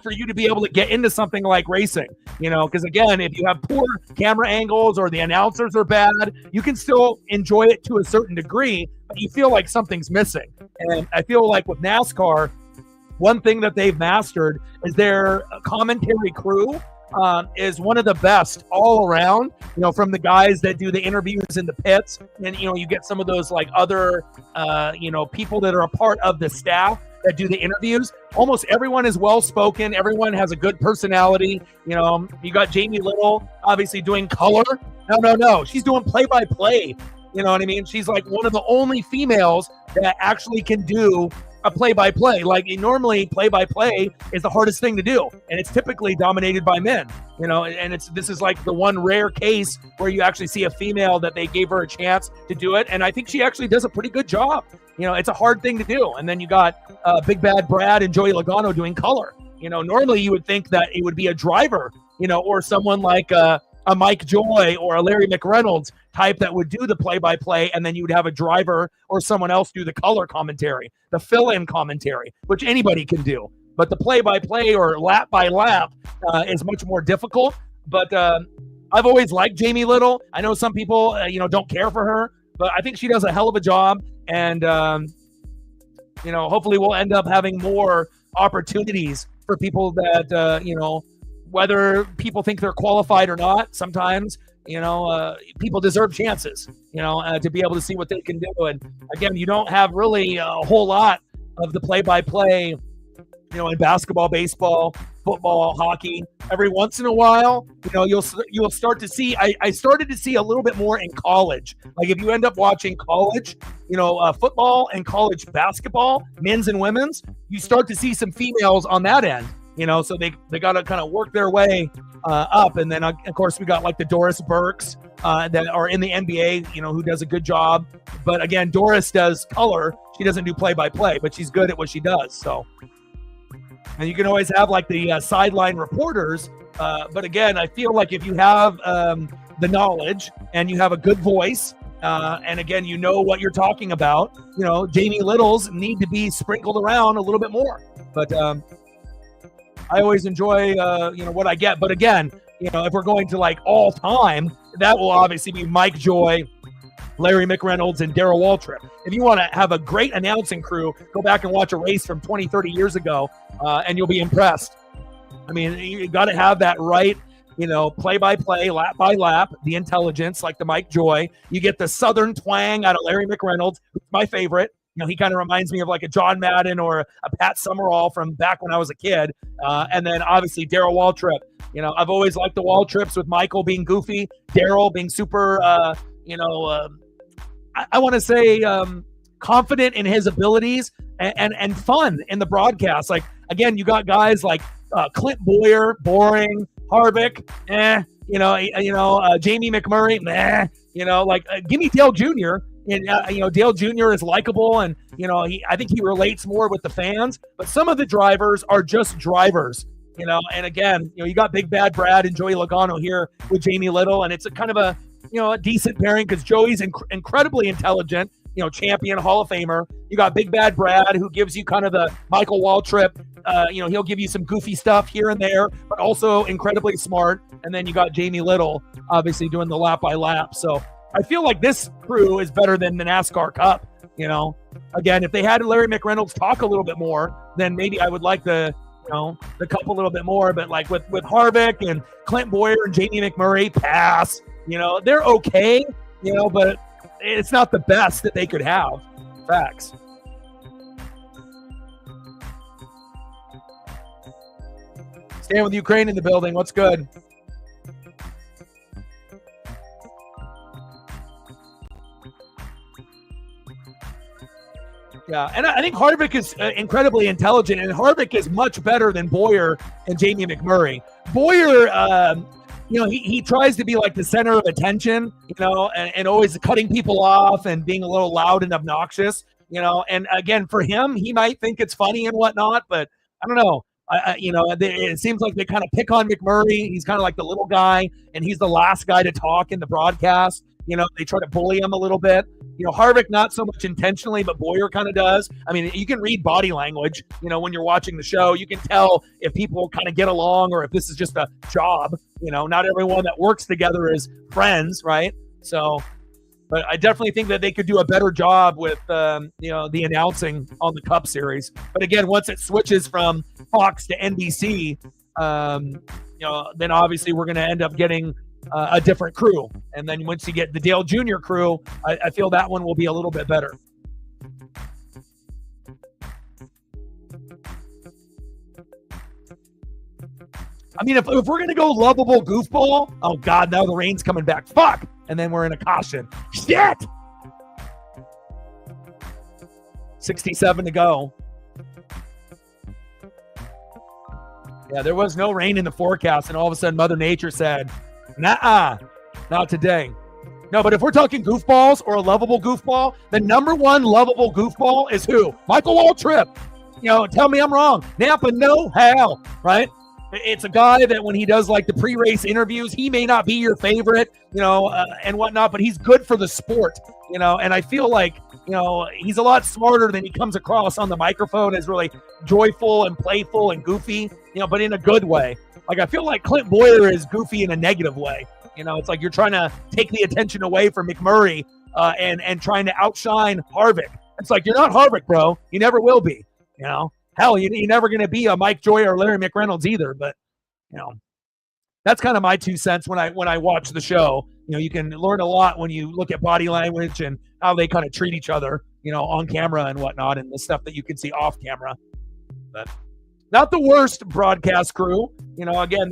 for you to be able to get into something like racing, because again, if you have poor camera angles or the announcers are bad, you can still enjoy it to a certain degree, but you feel like something's missing. And I feel like with NASCAR, one thing that they've mastered is their commentary crew is one of the best all around, from the guys that do the interviews in the pits. And, you get some of those like other, people that are a part of the staff that do the interviews. Almost everyone is well-spoken. Everyone has a good personality. You got Jamie Little, obviously doing color. No. She's doing play-by-play. You know what I mean? She's like one of the only females that actually can do a play-by-play. Like normally play-by-play is the hardest thing to do, and it's typically dominated by men, and this is like the one rare case where you actually see a female that they gave her a chance to do it, and I think she actually does a pretty good job. It's a hard thing to do. And then you got Big Bad Brad and Joey Logano doing color, Normally you would think that it would be a driver, or someone like a Mike Joy or a Larry McReynolds type that would do the play-by-play, and then you would have a driver or someone else do the color commentary, the fill-in commentary, which anybody can do. But the play-by-play or lap-by-lap is much more difficult. But I've always liked Jamie Little. I know some people, don't care for her, but I think she does a hell of a job. And, hopefully we'll end up having more opportunities for people that, whether people think they're qualified or not, sometimes, people deserve chances, to be able to see what they can do. And again, you don't have really a whole lot of the play-by-play, in basketball, baseball, football, hockey. Every once in a while, you'll start to see, I started to see a little bit more in college. Like if you end up watching college, football and college basketball, men's and women's, you start to see some females on that end. So they got to kind of work their way up. And then, of course, we got like the Doris Burks that are in the NBA, who does a good job. But again, Doris does color. She doesn't do play-by-play, but she's good at what she does. So, and you can always have like the sideline reporters. But again, I feel like if you have the knowledge and you have a good voice, and again, what you're talking about, Jamie Littles need to be sprinkled around a little bit more. But I always enjoy, what I get. But again, if we're going to like all time, that will obviously be Mike Joy, Larry McReynolds, and Darrell Waltrip. If you want to have a great announcing crew, go back and watch a race from 20, 30 years ago, and you'll be impressed. I mean, you got to have that right, play-by-play, lap-by-lap, the intelligence, like the Mike Joy. You get the Southern twang out of Larry McReynolds, who's my favorite. He kind of reminds me of like a John Madden or a Pat Summerall from back when I was a kid. And then obviously Darrell Waltrip. I've always liked the Waltrips with Michael being goofy, Darrell being super, I want to say confident in his abilities and fun in the broadcast. Like, again, you got guys like Clint Boyer, boring, Harvick, Jamie McMurray, give me Dale Jr., and Dale Jr. is likable, and I think he relates more with the fans. But some of the drivers are just drivers, And again, you got Big Bad Brad and Joey Logano here with Jamie Little, and it's a kind of a a decent pairing because Joey's incredibly intelligent, champion, Hall of Famer. You got Big Bad Brad, who gives you kind of the Michael Waltrip. He'll give you some goofy stuff here and there, but also incredibly smart. And then you got Jamie Little, obviously doing the lap by lap. So I feel like this crew is better than the NASCAR Cup. Again, if they had Larry McReynolds talk a little bit more, then maybe I would like the Cup a little bit more. But like with Harvick and Clint Boyer and Jamie McMurray, pass. They're okay. But it's not the best that they could have. Facts. Staying with Ukraine in the building. What's good? Yeah, and I think Harvick is incredibly intelligent, and Harvick is much better than Boyer and Jamie McMurray. Boyer, he tries to be like the center of attention, and always cutting people off and being a little loud and obnoxious, And again, for him, he might think it's funny and whatnot, but I don't know. It seems like they kind of pick on McMurray. He's kind of like the little guy, and he's the last guy to talk in the broadcast. They try to bully him a little bit. Harvick, not so much intentionally, but Boyer kind of does. I mean, you can read body language, when you're watching the show. You can tell if people kind of get along or if this is just a job. Not everyone that works together is friends, right? So, but I definitely think that they could do a better job with, the announcing on the Cup Series. But again, once it switches from Fox to NBC, then obviously we're going to end up getting a different crew. And then once you get the Dale Jr. crew, I feel that one will be a little bit better. I mean, if we're going to go lovable goofball, oh God, now the rain's coming back. Fuck. And then we're in a caution. Shit. 67 to go. Yeah, there was no rain in the forecast, and all of a sudden Mother Nature said, nah, not today. No, but if we're talking goofballs or a lovable goofball, the number one lovable goofball is who? Michael Waltrip. tell me I'm wrong. Napa know-how, right? It's a guy that when he does like the pre-race interviews, he may not be your favorite, and whatnot, but he's good for the sport, and I feel like, he's a lot smarter than he comes across on the microphone, as really joyful and playful and goofy, but in a good way. Like, I feel like Clint Boyer is goofy in a negative way. It's like you're trying to take the attention away from McMurray and trying to outshine Harvick. It's like, you're not Harvick, bro. You never will be, Hell, you're never going to be a Mike Joy or Larry McReynolds either. But, that's kind of my 2 cents when I watch the show. You can learn a lot when you look at body language and how they kind of treat each other, on camera and whatnot, and the stuff that you can see off camera. But not the worst broadcast crew. Again,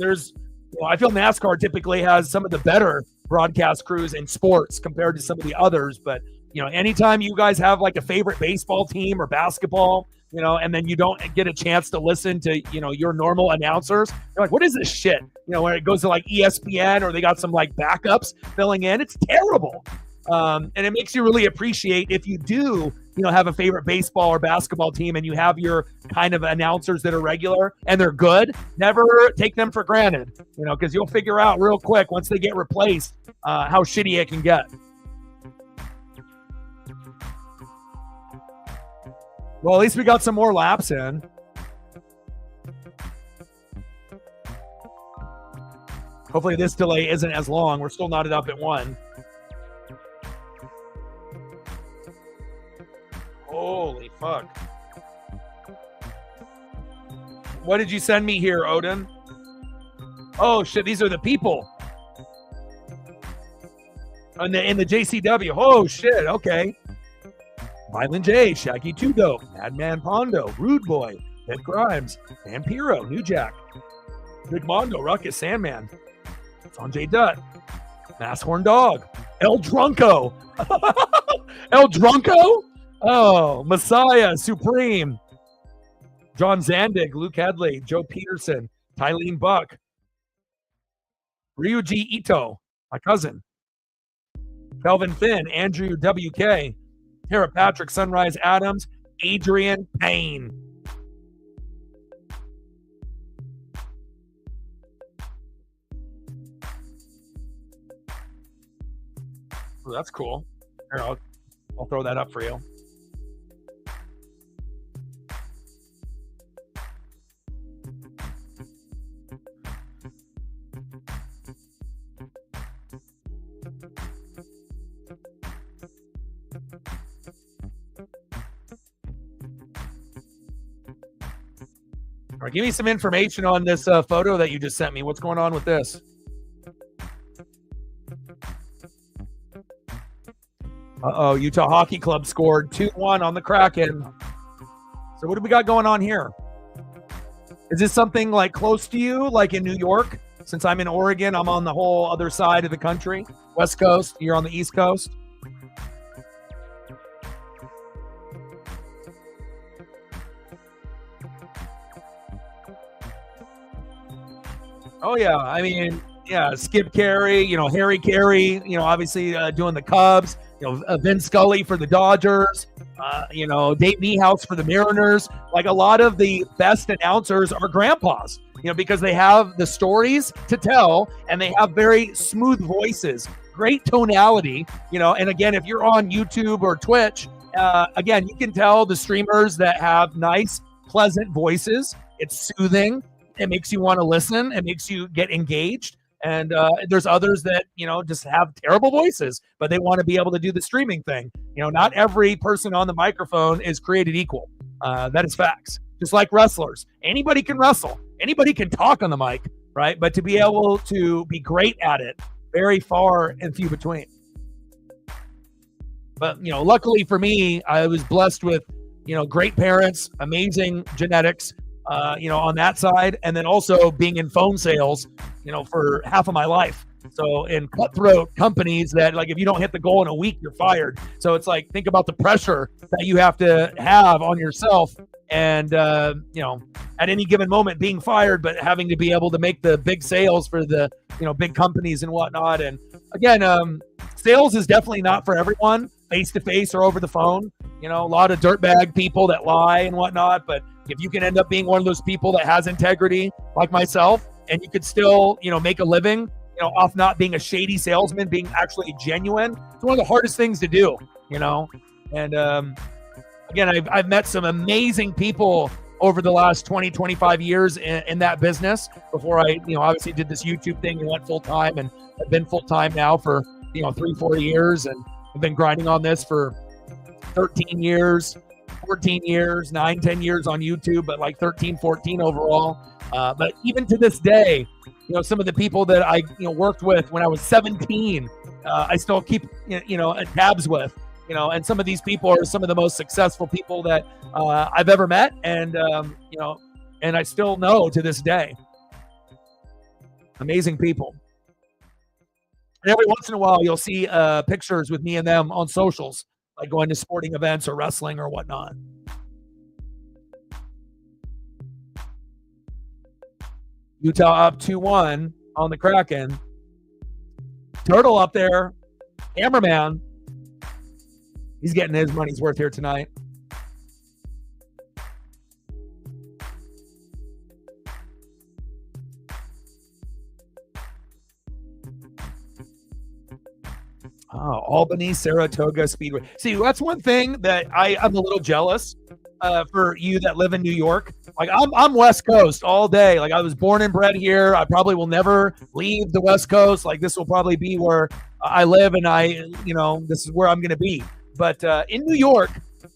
I feel NASCAR typically has some of the better broadcast crews in sports compared to some of the others. But, anytime you guys have like a favorite baseball team or basketball, and then you don't get a chance to listen to, your normal announcers, you're like, what is this shit? When it goes to like ESPN or they got some like backups filling in, it's terrible. And it makes you really appreciate if you do, have a favorite baseball or basketball team and you have your kind of announcers that are regular and they're good, never take them for granted, because you'll figure out real quick once they get replaced how shitty it can get. Well, at least we got some more laps in. Hopefully this delay isn't as long. We're still knotted up at 1. Holy fuck. What did you send me here, Odin? Oh, shit, these are the people. In the JCW. Oh, shit, okay. Violent J, Shaggy 2 Dope, Madman Pondo, Rude Boy, Ed Grimes, Vampiro, New Jack, Big Mondo, Ruckus, Sandman, Sanjay Dutt, Masshorn Dog, El Drunko. El Drunko? Oh, Messiah, Supreme, John Zandig, Luke Headley, Joe Peterson, Tylene Buck, Ryuji Ito, my cousin, Kelvin Finn, Andrew WK, Tara Patrick, Sunrise Adams, Adrian Payne. Oh, that's cool. Here, I'll throw that up for you. All right, give me some information on this photo that you just sent me. What's going on with this? Uh-oh, Utah Hockey Club scored 2-1 on the Kraken. So what do we got going on here? Is this something like close to you, like in New York? Since I'm in Oregon, I'm on the whole other side of the country. West Coast, you're on the East Coast. Oh, yeah. I mean, yeah, Skip Carey, Harry Carey, obviously doing the Cubs, Vin Scully for the Dodgers, Dave Niehaus for the Mariners. Like, a lot of the best announcers are grandpas, because they have the stories to tell and they have very smooth voices, great tonality, and again, if you're on YouTube or Twitch, again, you can tell the streamers that have nice, pleasant voices. It's soothing. It makes you want to listen. It makes you get engaged. And there's others that, just have terrible voices, but they want to be able to do the streaming thing. Not every person on the microphone is created equal. That is facts. Just like wrestlers. Anybody can wrestle. Anybody can talk on the mic, right? But to be able to be great at it, very far and few between. But, luckily for me, I was blessed with, great parents, amazing genetics, on that side. And then also being in phone sales, for half of my life. So in cutthroat companies that, like, if you don't hit the goal in a week, you're fired. So it's like, think about the pressure that you have to have on yourself. And, at any given moment being fired, but having to be able to make the big sales for the, big companies and whatnot. And again, sales is definitely not for everyone, face to face or over the phone. A lot of dirtbag people that lie and whatnot, but if you can end up being one of those people that has integrity like myself, and you could still, make a living, off not being a shady salesman, being actually genuine, it's one of the hardest things to do, And again, I've met some amazing people over the last 20, 25 years in that business before I, obviously did this YouTube thing and went full time, and I've been full time now for, 3-4 years, and I've been grinding on this for 13 years, 14 years, 9-10 years on YouTube, but like 13, 14 overall. But even to this day, some of the people that I worked with when I was 17, I still keep tabs with, and some of these people are some of the most successful people that I've ever met, and and I still know to this day. Amazing people. And every once in a while, you'll see pictures with me and them on socials, like going to sporting events or wrestling or whatnot. Utah up 2-1 on the Kraken. Turtle up there. Hammerman. He's getting his money's worth here tonight. Oh, Albany, Saratoga Speedway. See, that's one thing that I'm a little jealous for you that live in New York. Like I'm West Coast all day. Like I was born and bred here. I probably will never leave the West Coast. Like this will probably be where I live, and this is where I'm going to be. But in New York,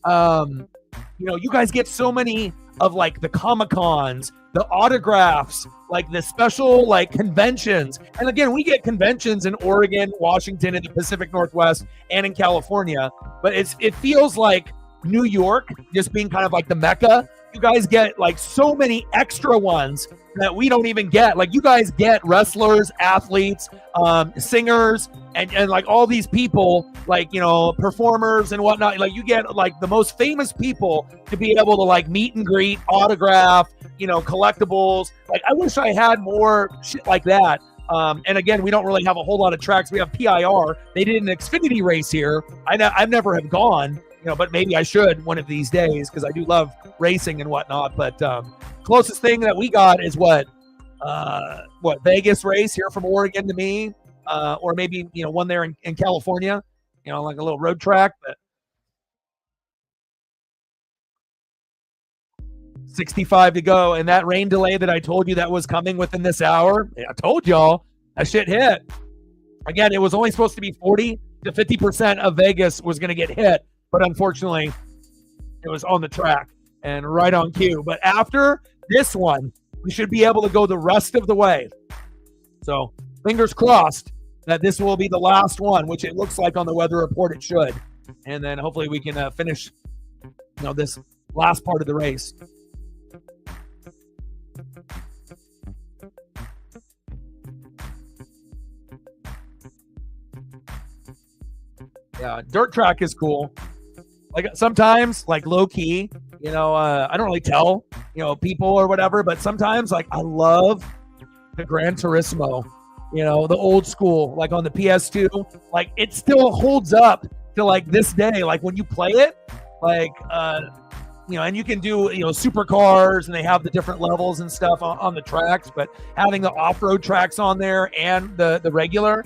you guys get so many of like the Comic-Cons, the autographs, like the special like conventions. And again, we get conventions in Oregon, Washington, and the Pacific Northwest, and in California. But it feels like New York just being kind of like the Mecca. You guys get like so many extra ones that we don't even get. Like you guys get wrestlers, athletes, singers, and like all these people, like, performers and whatnot. Like you get like the most famous people to be able to like meet and greet, autograph, collectibles. Like I wish I had more shit like that. And again, we don't really have a whole lot of tracks. We have PIR. They did an Xfinity race here. I've never have gone, but maybe I should one of these days because I do love racing and whatnot. But closest thing that we got is what Vegas race here from Oregon to me, or maybe one there in California, like a little road track. But 65 to go, and that rain delay that I told you that was coming within this hour, I told y'all that shit hit. Again, it was only supposed to be 40 to 50% of Vegas was going to get hit, but unfortunately, it was on the track and right on cue. But after this one, we should be able to go the rest of the way. So fingers crossed that this will be the last one, which it looks like on the weather report it should. And then hopefully we can finish, this last part of the race. Yeah, dirt track is cool. Like sometimes, like low key, I don't really tell, people or whatever, but sometimes like I love the Gran Turismo, the old school, like on the PS2, like it still holds up to like this day. Like when you play it, like, and you can do, supercars, and they have the different levels and stuff on the tracks, but having the off-road tracks on there and the regular,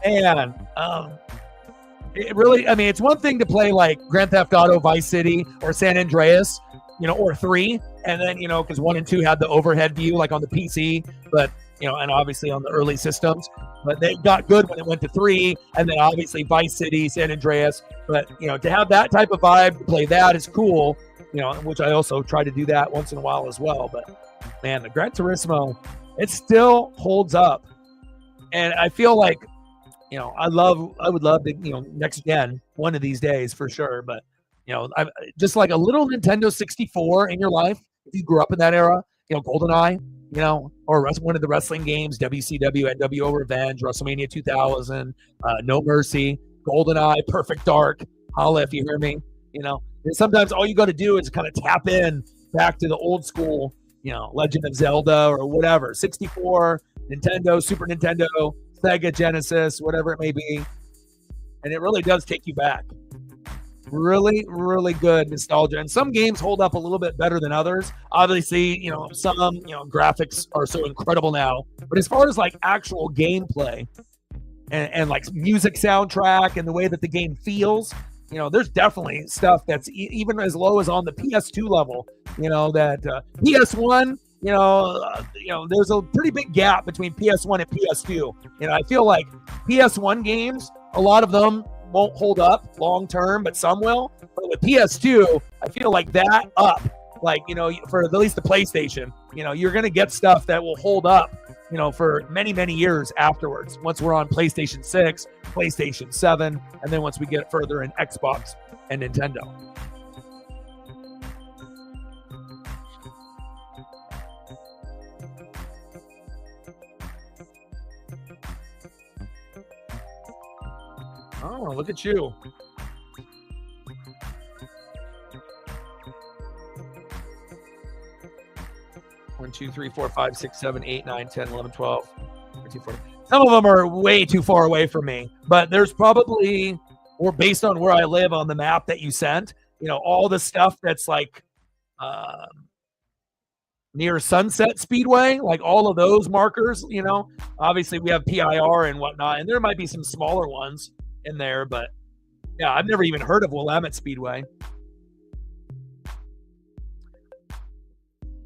and, it really, it's one thing to play like Grand Theft Auto Vice City or San Andreas, or 3, and then, because 1 and 2 had the overhead view like on the PC, but, and obviously on the early systems, but they got good when it went to 3, and then obviously Vice City, San Andreas, but, to have that type of vibe, to play that is cool, which I also try to do that once in a while as well, but man, the Gran Turismo, it still holds up, and I feel like, I would love to, next gen one of these days for sure. But, I just like a little Nintendo 64 in your life. If you grew up in that era, GoldenEye, or one of the wrestling games, WCW, NWO Revenge, WrestleMania 2000, No Mercy, GoldenEye, Perfect Dark, holla if you hear me, and sometimes all you got to do is kind of tap in back to the old school, Legend of Zelda or whatever, 64, Nintendo, Super Nintendo, Sega Genesis, whatever it may be. And it really does take you back. Really, really good nostalgia. And some games hold up a little bit better than others. Obviously, some, graphics are so incredible now. But as far as like actual gameplay and like music soundtrack and the way that the game feels, there's definitely stuff that's even as low as on the PS2 level, that PS1, there's a pretty big gap between PS1 and PS2. I feel like PS1 games, a lot of them won't hold up long term, but some will. But with PS2, I feel like that up, like, for at least the PlayStation, you're going to get stuff that will hold up, for many, many years afterwards. Once we're on PlayStation 6, PlayStation 7, and then once we get further in Xbox and Nintendo. Oh, look at you. One, 2, 3, 4, 5, 6, 7, 8, 9, 10, 11, 12. 13, 14. Some of them are way too far away from me, but there's probably, or based on where I live on the map that you sent, all the stuff that's like near Sunset Speedway, like all of those markers, obviously we have PIR and whatnot, and there might be some smaller ones in there, but yeah, I've never even heard of Willamette Speedway.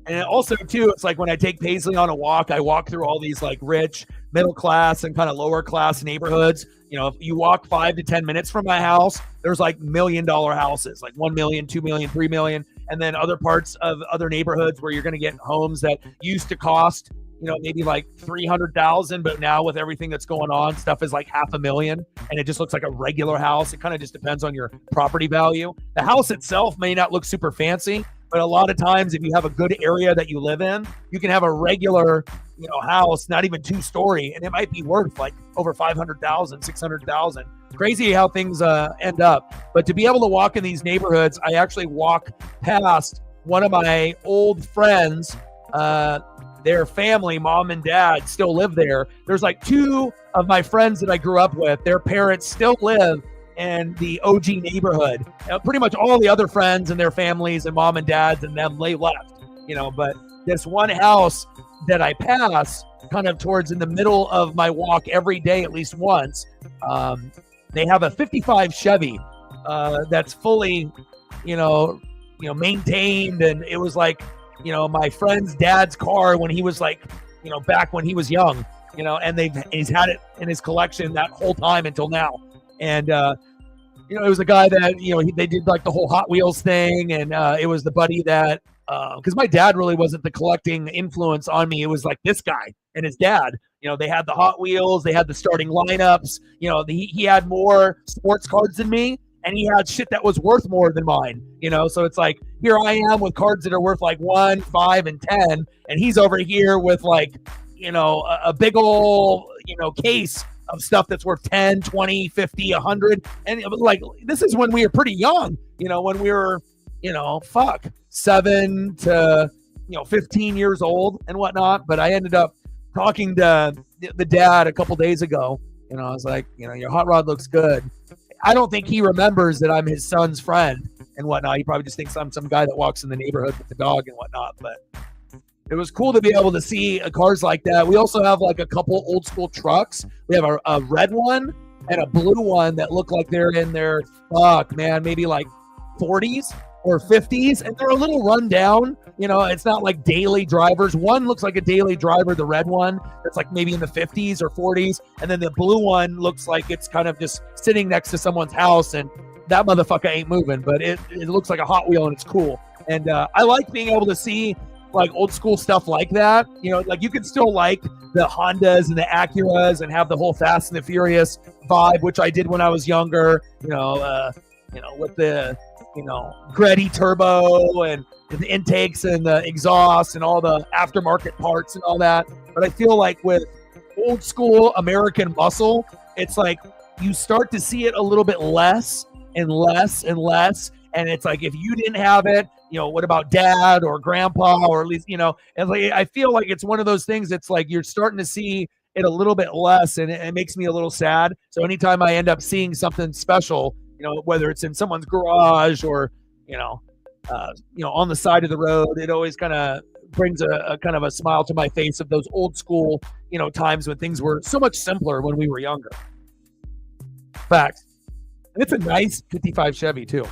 And also, too, it's like when I take Paisley on a walk, I walk through all these like rich, middle class, and kind of lower class neighborhoods. If you walk 5 to 10 minutes from my house, there's like $1 million houses, like 1 million, 2 million, 3 million. And then other parts of other neighborhoods where you're going to get homes that used to cost, maybe like 300,000, but now with everything that's going on, stuff is like $500,000, and it just looks like a regular house. It kind of just depends on your property value. The house itself may not look super fancy, but a lot of times if you have a good area that you live in, you can have a regular, house, not even 2-story, and it might be worth like over 500,000, 600,000. Crazy how things end up. But to be able to walk in these neighborhoods, I actually walk past one of my old friends, their family, mom and dad, still live there. There's like 2 of my friends that I grew up with. Their parents still live in the OG neighborhood. Pretty much all the other friends and their families and mom and dads and them, they left. But this one house that I pass kind of towards in the middle of my walk every day, at least once, they have a 55 Chevy that's fully, maintained. And it was like, my friend's dad's car when he was like, back when he was young, and he's had it in his collection that whole time until now. And, it was a guy that, they did like the whole Hot Wheels thing. And it was the buddy that, because my dad really wasn't the collecting influence on me. It was like this guy and his dad. They had the Hot Wheels, they had the starting lineups. He had more sports cards than me, and he had shit that was worth more than mine. So it's like, here I am with cards that are worth like 1, 5, and 10, and he's over here with like, a big old, case of stuff that's worth 10, 20, 50, 100. And it was like, this is when we were pretty young, when we were, 7 to, 15 years old and whatnot. But I ended up talking to the dad a couple days ago, I was like, your hot rod looks good. I don't think he remembers that I'm his son's friend and whatnot. He probably just thinks I'm some guy that walks in the neighborhood with the dog and whatnot. But it was cool to be able to see cars like that. We also have like a couple old school trucks. We have a red one and a blue one that look like they're in their, maybe like 40s or 50s. And they're a little run down. It's not like daily drivers. One looks like a daily driver, the red one. That's like maybe in the 50s or 40s. And then the blue one looks like it's kind of just sitting next to someone's house. And that motherfucker ain't moving, but it looks like a Hot Wheel and it's cool. And I like being able to see like old school stuff like that. Like you can still like the Hondas and the Acuras and have the whole Fast and the Furious vibe, which I did when I was younger, with the, Gretty turbo and the intakes and the exhaust and all the aftermarket parts and all that. But I feel like with old school American muscle, it's like you start to see it a little bit less and less and less. And it's like, if you didn't have it, what about dad or grandpa, or at least, and like, I feel like it's one of those things. It's like, you're starting to see it a little bit less, and it makes me a little sad. So anytime I end up seeing something special, whether it's in someone's garage or, on the side of the road. It always kind of brings a kind of a smile to my face of those old school, times when things were so much simpler when we were younger. Facts. And it's a nice 55 Chevy too.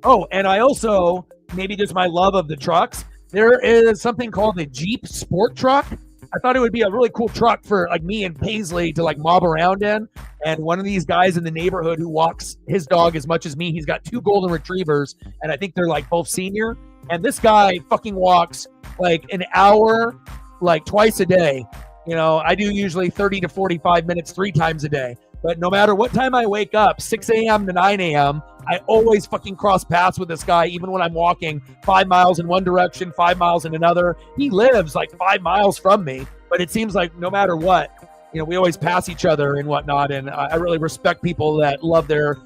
Oh, and I also, maybe just my love of the trucks, there is something called the Jeep Sport Truck. I thought it would be a really cool truck for like me and Paisley to like mob around in. And one of these guys in the neighborhood who walks his dog as much as me, he's got 2 golden retrievers, and I think they're like both senior. And this guy fucking walks like an hour, like twice a day. I do usually 30 to 45 minutes 3 times a day. But no matter what time I wake up, 6 a.m. to 9 a.m., I always fucking cross paths with this guy, even when I'm walking 5 miles in one direction, 5 miles in another. He lives like 5 miles from me, but it seems like no matter what, we always pass each other and whatnot. And I really respect people that love their,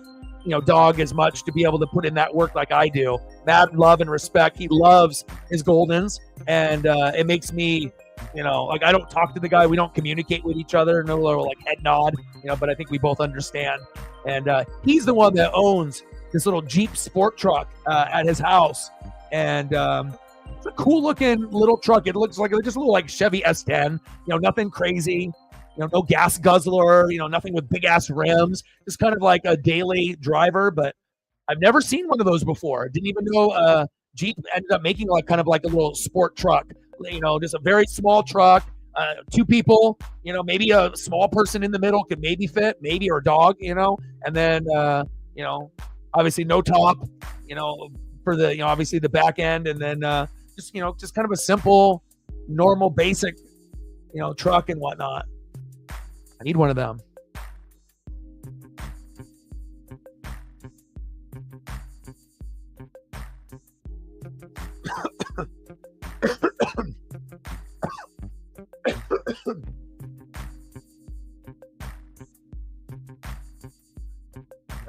dog as much to be able to put in that work like I do. Mad love and respect. He loves his Goldens, and it makes me, like I don't talk to the guy. We don't communicate with each other. No little like head nod, but I think we both understand. And he's the one that owns this little Jeep Sport Truck at his house. And it's a cool looking little truck. It looks like just a little like Chevy S10, nothing crazy, no gas guzzler, nothing with big ass rims, just kind of like a daily driver. But I've never seen one of those before. Didn't even know Jeep ended up making like kind of like a little sport truck, just a very small truck, 2 people, maybe a small person in the middle could maybe fit, maybe, or a dog, and then, obviously no top, for the, obviously the back end. And then just kind of a simple, normal, basic, truck and whatnot. I need one of them.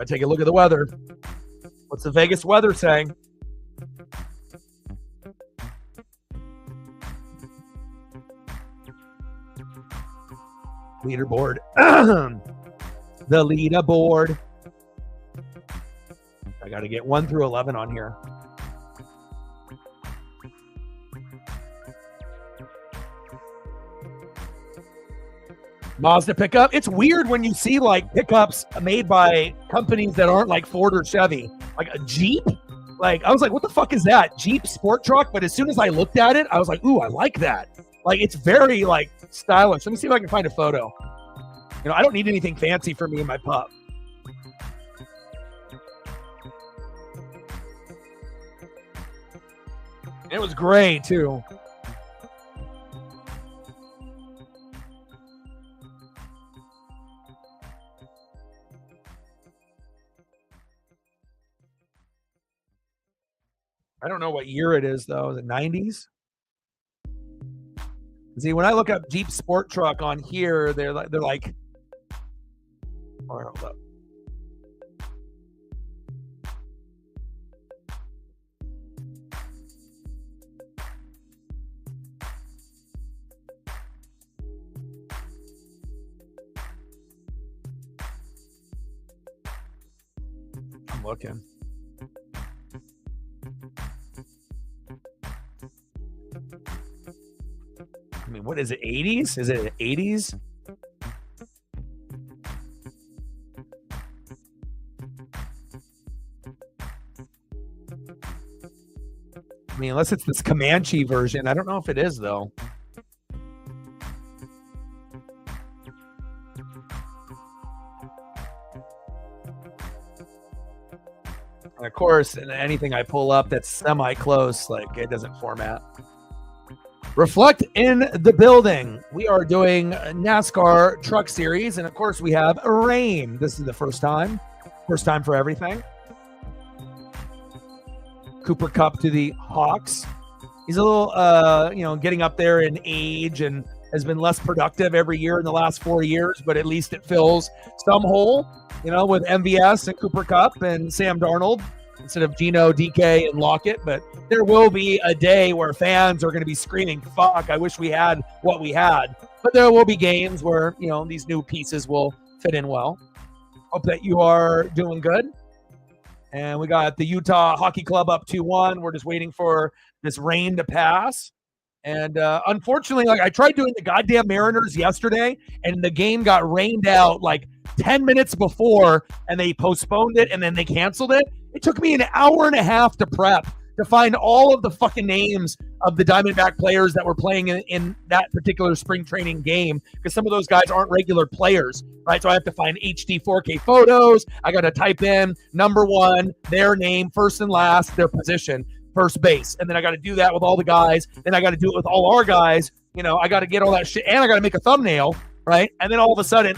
I take a look at the weather. What's the Vegas weather saying? Leaderboard. The leaderboard. I got to get 1 through 11 on here. Mazda pickup. It's weird when you see like pickups made by companies that aren't like Ford or Chevy. Like a Jeep. Like I was like, what the fuck is that? Jeep Sport Truck. But as soon as I looked at it, I was like, ooh, I like that. Like it's very like stylish. Let me see if I can find a photo. I don't need anything fancy for me and my pup. It was gray too. I don't know what year it is though. The 90s? See, when I look up Jeep Sport Truck on here, they're like, oh, hold up. I'm looking. I mean, what is it, 80s? Is it 80s? I mean, unless it's this Comanche version. I don't know if it is, though. And of course, anything I pull up that's semi-close, like, it doesn't format. Reflect in the building. We are doing NASCAR Truck Series, and of course, we have rain. This is the first time for everything. Cooper Kupp to the Hawks. He's a little, getting up there in age and has been less productive every year in the last 4 years, but at least it fills some hole, with MVS and Cooper Kupp and Sam Darnold. instead of Gino, DK, and Lockett. But there will be a day where fans are going to be screaming, fuck, I wish we had what we had. But there will be games where, these new pieces will fit in well. Hope that you are doing good. And we got the Utah Hockey Club up 2-1. We're just waiting for this rain to pass. And unfortunately, I tried doing the goddamn Mariners yesterday, and the game got rained out 10 minutes before, and they postponed it, and then they canceled it. It took me an hour and a half to prep to find all of the fucking names of the Diamondback players that were playing in that particular spring training game, because some of those guys aren't regular players, right? So I have to find HD 4K photos. I got to type in number 1, their name, first and last, their position, first base. And then I got to do that with all the guys. Then I got to do it with all our guys. I got to get all that shit, and I got to make a thumbnail, right? And then all of a sudden,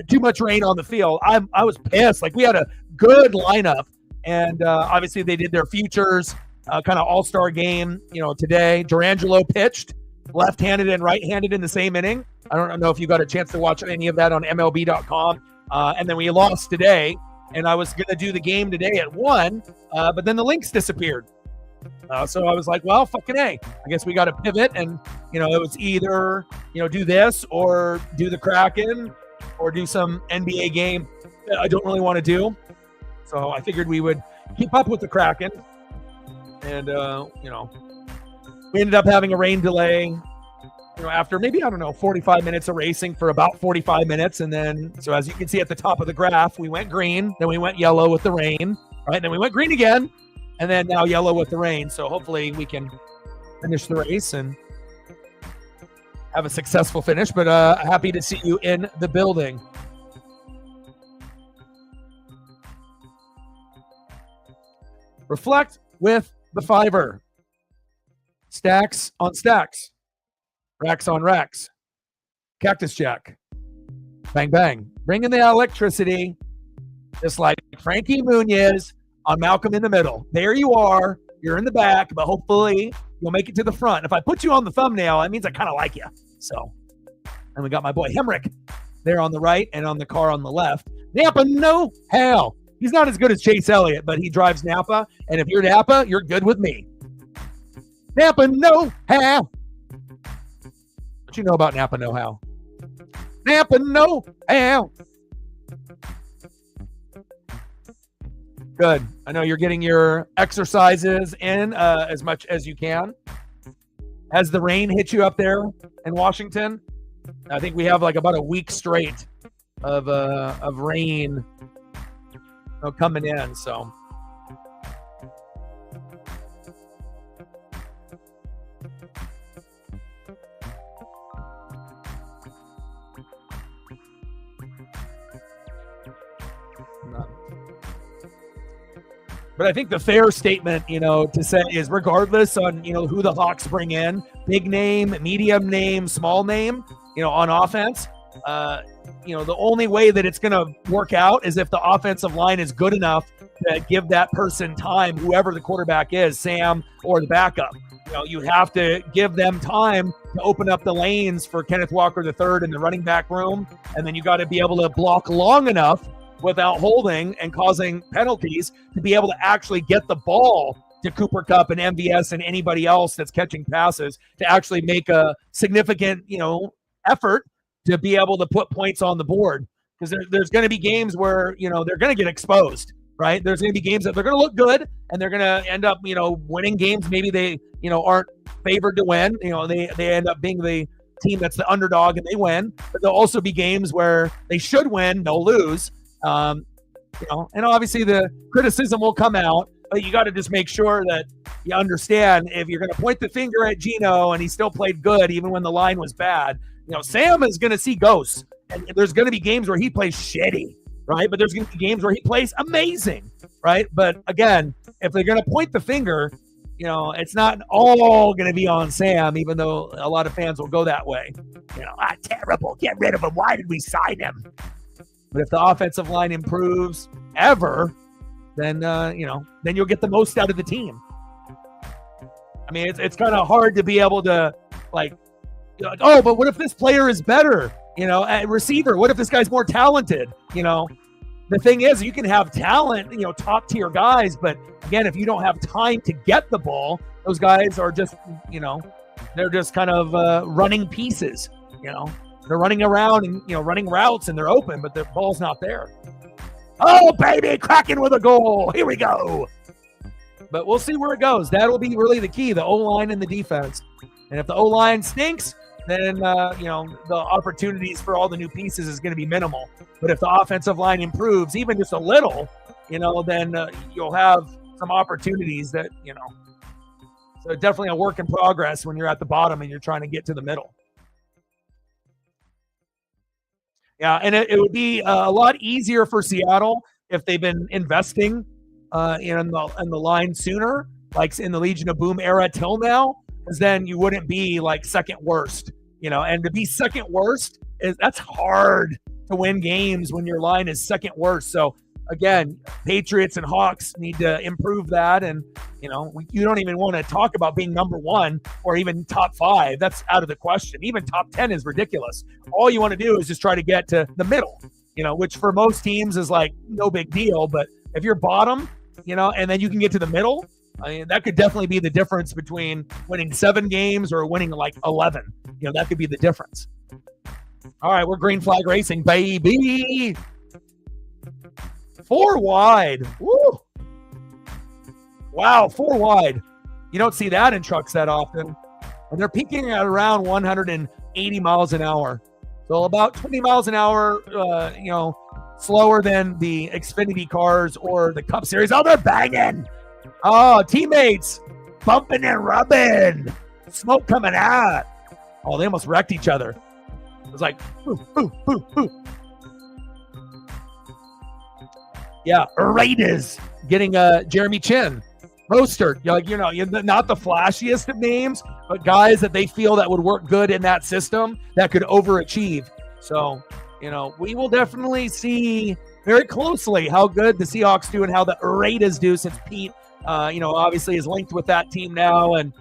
too much rain on the field. I was pissed. We had a good lineup, and obviously they did their futures kind of all-star game, today. Durangelo pitched left-handed and right-handed in the same inning. I don't know if you got a chance to watch any of that on MLB.com. And then we lost today, and I was going to do the game today at 1, but then the links disappeared. So I was like, well, fucking A. I guess we got to pivot, and, it was either, do this or do the Kraken or do some NBA game that I don't really want to do. So I figured we would keep up with the Kraken. And, we ended up having a rain delay, after maybe, 45 minutes of racing for about 45 minutes. And then, so as you can see at the top of the graph, we went green, then we went yellow with the rain, right? Then we went green again, and then now yellow with the rain. So hopefully we can finish the race and have a successful finish, but happy to see you in the building. Reflect with the Fiverr. Stacks on stacks. Racks on racks. Cactus Jack. Bang, bang. Bring in the electricity, just like Frankie Muniz on Malcolm in the Middle. There you are. You're in the back, but hopefully you'll make it to the front. If I put you on the thumbnail, that means I kind of like you. So, and we got my boy Hemrick there on the right and on the car on the left. Napa, no hell. He's not as good as Chase Elliott, but he drives Napa. And if you're Napa, you're good with me. Napa, no how. What you know about Napa, no how? Napa, no how. Good. I know you're getting your exercises in as much as you can. Has the rain hit you up there in Washington? I think we have about a week straight of rain coming in. So but I think the fair statement, to say is regardless on, who the Hawks bring in, big name, medium name, small name, on offense, the only way that it's going to work out is if the offensive line is good enough to give that person time, whoever the quarterback is, Sam or the backup. You have to give them time to open up the lanes for Kenneth Walker III in the running back room, and then you got to be able to block long enough without holding and causing penalties to be able to actually get the ball to Cooper Kupp and MVS and anybody else that's catching passes to actually make a significant, effort to be able to put points on the board. Because there's going to be games where, they're going to get exposed, right? There's going to be games that they're going to look good and they're going to end up, winning games. Maybe they, aren't favored to win. They end up being the team that's the underdog and they win. But there'll also be games where they should win, they'll lose. And obviously the criticism will come out, but you got to just make sure that you understand if you're going to point the finger at Gino and he still played good even when the line was bad. Sam is going to see ghosts, and there's going to be games where he plays shitty, right? But there's going to be games where he plays amazing, right? But again, if they're going to point the finger, it's not all going to be on Sam, even though a lot of fans will go that way. Terrible, get rid of him. Why did we sign him? But if the offensive line improves ever, then then you'll get the most out of the team. I mean, it's kind of hard to be able to oh, but what if this player is better? At receiver, what if this guy's more talented? the thing is, you can have talent, top tier guys, but again, if you don't have time to get the ball, those guys are just, they're just kind of running pieces. They're running around and running routes and they're open, but the ball's not there. Oh baby, Kraken with a goal! Here we go. But we'll see where it goes. That'll be really the key: the O-line and the defense. And if the O-line stinks, then the opportunities for all the new pieces is going to be minimal. But if the offensive line improves even just a little, then you'll have some opportunities that So definitely a work in progress when you're at the bottom and you're trying to get to the middle. Yeah, and it would be a lot easier for Seattle if they've been investing in the line sooner, like in the Legion of Boom era till now, because then you wouldn't be like second worst. And to be second worst that's hard to win games when your line is second worst. So again, Patriots and Hawks need to improve that. And, you don't even want to talk about being number one or even top 5. That's out of the question. Even top 10 is ridiculous. All you want to do is just try to get to the middle, which for most teams is like no big deal. But if you're bottom, and then you can get to the middle, that could definitely be the difference between winning 7 games or winning like 11. That could be the difference. All right, we're green flag racing, baby. 4 wide. Woo. Wow, 4 wide. You don't see that in trucks that often. And they're peaking at around 180 miles an hour. So about 20 miles an hour, slower than the Xfinity cars or the Cup Series. Oh, they're banging. Oh, teammates bumping and rubbing. Smoke coming out. Oh, they almost wrecked each other. It was like, boo, boo, boo, boo. Yeah, Raiders getting Jeremy Chin. Roaster, you're not the flashiest of names, but guys that they feel that would work good in that system that could overachieve. So, we will definitely see very closely how good the Seahawks do and how the Raiders do, since Pete, obviously is linked with that team now. And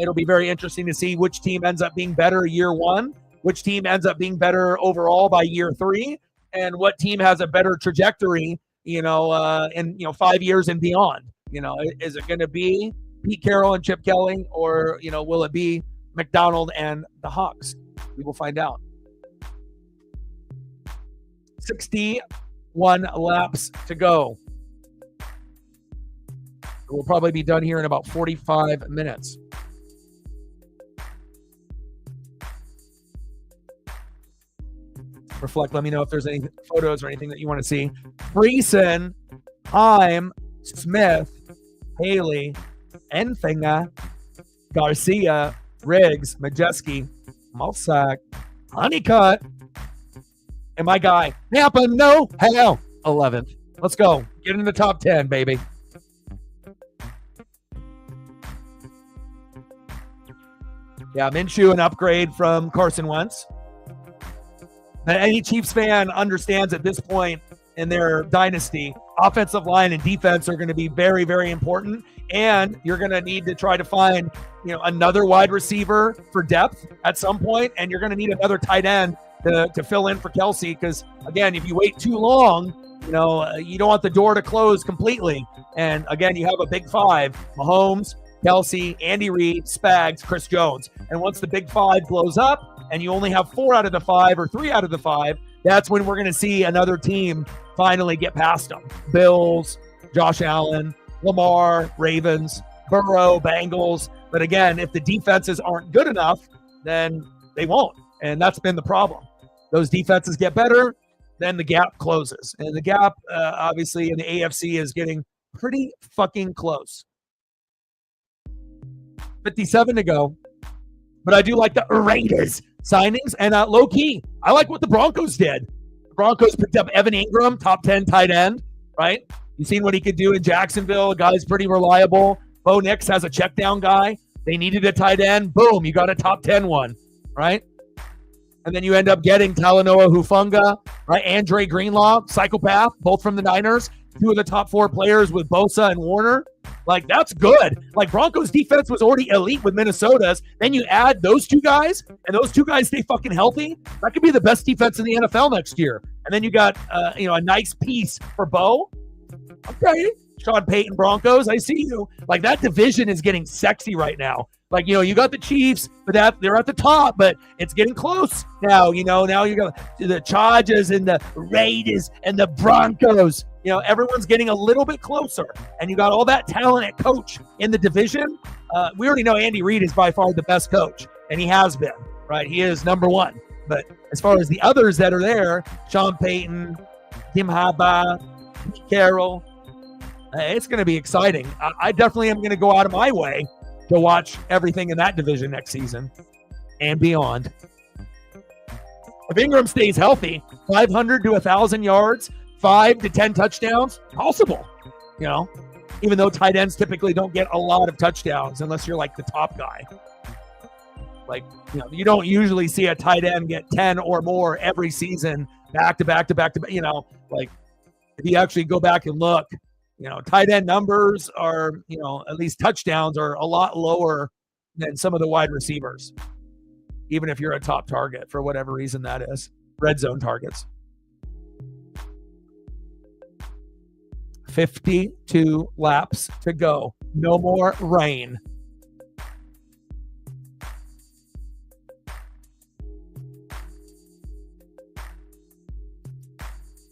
it'll be very interesting to see which team ends up being better year 1, which team ends up being better overall by year 3, and what team has a better trajectory, in 5 years and beyond. Is it going to be Pete Carroll and Chip Kelly, or, will it be McDonald and the Hawks? We will find out. 61 laps to go. We'll probably be done here in about 45 minutes. Reflect, let me know if there's any photos or anything that you want to see. Friesen, Heim, Smith, Haley, Enfinger, Garcia, Riggs, Majeski, Malsack, Honeycutt, and my guy, Napa, no, hell, 11th. Let's go. Get in the top 10, baby. Yeah, Minshew, an upgrade from Carson Wentz. Any Chiefs fan understands at this point in their dynasty, offensive line and defense are going to be very, very important. And you're going to need to try to find, another wide receiver for depth at some point. And you're going to need another tight end to fill in for Kelsey. Because, again, if you wait too long, you don't want the door to close completely. And, again, you have a big 5, Mahomes, Kelsey, Andy Reid, Spags, Chris Jones. And once the big 5 blows up and you only have 4 out of the 5 or 3 out of the 5, that's when we're going to see another team finally get past them. Bills, Josh Allen, Lamar, Ravens, Burrow, Bengals. But again, if the defenses aren't good enough, then they won't. And that's been the problem. Those defenses get better, then the gap closes. And the gap, obviously, in the AFC is getting pretty fucking close. 57 to go. But I do like the Raiders signings. And low-key, I like what the Broncos did. The Broncos picked up Evan Ingram, top 10 tight end, right? You've seen what he could do in Jacksonville. A guy's pretty reliable. Bo Nix has a check down guy. They needed a tight end. Boom, you got a top 10 one, right? And then you end up getting Talanoa Hufanga, right? Andre Greenlaw, psychopath, both from the Niners. two of the top 4 players with Bosa and Warner. Like, that's good. Like, Broncos defense was already elite with Minnesota's. Then you add those 2 guys, and those 2 guys stay fucking healthy. That could be the best defense in the NFL next year. And then you got, a nice piece for Bo. Okay, Sean Payton Broncos, I see you. Like, that division is getting sexy right now. Like, you got the Chiefs, but they're at the top, but it's getting close now. Now you got the Chargers and the Raiders and the Broncos. Everyone's getting a little bit closer, and you got all that talent at coach in the division. We already know Andy Reid is by far the best coach, and he has been, right? He is number 1. But as far as the others that are there, Sean Payton, Tim Harbaugh, Pete Carroll, it's going to be exciting. I definitely am going to go out of my way to watch everything in that division next season and beyond. If Ingram stays healthy, 500 to 1,000 yards, 5 to 10 touchdowns, possible. Even though tight ends typically don't get a lot of touchdowns unless you're like the top guy. Like, you don't usually see a tight end get 10 or more every season, back to back to back to back. Like, if you actually go back and look, tight end numbers are, at least touchdowns are a lot lower than some of the wide receivers, even if you're a top target for whatever reason that is. Red zone targets. 52 laps to go. No more rain.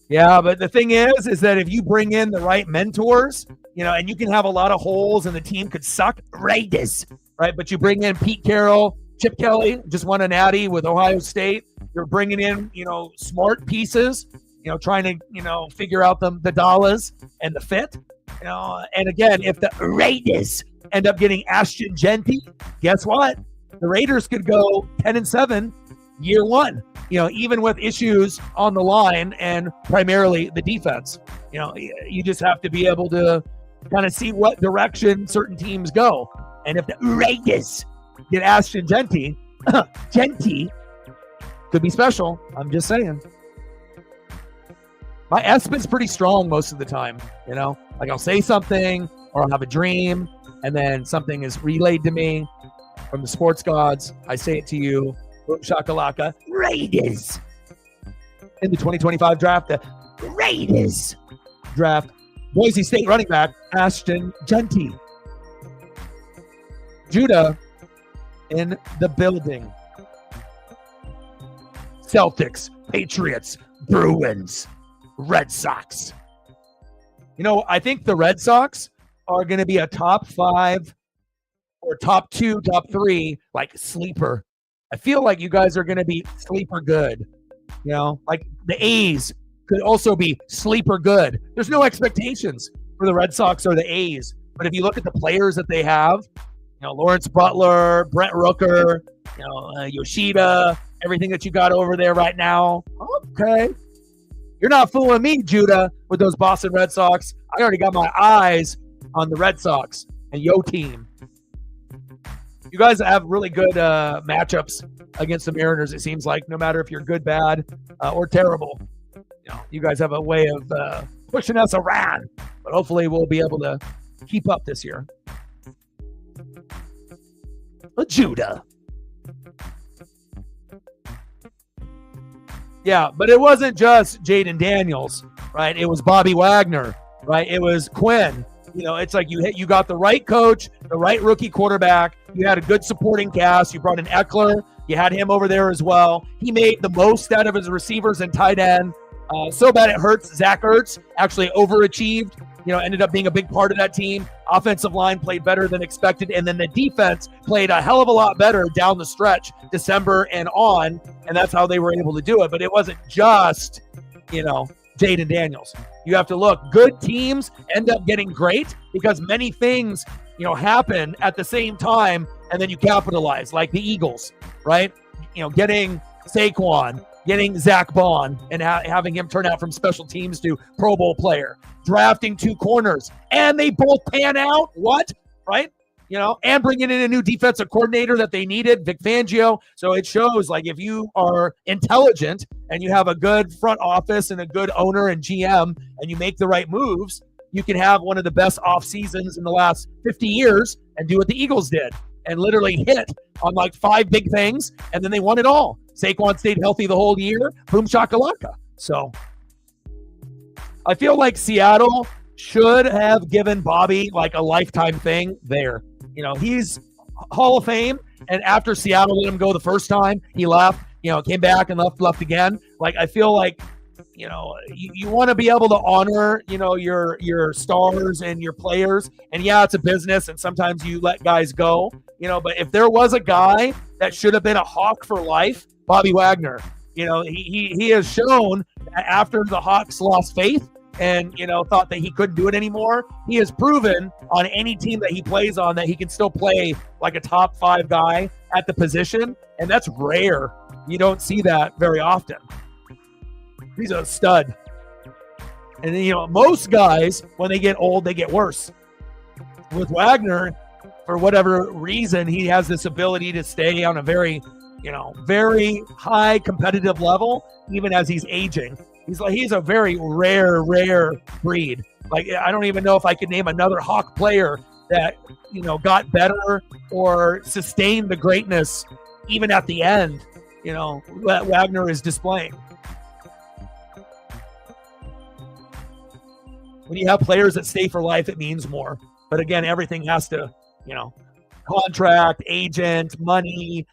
Yeah, but the thing is that if you bring in the right mentors, and you can have a lot of holes and the team could suck, Raiders, right? But you bring in Pete Carroll, Chip Kelly, just won a natty with Ohio State. You're bringing in, smart pieces, trying to, figure out the dollars and the fit. And again, if the Raiders end up getting Ashton Genty, guess what? The Raiders could go 10-7 year 1. Even with issues on the line and primarily the defense, you just have to be able to kind of see what direction certain teams go. And if the Raiders get Ashton Genty, Genty could be special. I'm just saying. My Espen's pretty strong most of the time, like I'll say something or I'll have a dream and then something is relayed to me from the sports gods. I say it to you. Boom shakalaka, Raiders. In the 2025 draft, the Raiders draft Boise State running back Ashton Genty. Judah in the building. Celtics, Patriots, Bruins, Red Sox. I think the Red Sox are going to be a top 5 or top 2, top 3, like sleeper. I feel like you guys are going to be sleeper good. Like the A's could also be sleeper good. There's no expectations for the Red Sox or the A's. But if you look at the players that they have, Lawrence Butler, Brent Rooker, Yoshida, everything that you got over there right now. Okay. You're not fooling me, Judah, with those Boston Red Sox. I already got my eyes on the Red Sox and your team. You guys have really good matchups against the Mariners, it seems like, no matter if you're good, bad, or terrible. You guys have a way of pushing us around, but hopefully we'll be able to keep up this year. Judah. Yeah, but it wasn't just Jaden Daniels, right? It was Bobby Wagner, right? It was Quinn. It's like you got the right coach, the right rookie quarterback. You had a good supporting cast. You brought in Eckler. You had him over there as well. He made the most out of his receivers and tight end. So bad it hurts. Zach Ertz actually overachieved, ended up being a big part of that team. Offensive line played better than expected. And then the defense played a hell of a lot better down the stretch, December and on. And that's how they were able to do it. But it wasn't just, Jaden Daniels. You have to look. Good teams end up getting great because many things, happen at the same time, and then you capitalize, like the Eagles, right? Getting Saquon, getting Zach Bond, and having him turn out from special teams to Pro Bowl player, drafting 2 corners, and they both pan out. What? Right? and bringing in a new defensive coordinator that they needed, Vic Fangio. So it shows, like, if you are intelligent and you have a good front office and a good owner and GM and you make the right moves, you can have one of the best off seasons in the last 50 years and do what the Eagles did and literally hit on like 5 big things, and then they won it all. Saquon stayed healthy the whole year. Boom shakalaka. So I feel like Seattle should have given Bobby like a lifetime thing there. He's Hall of Fame, and after Seattle let him go the first time, he left, came back and left again. Like, I feel like, you want to be able to honor, your stars and your players. And yeah, it's a business, and sometimes you let guys go, but if there was a guy that should have been a Hawk for life, Bobby Wagner. He has shown that after the Hawks lost faith and, thought that he couldn't do it anymore, he has proven on any team that he plays on that he can still play like a top 5 guy at the position. And that's rare. You don't see that very often. He's a stud. And then, most guys, when they get old, they get worse. With Wagner, for whatever reason, he has this ability to stay on a very, very high competitive level, even as he's aging. He's a very rare breed. Like, I don't even know if I could name another Hawk player that, got better or sustained the greatness even at the end, that Wagner is displaying. When you have players that stay for life, it means more. But again, everything has to, contract, agent, money,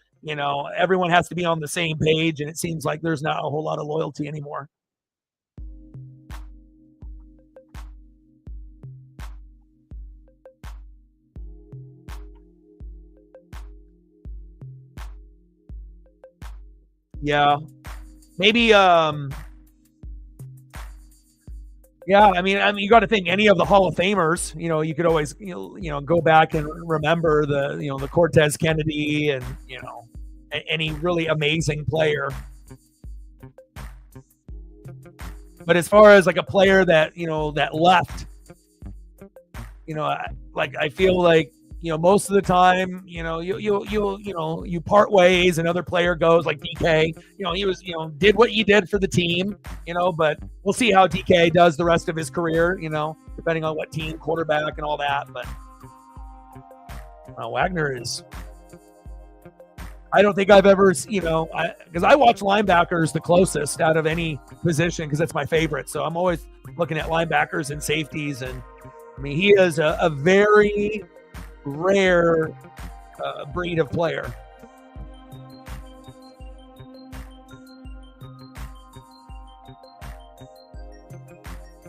everyone has to be on the same page. And it seems like there's not a whole lot of loyalty anymore. Yeah. Maybe, yeah, I mean, you got to think any of the Hall of Famers. You could always, go back and remember the Cortez Kennedy and any really amazing player. But as far as like a player that that left, I feel like most of the time, you part ways, another player goes, like DK. He was, did what he did for the team, but we'll see how DK does the rest of his career, depending on what team, quarterback, and all that. But Wagner is, I don't think I've ever, because I watch linebackers the closest out of any position because that's my favorite. So I'm always looking at linebackers and safeties, and I mean, he is a very rare breed of player.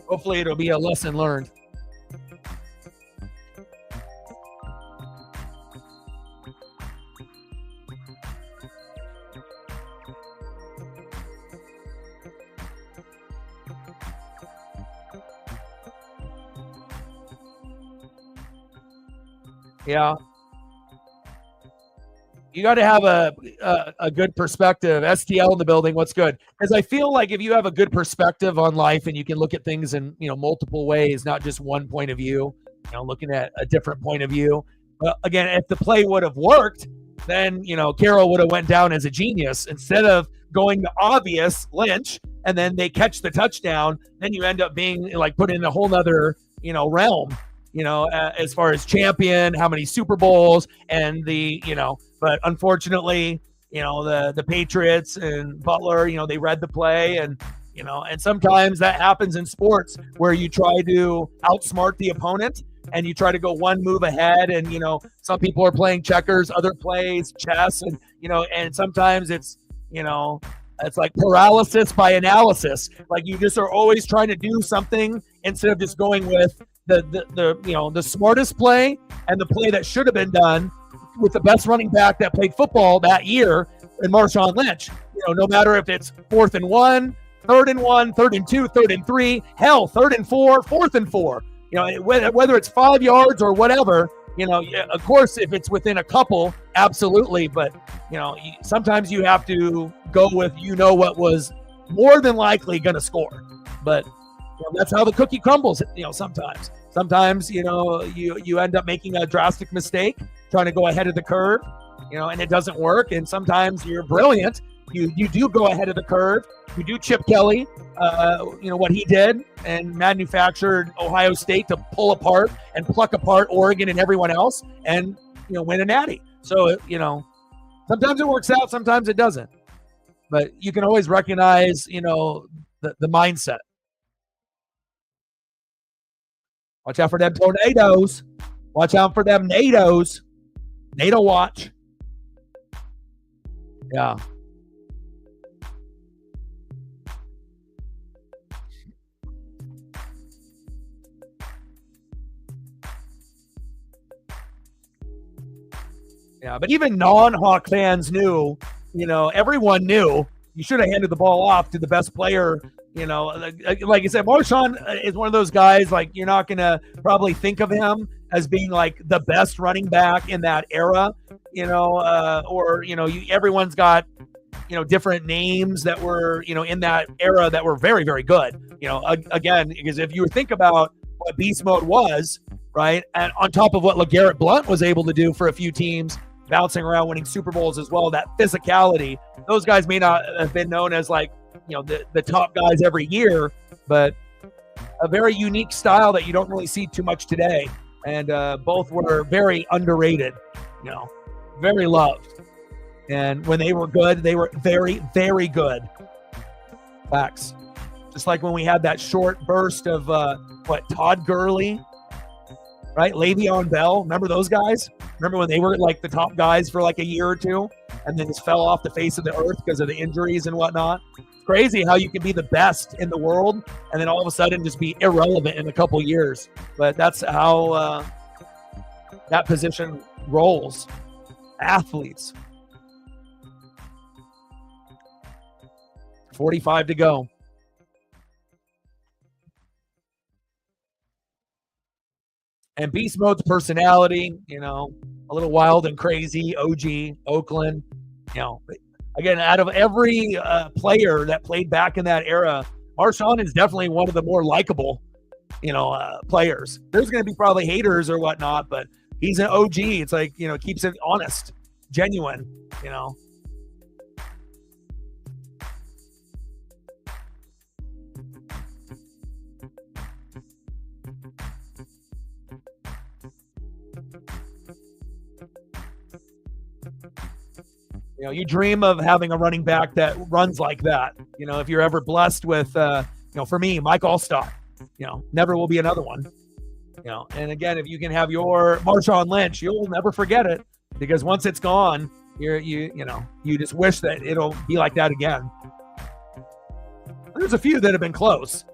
Hopefully it'll be a lesson learned. Yeah. You got to have a good perspective. STL in the building. What's good? Because I feel like if you have a good perspective on life and you can look at things in multiple ways, not just one point of view, looking at a different point of view. But again, if the play would have worked, then Carroll would have went down as a genius instead of going the obvious Lynch, and then they catch the touchdown. Then you end up being like put in a whole nother realm. As far as champion, how many Super Bowls, and but unfortunately, the Patriots and Butler, they read the play, and sometimes that happens in sports where you try to outsmart the opponent and you try to go one move ahead, and some people are playing checkers, other plays chess, and and sometimes it's like paralysis by analysis. Like you just are always trying to do something instead of just going with the smartest play and the play that should have been done with the best running back that played football that year in Marshawn Lynch. No matter if it's 4th and 1, 3rd and 1, 3rd and 2, 3rd and 3, hell, 3rd and 4, 4th and 4. Whether it's 5 yards or whatever. Of course, if it's within a couple, absolutely. But sometimes you have to go with what was more than likely going to score. But that's how the cookie crumbles, sometimes. Sometimes, you end up making a drastic mistake trying to go ahead of the curve, and it doesn't work. And sometimes you're brilliant. You do go ahead of the curve. You do Chip Kelly, what he did and manufactured Ohio State to pull apart and pluck apart Oregon and everyone else and, win a natty. So, sometimes it works out, sometimes it doesn't. But you can always recognize, the mindset. Watch out for them tornadoes. Watch out for them NATOs. NATO watch. Yeah. Yeah, but even non-Hawk fans knew, everyone knew you should have handed the ball off to the best player. Like I said, Marchand is one of those guys, like, you're not going to probably think of him as being like the best running back in that era, everyone's got, different names that were, in that era that were very, very good. Again, because if you think about what beast mode was, right, and on top of what LeGarrette Blount was able to do for a few teams, bouncing around, winning Super Bowls as well, that physicality, those guys may not have been known as like, the top guys every year, but a very unique style that you don't really see too much today. And both were very underrated, very loved. And when they were good, they were very, very good. Facts. Just like when we had that short burst of, Todd Gurley, right? Le'Veon Bell. Remember those guys? Remember when they were like the top guys for like a year or two and then just fell off the face of the earth because of the injuries and whatnot? It's crazy how you can be the best in the world and then all of a sudden just be irrelevant in a couple years. But that's how that position rolls. Athletes. 45 to go. And Beast Mode's personality, a little wild and crazy, OG, Oakland, again, out of every player that played back in that era, Marchand is definitely one of the more likable, players. There's going to be probably haters or whatnot, but he's an OG. It's like, keeps it honest, genuine, You dream of having a running back that runs like that. If you're ever blessed with, for me, Mike Allstott, never will be another one. And again, if you can have your Marshawn Lynch, you'll never forget it because once it's gone, you just wish that it'll be like that again. There's a few that have been close,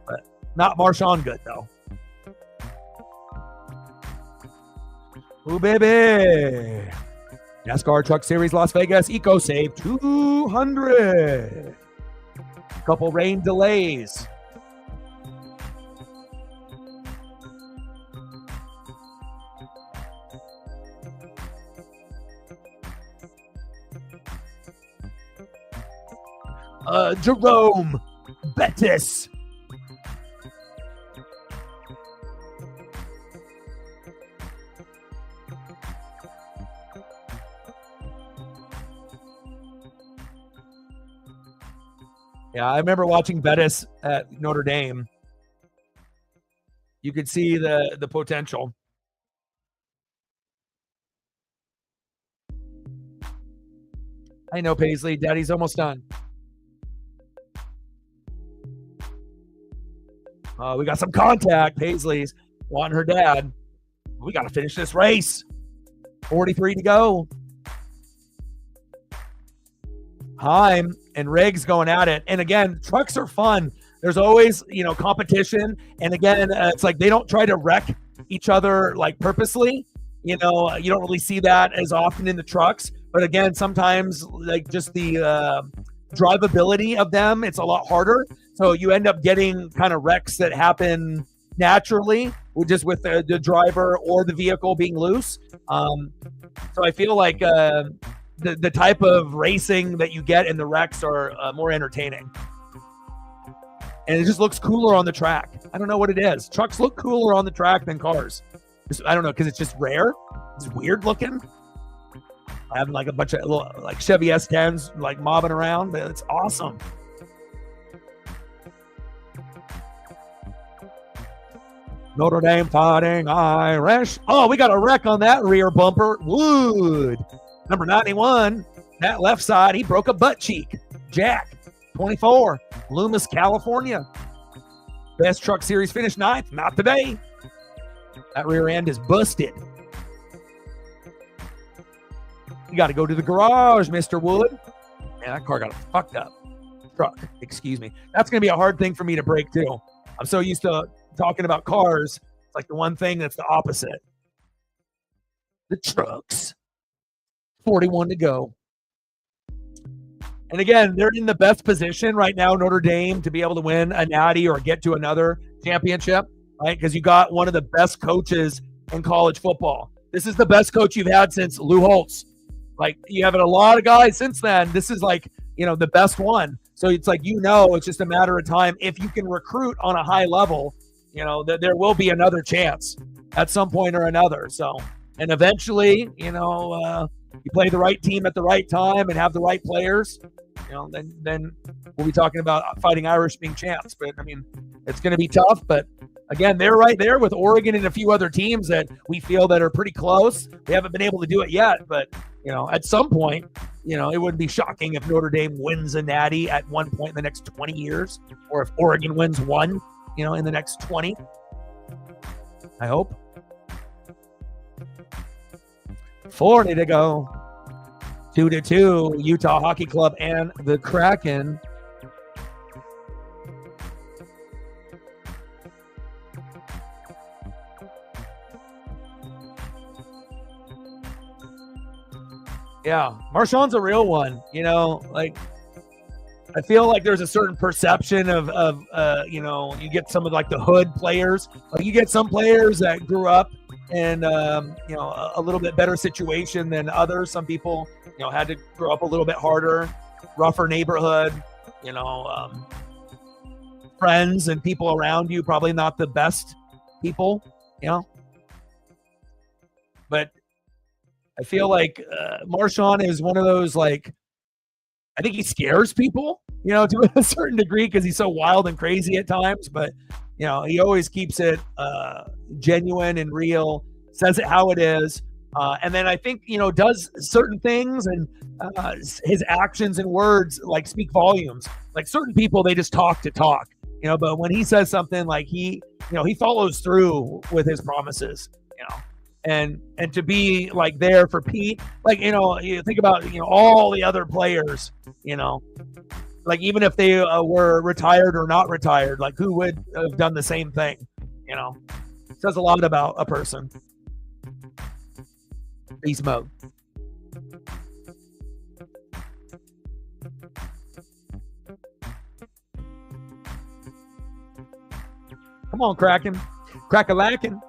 but not Marshawn good though. Ooh, baby. NASCAR Truck Series Las Vegas Ecosave 200. Couple rain delays. Jerome Bettis. Yeah, I remember watching Bettis at Notre Dame. You could see the potential. I know, Paisley. Daddy's almost done. We got some contact. Paisley's wanting her dad. We got to finish this race. 43 to go. Heim and Riggs going at it. And again, trucks are fun. There's always, competition. And again, it's like they don't try to wreck each other like purposely. You don't really see that as often in the trucks. But again, sometimes like just the drivability of them, it's a lot harder. So you end up getting kind of wrecks that happen naturally, just with the driver or the vehicle being loose. So I feel like the type of racing that you get in the wrecks are more entertaining. and it just looks cooler on the track. I don't know what it is. Trucks look cooler on the track than cars. I don't know, because it's just rare. It's weird looking. Having like a bunch of little, like Chevy S10s like mobbing around. It's awesome. Notre Dame Fighting Irish. Oh, we got a wreck on that rear bumper. Wood. Number 91, that left side, he broke a butt cheek. Jack, 24, Loomis, California. Best Truck Series finish 9th. Not today. That rear end is busted. You got to go to the garage, Mr. Wood. Man, that car got a fucked up truck. Excuse me. That's going to be a hard thing for me to break, too. I'm so used to talking about cars. It's like the one thing that's the opposite. The trucks. 41 to go. And again, they're in the best position right now, Notre Dame, to be able to win a natty or get to another championship, right? Because you got one of the best coaches in college football. This is the best coach you've had since Lou Holtz. Like, you have a lot of guys since then. This is like, the best one. So it's like, it's just a matter of time. If you can recruit on a high level, there will be another chance at some point or another. So, and eventually, you play the right team at the right time and have the right players, then we'll be talking about Fighting Irish being champs. But I mean, it's going to be tough. But again, they're right there with Oregon and a few other teams that we feel that are pretty close. They haven't been able to do it yet, but at some point, it wouldn't be shocking if Notre Dame wins a natty at one point in the next 20 years, or if Oregon wins one, in the next 20. I hope. 40 to go. 2-2, Utah Hockey Club and the Kraken. Yeah, Marchand's a real one. I feel like there's a certain perception of you get some of like the hood players. Like, you get some players that grew up in a little bit better situation than others. Some people had to grow up a little bit harder, rougher neighborhood. Friends and people around you probably not the best people. But I feel like Marchand is one of those, like, I think he scares people, to a certain degree, because he's so wild and crazy at times. But, he always keeps it genuine and real, says it how it is. And then I think, does certain things, and his actions and words, like, speak volumes. Like, certain people, they just talk to talk, but when he says something, like, he follows through with his promises, And to be like there for Pete, like, you think about, all the other players, like, even if they were retired or not retired, like, who would have done the same thing? It says a lot about a person. Beast mode. Come on, Kraken. Crack-a-lackin'.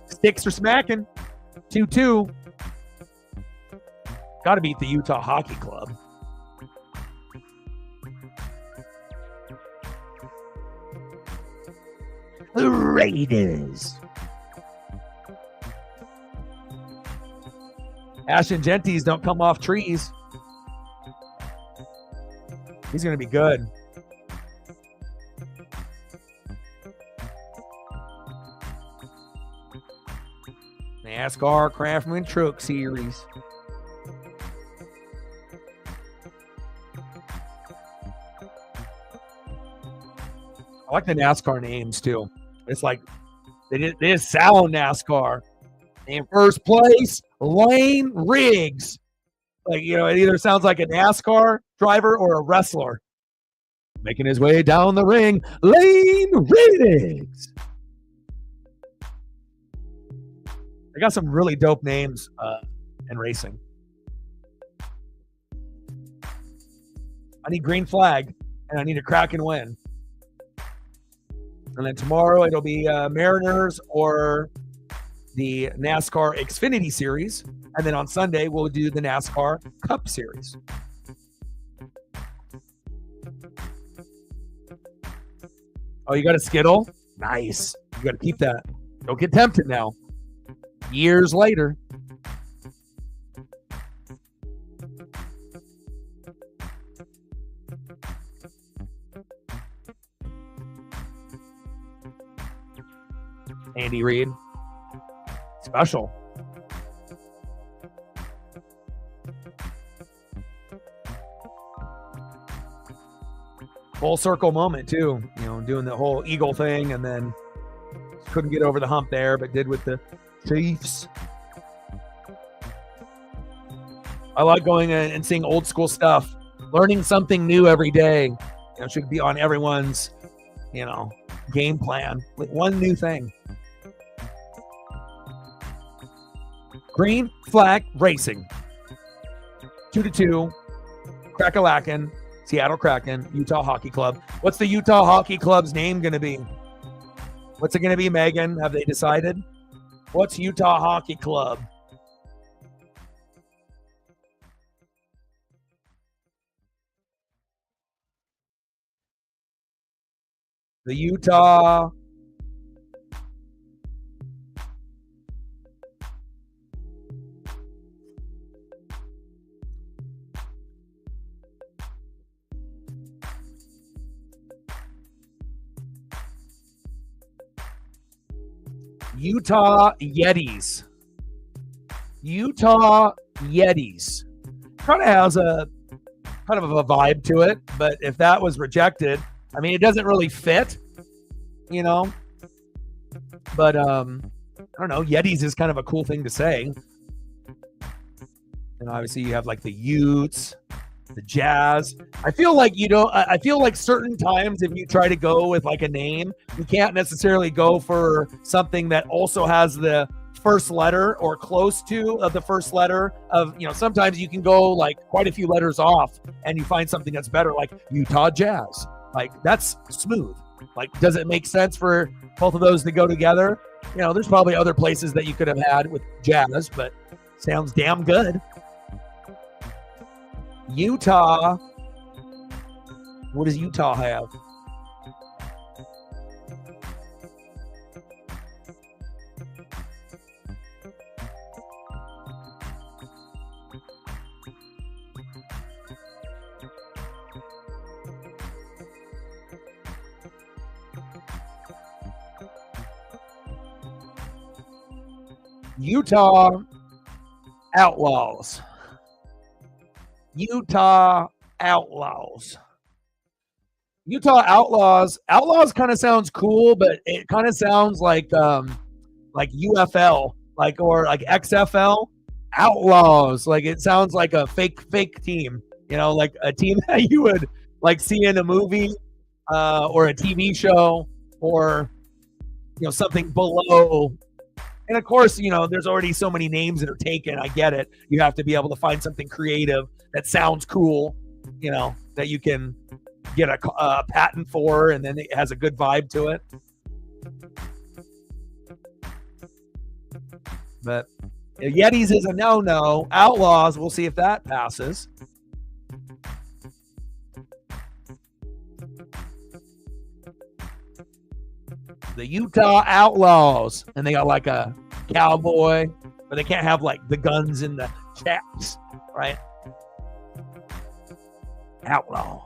Sticks are smacking. 2-2. Got to beat the Utah Hockey Club. The Raiders. Ashton Genties don't come off trees. He's going to be good. Nascar Craftsman Truck Series. I like the NASCAR names too. It's like they just sound NASCAR. In first place, Lane Riggs. Like, it either sounds like a NASCAR driver or a wrestler. Making his way down the ring, Lane Riggs. They got some really dope names in racing. I need green flag, and I need a Kraken win. And then tomorrow it'll be Mariners or the NASCAR Xfinity Series. And then on Sunday, we'll do the NASCAR Cup Series. Oh, you got a Skittle? Nice. You got to keep that. Don't get tempted now. Years later. Andy Reid. Special. Full circle moment too, doing the whole Eagle thing and then couldn't get over the hump there, but did with the Chiefs. I like going and seeing old school stuff, learning something new every day. Should be on everyone's, game plan. Like one new thing. Green flag racing. 2-2. Kraken. Seattle Kraken, Utah Hockey Club. What's the Utah Hockey Club's name going to be? What's it going to be, Megan? Have they decided? What's Utah Hockey Club? The Utah Yetis. Utah Yetis. Kind of has a kind of a vibe to it, but if that was rejected, I mean, it doesn't really fit, But I don't know. Yetis is kind of a cool thing to say. And obviously, you have like the Utes, the Jazz. I feel like I feel like certain times if you try to go with like a name, you can't necessarily go for something that also has the first letter or close to of the first letter of, sometimes you can go like quite a few letters off and you find something that's better, like Utah Jazz. Like that's smooth. Like, does it make sense for both of those to go together? There's probably other places that you could have had with Jazz, but sounds damn good. Utah. What does Utah have? Utah Outlaws. Utah Outlaws. Utah Outlaws. Outlaws kind of sounds cool, but it kind of sounds like UFL, or like XFL. Outlaws. Like it sounds like a fake team. Like a team that you would like see in a movie or a TV show or something below. And of course, there's already so many names that are taken. I get it. You have to be able to find something creative that sounds cool, that you can get a patent for, and then it has a good vibe to it. But Yetis is a no-no. Outlaws, we'll see if that passes. The Utah Outlaws, and they got like a cowboy, but they can't have like the guns in the chaps, right? Outlaw.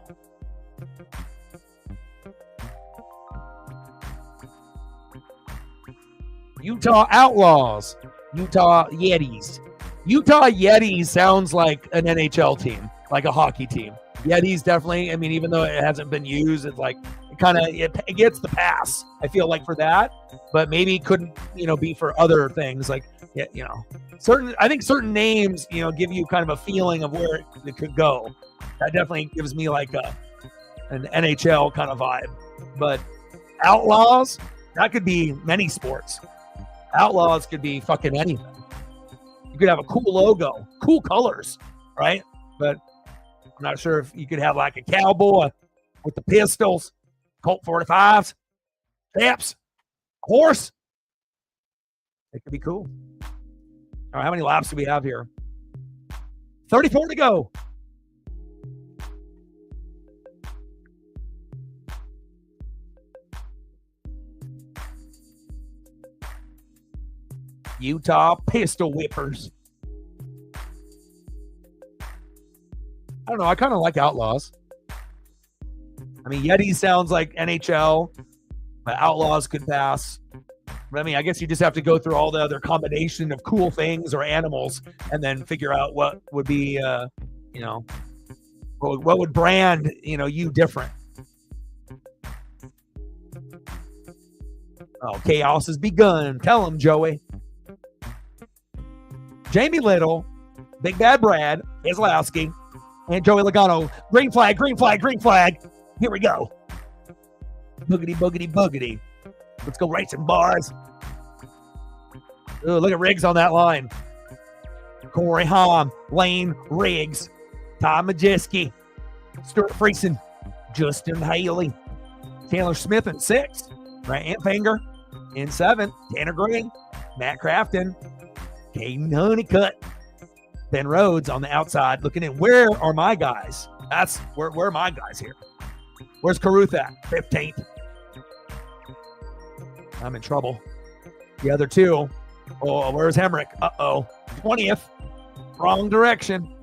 Utah Outlaws. Utah Yetis. Utah Yetis sounds like an NHL team, like a hockey team. Yetis definitely, I mean, even though it hasn't been used, it's like it gets the pass, I feel like, for that, but maybe it couldn't, be for other things. Like, I think certain names, give you kind of a feeling of where it could go. That definitely gives me like an NHL kind of vibe. But Outlaws, that could be many sports. Outlaws could be fucking anything. You could have a cool logo, cool colors, right? But I'm not sure if you could have like a cowboy with the pistols, Colt 45s, chaps, horse. It could be cool. All right, how many laps do we have here? 34 to go. Utah Pistol Whippers. I don't know. I kind of like Outlaws. I mean, Yeti sounds like NHL, but Outlaws could pass. But I mean, I guess you just have to go through all the other combination of cool things or animals and then figure out what would be, what would brand, you different. Oh, chaos has begun. Tell him, Joey. Jamie Little, Big Bad Brad, Keselowski, and Joey Logano. Green flag, green flag, green flag. Here we go. Boogity, boogity, boogity. Let's go racing, bars. Ooh, look at Riggs on that line. Corey Haim, Lane Riggs, Tom Majeski, Stuart Friesen, Justin Haley, Taylor Smith in 6, Grant Finger in 7, Tanner Gray, Matt Crafton, Caden Honeycutt, Ben Rhodes on the outside looking in. Where are my guys? That's where are my guys here? Where's Caruth at? 15th. I'm in trouble. The other two. Oh, where's Hemrick? Uh-oh. 20th. Wrong direction.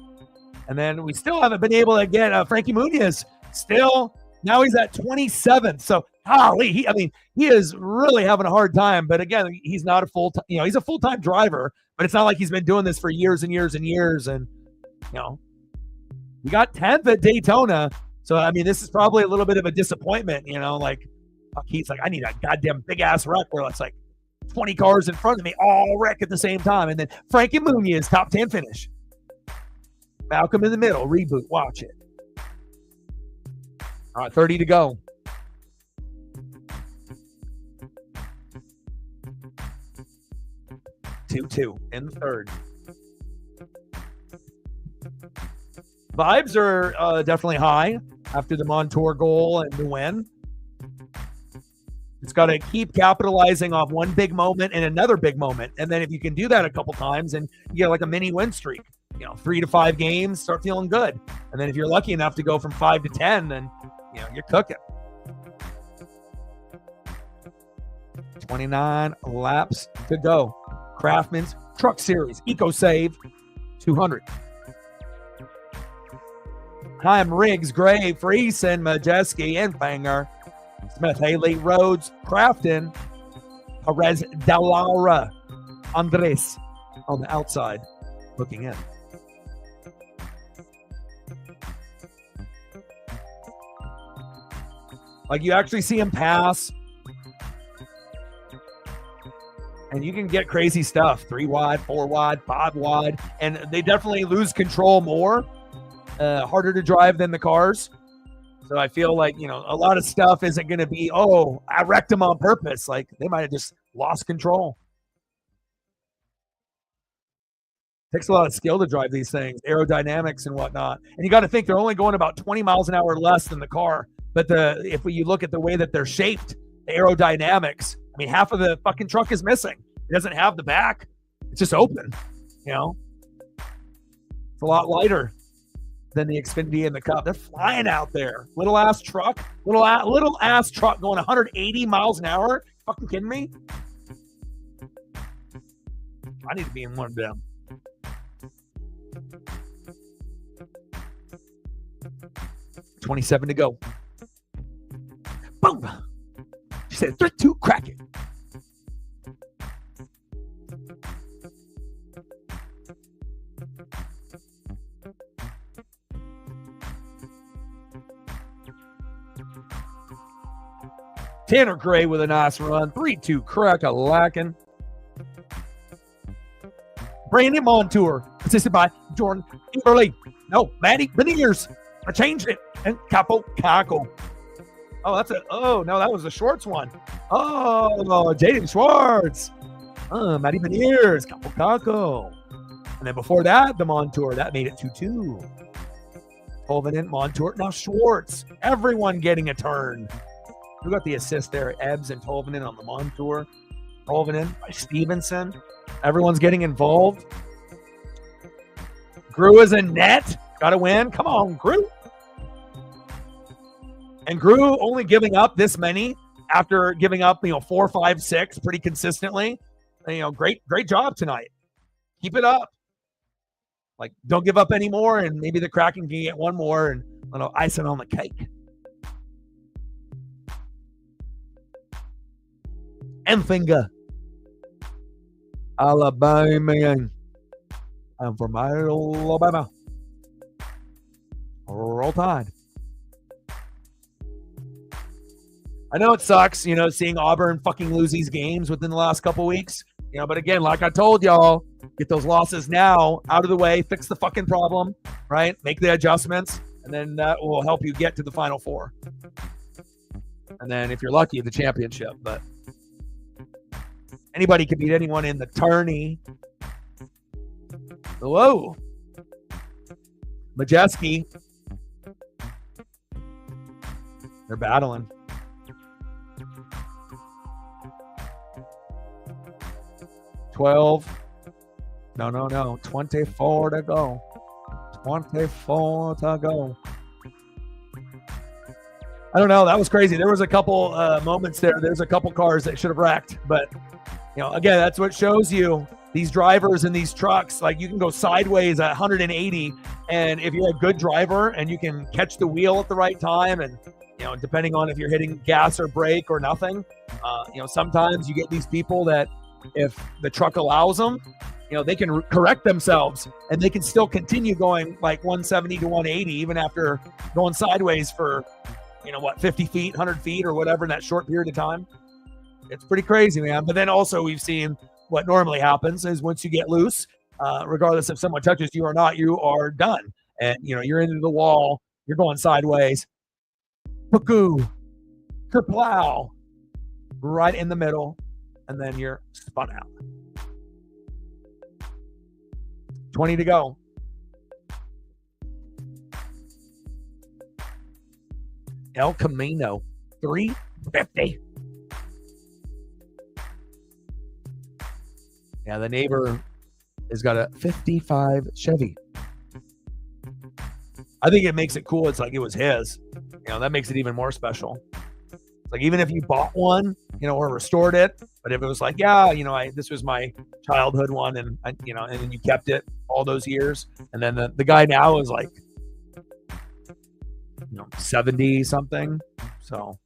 And then we still haven't been able to get Frankie Muniz. Still, now he's at 27th. So, golly, he is really having a hard time. But again, he's not a full-time, he's a full-time driver, but it's not like he's been doing this for years and years and years. And, we got 10th at Daytona. So, I mean, this is probably a little bit of a disappointment, he's like, I need a goddamn big-ass wreck where it's like 20 cars in front of me all wreck at the same time. And then Frankie Muniz, top 10 finish. Malcolm in the middle, reboot, watch it. All right, 30 to go. Two in the third. Vibes are definitely high after the Montour goal and the win. It's got to keep capitalizing off one big moment and another big moment. And then if you can do that a couple times and you get like a mini win streak, 3 to 5 games, start feeling good. And then if you're lucky enough to go from 5 to 10, then, you're cooking. 29 laps to go. Craftman's Truck Series, Ecosave, 200. Haim, Riggs, Gray, Friesen, Majeski, and Fanger. Smith, Haley, Rhodes, Crafton, Perez, Dallara, Andres on the outside, looking in. Like you actually see him pass, and you can get crazy stuff. 3 wide, 4 wide, 5 wide, and they definitely lose control more. Harder to drive than the cars. So I feel like, a lot of stuff isn't going to be, oh, I wrecked them on purpose. Like they might have just lost control. Takes a lot of skill to drive these things, aerodynamics and whatnot. And you got to think they're only going about 20 miles an hour less than the car. But if you look at the way that they're shaped, the aerodynamics, I mean, half of the fucking truck is missing. It doesn't have the back. It's just open, It's a lot lighter than the Xfinity and the Cup. They're flying out there. Little ass truck going 180 miles an hour. Fucking kidding me? I need to be in one of them. $27 to go. Boom. She said 3-2 Kraken. Tanner Gray with a nice run. 3-2 Kraken. Brandon Montour, assisted by Jordan Kimberly. No, Maddie Beniers. I changed it. And Capo Caco. No, that was the Schwartz one. Oh, Jaden Schwartz. Maddie Beniers, Capo Caco. And then before that, the Montour. That made it 2-2. Tolvanen, Montour. Now Schwartz. Everyone getting a turn. Who got the assist there? Ebbs and Tolvanen on the Montour. Tolvanen by Stevenson. Everyone's getting involved. Gru is in net. Got to win. Come on, Gru. And Gru only giving up this many after giving up, 4, 5, 6 pretty consistently. great job tonight. Keep it up. Like, don't give up anymore, and maybe the Kraken can get one more and a little icing on the cake. Enfinger, Alabama. I'm from Alabama. Roll Tide. I know it sucks, seeing Auburn fucking lose these games within the last couple weeks. But again, like I told y'all, get those losses now out of the way, fix the fucking problem, right? Make the adjustments, and then that will help you get to the Final Four. And then if you're lucky, the championship. But anybody can beat anyone in the tourney. Whoa. Majeski. They're battling. No. 24 to go. 24 to go. I don't know. That was crazy. There was a couple moments there. There's a couple cars that should have wrecked. But, again, that's what shows you. These drivers in these trucks, like, you can go sideways at 180. And if you're a good driver and you can catch the wheel at the right time, and, depending on if you're hitting gas or brake or nothing, sometimes you get these people that, if the truck allows them, they can correct themselves and they can still continue going like 170 to 180 even after going sideways for 50 feet, 100 feet or whatever in that short period of time. It's pretty crazy, man. But then also we've seen what normally happens is once you get loose, regardless if someone touches you or not, you are done. And you're into the wall, you're going sideways. Puku, kerplow, right in the middle. And then you're spun out. 20 to go. El Camino, 350. Yeah, the neighbor has got a 55 Chevy. I think it makes it cool. It's like it was his. That makes it even more special. Like, even if you bought one, or restored it, but if it was like, this was my childhood one, and and then you kept it all those years, and then the guy now is like, 70 something. So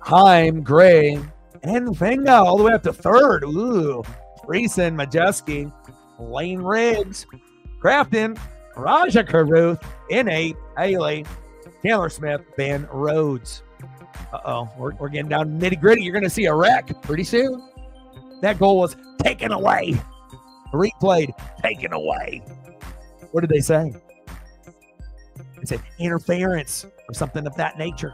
Heim, Gray, and Venga all the way up to third. Ooh, Friesen, Majeski, Lane Riggs, Crafton, Raja Caruth, N8, Haley, Taylor Smith, Ben Rhodes. We're getting down nitty gritty. You're going to see a wreck pretty soon. That goal was taken away. Replayed, taken away. What did they say? They said interference or something of that nature.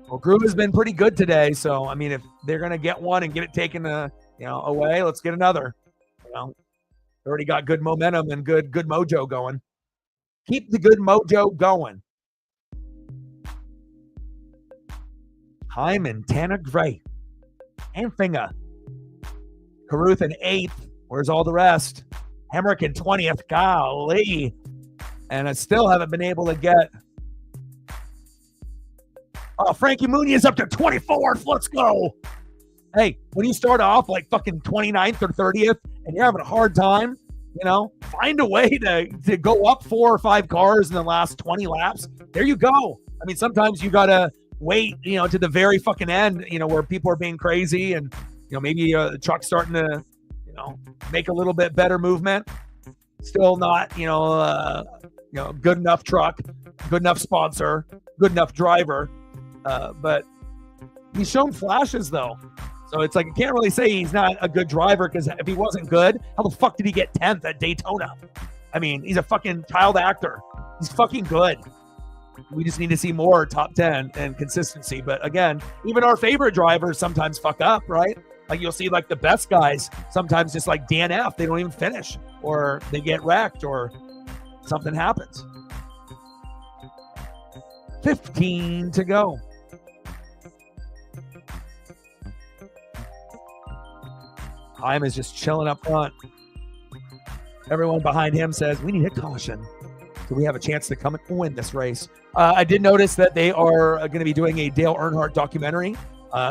Well, Groove has been pretty good today, so I mean, if they're going to get one and get it taken, away, let's get another. Already got good momentum and good mojo going. Keep the good mojo going. Hyman, Tanner Gray, and Finger. Caruth in 8th. Where's all the rest? Hemrick in 20th. Golly. And I still haven't been able to get. Oh, Frankie Mooney is up to 24th. Let's go. Hey, when you start off like fucking 29th or 30th and you're having a hard time, find a way to go up 4 or 5 cars in the last 20 laps. There you go. I mean, sometimes you got to wait, to the very fucking end, where people are being crazy and, maybe the truck's starting to, make a little bit better movement. Still not, good enough truck, good enough sponsor, good enough driver. But he's shown flashes, though. So it's like, I can't really say he's not a good driver, because if he wasn't good, how the fuck did he get 10th at Daytona? I mean, he's a fucking child actor. He's fucking good. We just need to see more top 10 and consistency. But again, even our favorite drivers sometimes fuck up, right? Like, you'll see like the best guys sometimes just like DNF. They don't even finish, or they get wrecked, or something happens. 15 to go. Heim is just chilling up front. Everyone behind him says, we need a caution. So we have a chance to come and win this race. I did notice that they are going to be doing a Dale Earnhardt documentary.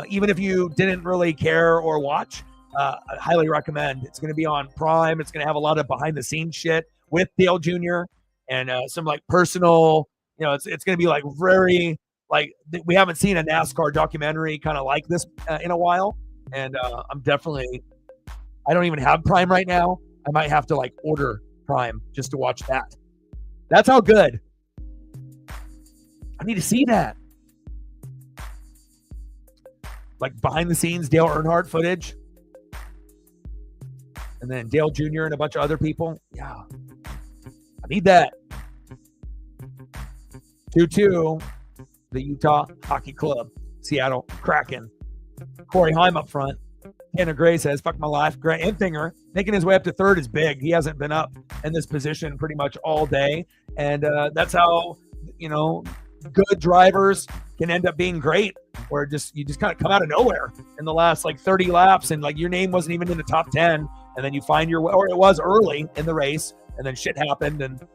Even if you didn't really care or watch, I highly recommend. It's going to be on Prime. It's going to have a lot of behind-the-scenes shit with Dale Jr. and some like personal, it's going to be like very, like we haven't seen a NASCAR documentary kind of like this in a while. And I'm definitely, I don't even have Prime right now. I might have to like order Prime just to watch that. That's how good. I need to see that. Like behind the scenes Dale Earnhardt footage. And then Dale Jr. and a bunch of other people. Yeah. I need that. 2-2. The Utah Hockey Club. Seattle Kraken. Corey Heim up front. Tanner Gray says, fuck my life. Grant Enfinger making his way up to third is big. He hasn't been up in this position pretty much all day. And that's how, good drivers can end up being great, where you just kind of come out of nowhere in the last like 30 laps and like your name wasn't even in the top 10. And then you find your way, or it was early in the race and then shit happened.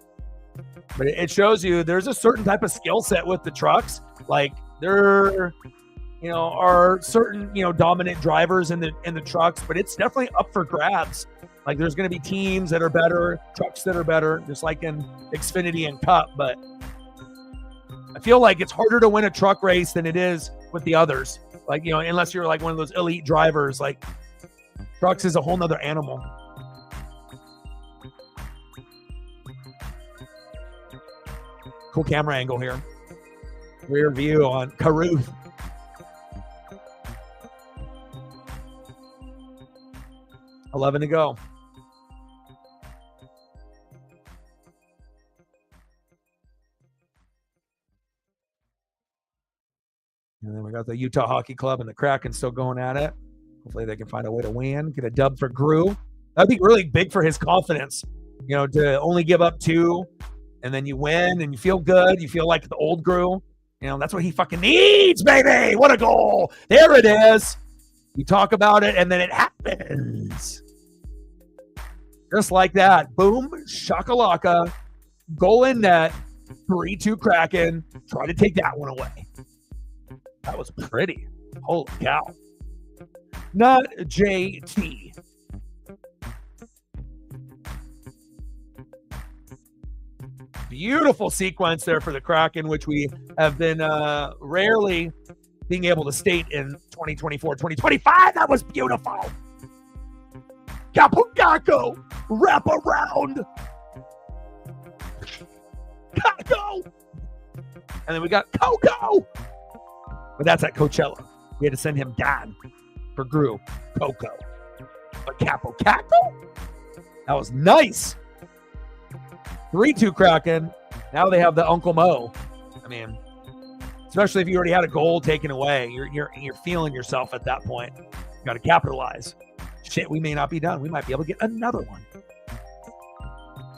But it shows you there's a certain type of skill set with the trucks. Like there are certain, dominant drivers in the trucks, but it's definitely up for grabs. Like there's going to be teams that are better, trucks that are better, just like in Xfinity and Cup. But I feel like it's harder to win a truck race than it is with the others. Like, unless you're like one of those elite drivers, like trucks is a whole nother animal. Cool camera angle here. Rear view on Caruth. $11 to go. And then we got the Utah Hockey Club and the Kraken still going at it. Hopefully they can find a way to win. Get a dub for Grew. That'd be really big for his confidence, to only give up 2 and then you win and you feel good. You feel like the old Grew. That's what he fucking needs, baby. What a goal. There it is. You talk about it and then it happens. Just like that. Boom. Shakalaka. Goal in net. 3-2 Kraken. Try to take that one away. That was pretty. Holy cow. Not JT. Beautiful sequence there for the Kraken, which we have been rarely being able to state in 2024, 2025. That was beautiful. Capugako, wrap around. Kako. And then we got Coco. But that's at Coachella. We had to send him down for Grew. Coco. But Capo Kako. That was nice. 3-2 Kraken. Now they have the Uncle Mo. I mean, especially if you already had a goal taken away, you're feeling yourself at that point. You got to capitalize. Shit, we may not be done. We might be able to get another one.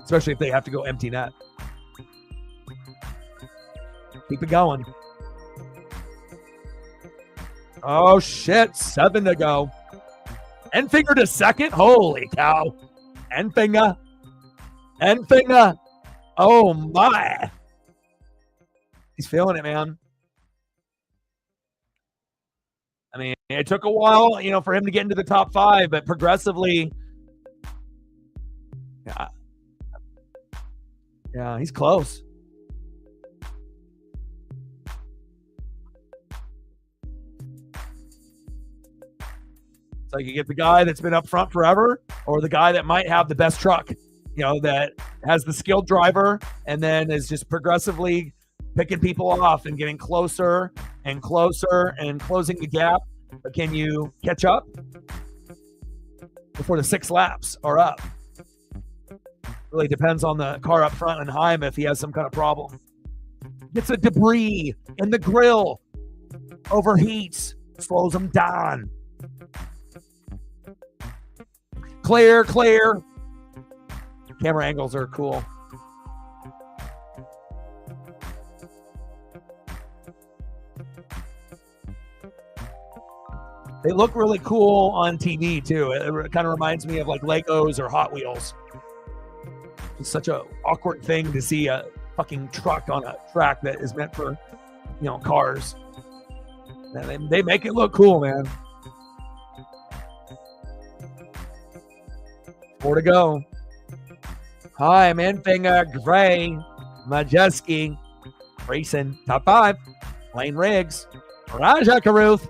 Especially if they have to go empty net. Keep it going. Oh, shit. 7 to go. Enfinger to second. Holy cow. Enfinger. Oh, my. He's feeling it, man. I mean, it took a while, for him to get into the top 5, but progressively, yeah, he's close. So you get the guy that's been up front forever, or the guy that might have the best truck, that has the skilled driver and then is just progressively picking people off and getting closer and closer and closing the gap. But can you catch up before the 6 laps are up? Really depends on the car up front and Heim if he has some kind of problem. Gets a debris in the grill, overheats, slows him down. Clear. Camera angles are cool. They look really cool on TV too. It kind of reminds me of like Legos or Hot Wheels. It's such an awkward thing to see a fucking truck on a track that is meant for, cars. And they make it look cool, man. 4 to go. Hi, Manfinger, Gray, Majeski, Grayson, top 5. Lane Riggs, Raja Caruth,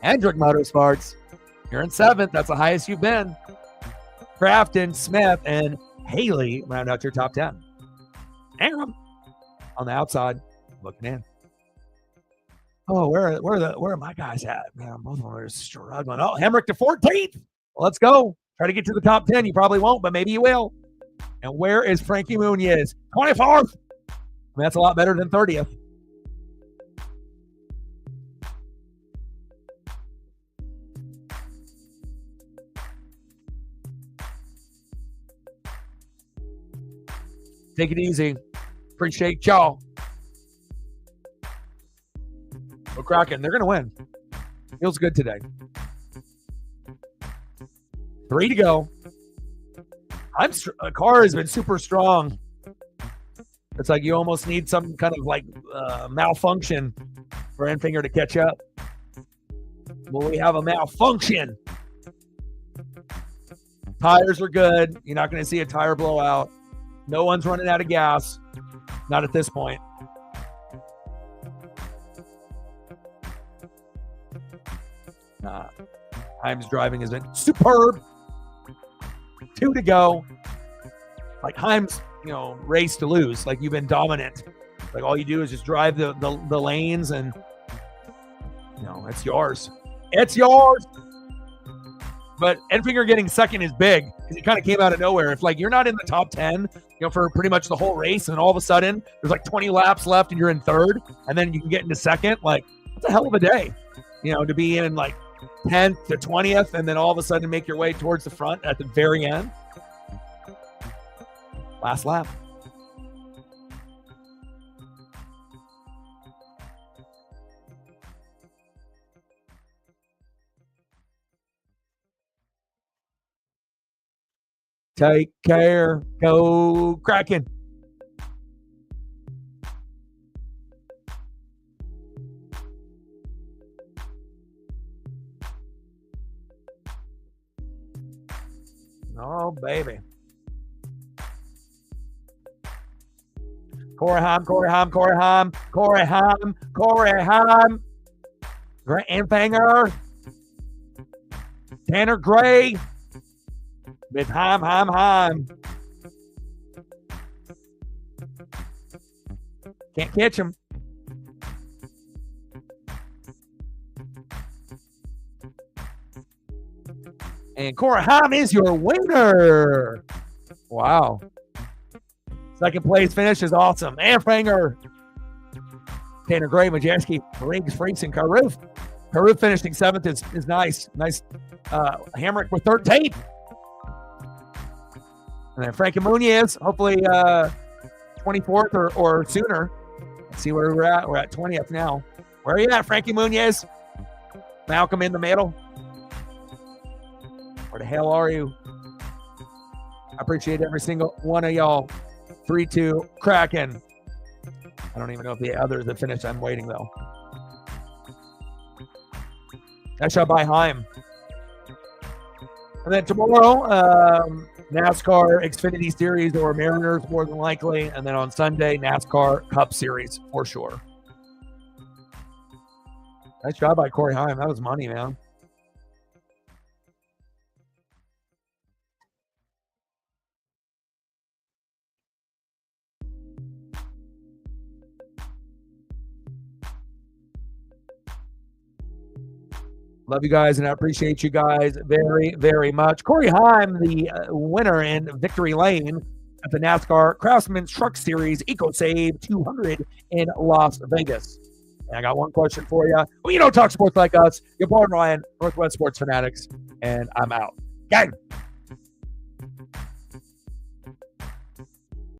Hendrick Motorsports. You're in 7th. That's the highest you've been. Crafton, Smith, and Haley round out your top 10. Aaron on the outside, looking in. Oh, where are my guys at? Man, both of them are struggling. Oh, Hemrick to 14th. Well, let's go. Try to get to the top 10. You probably won't, but maybe you will. And where is Frankie Muniz? 24th. That's a lot better than 30th. Take it easy. Appreciate y'all. Well, Kraken, they're going to win. Feels good today. 3 to go. Car has been super strong. It's like you almost need some kind of like malfunction for Enfinger to catch up. Well, we have a malfunction. Tires are good. You're not going to see a tire blowout. No one's running out of gas. Not at this point. Heim's driving has been superb. 2 to go. Like Heim's, race to lose. Like you've been dominant. Like all you do is just drive the lanes and, it's yours. It's yours. But Enfinger getting second is big because he kind of came out of nowhere. If like you're not in the top 10, for pretty much the whole race, and all of a sudden there's like 20 laps left and you're in 3rd, and then you can get into 2nd, like it's a hell of a day, to be in like 10th to 20th, and then all of a sudden make your way towards the front at the very end. Last lap. Take care. Go Kraken. Oh, baby. Corey Heim. Grant Enfinger. Tanner Gray. With Heim. Can't catch him. And Corey Heim is your winner. Wow. Second place finish is awesome. Enfinger. Tanner Gray, Majeski, Riggs, Freaks, and Caruth. Caruth finishing 7th is nice. Nice. Hamrick with 13th. And then Frankie Muniz, hopefully 24th or sooner. Let's see where we're at. We're at 20th now. Where are you at, Frankie Muniz? Malcolm in the middle. Where the hell are you? I appreciate every single one of y'all. 3-2 Kraken. I don't even know if the others have finished. I'm waiting, though. That shot by Heim. And then tomorrow, NASCAR Xfinity Series or Mariners, more than likely. And then on Sunday, NASCAR Cup Series, for sure. Nice job by Corey Heim. That was money, man. Love you guys, and I appreciate you guys very, very much. Corey Heim, the winner in Victory Lane at the NASCAR Craftsman's Truck Series Ecosave 200 in Las Vegas. And I got one question for you. Well, you don't talk sports like us. Your boy Ryan, Northwest Sports Fanatics, and I'm out. Gang.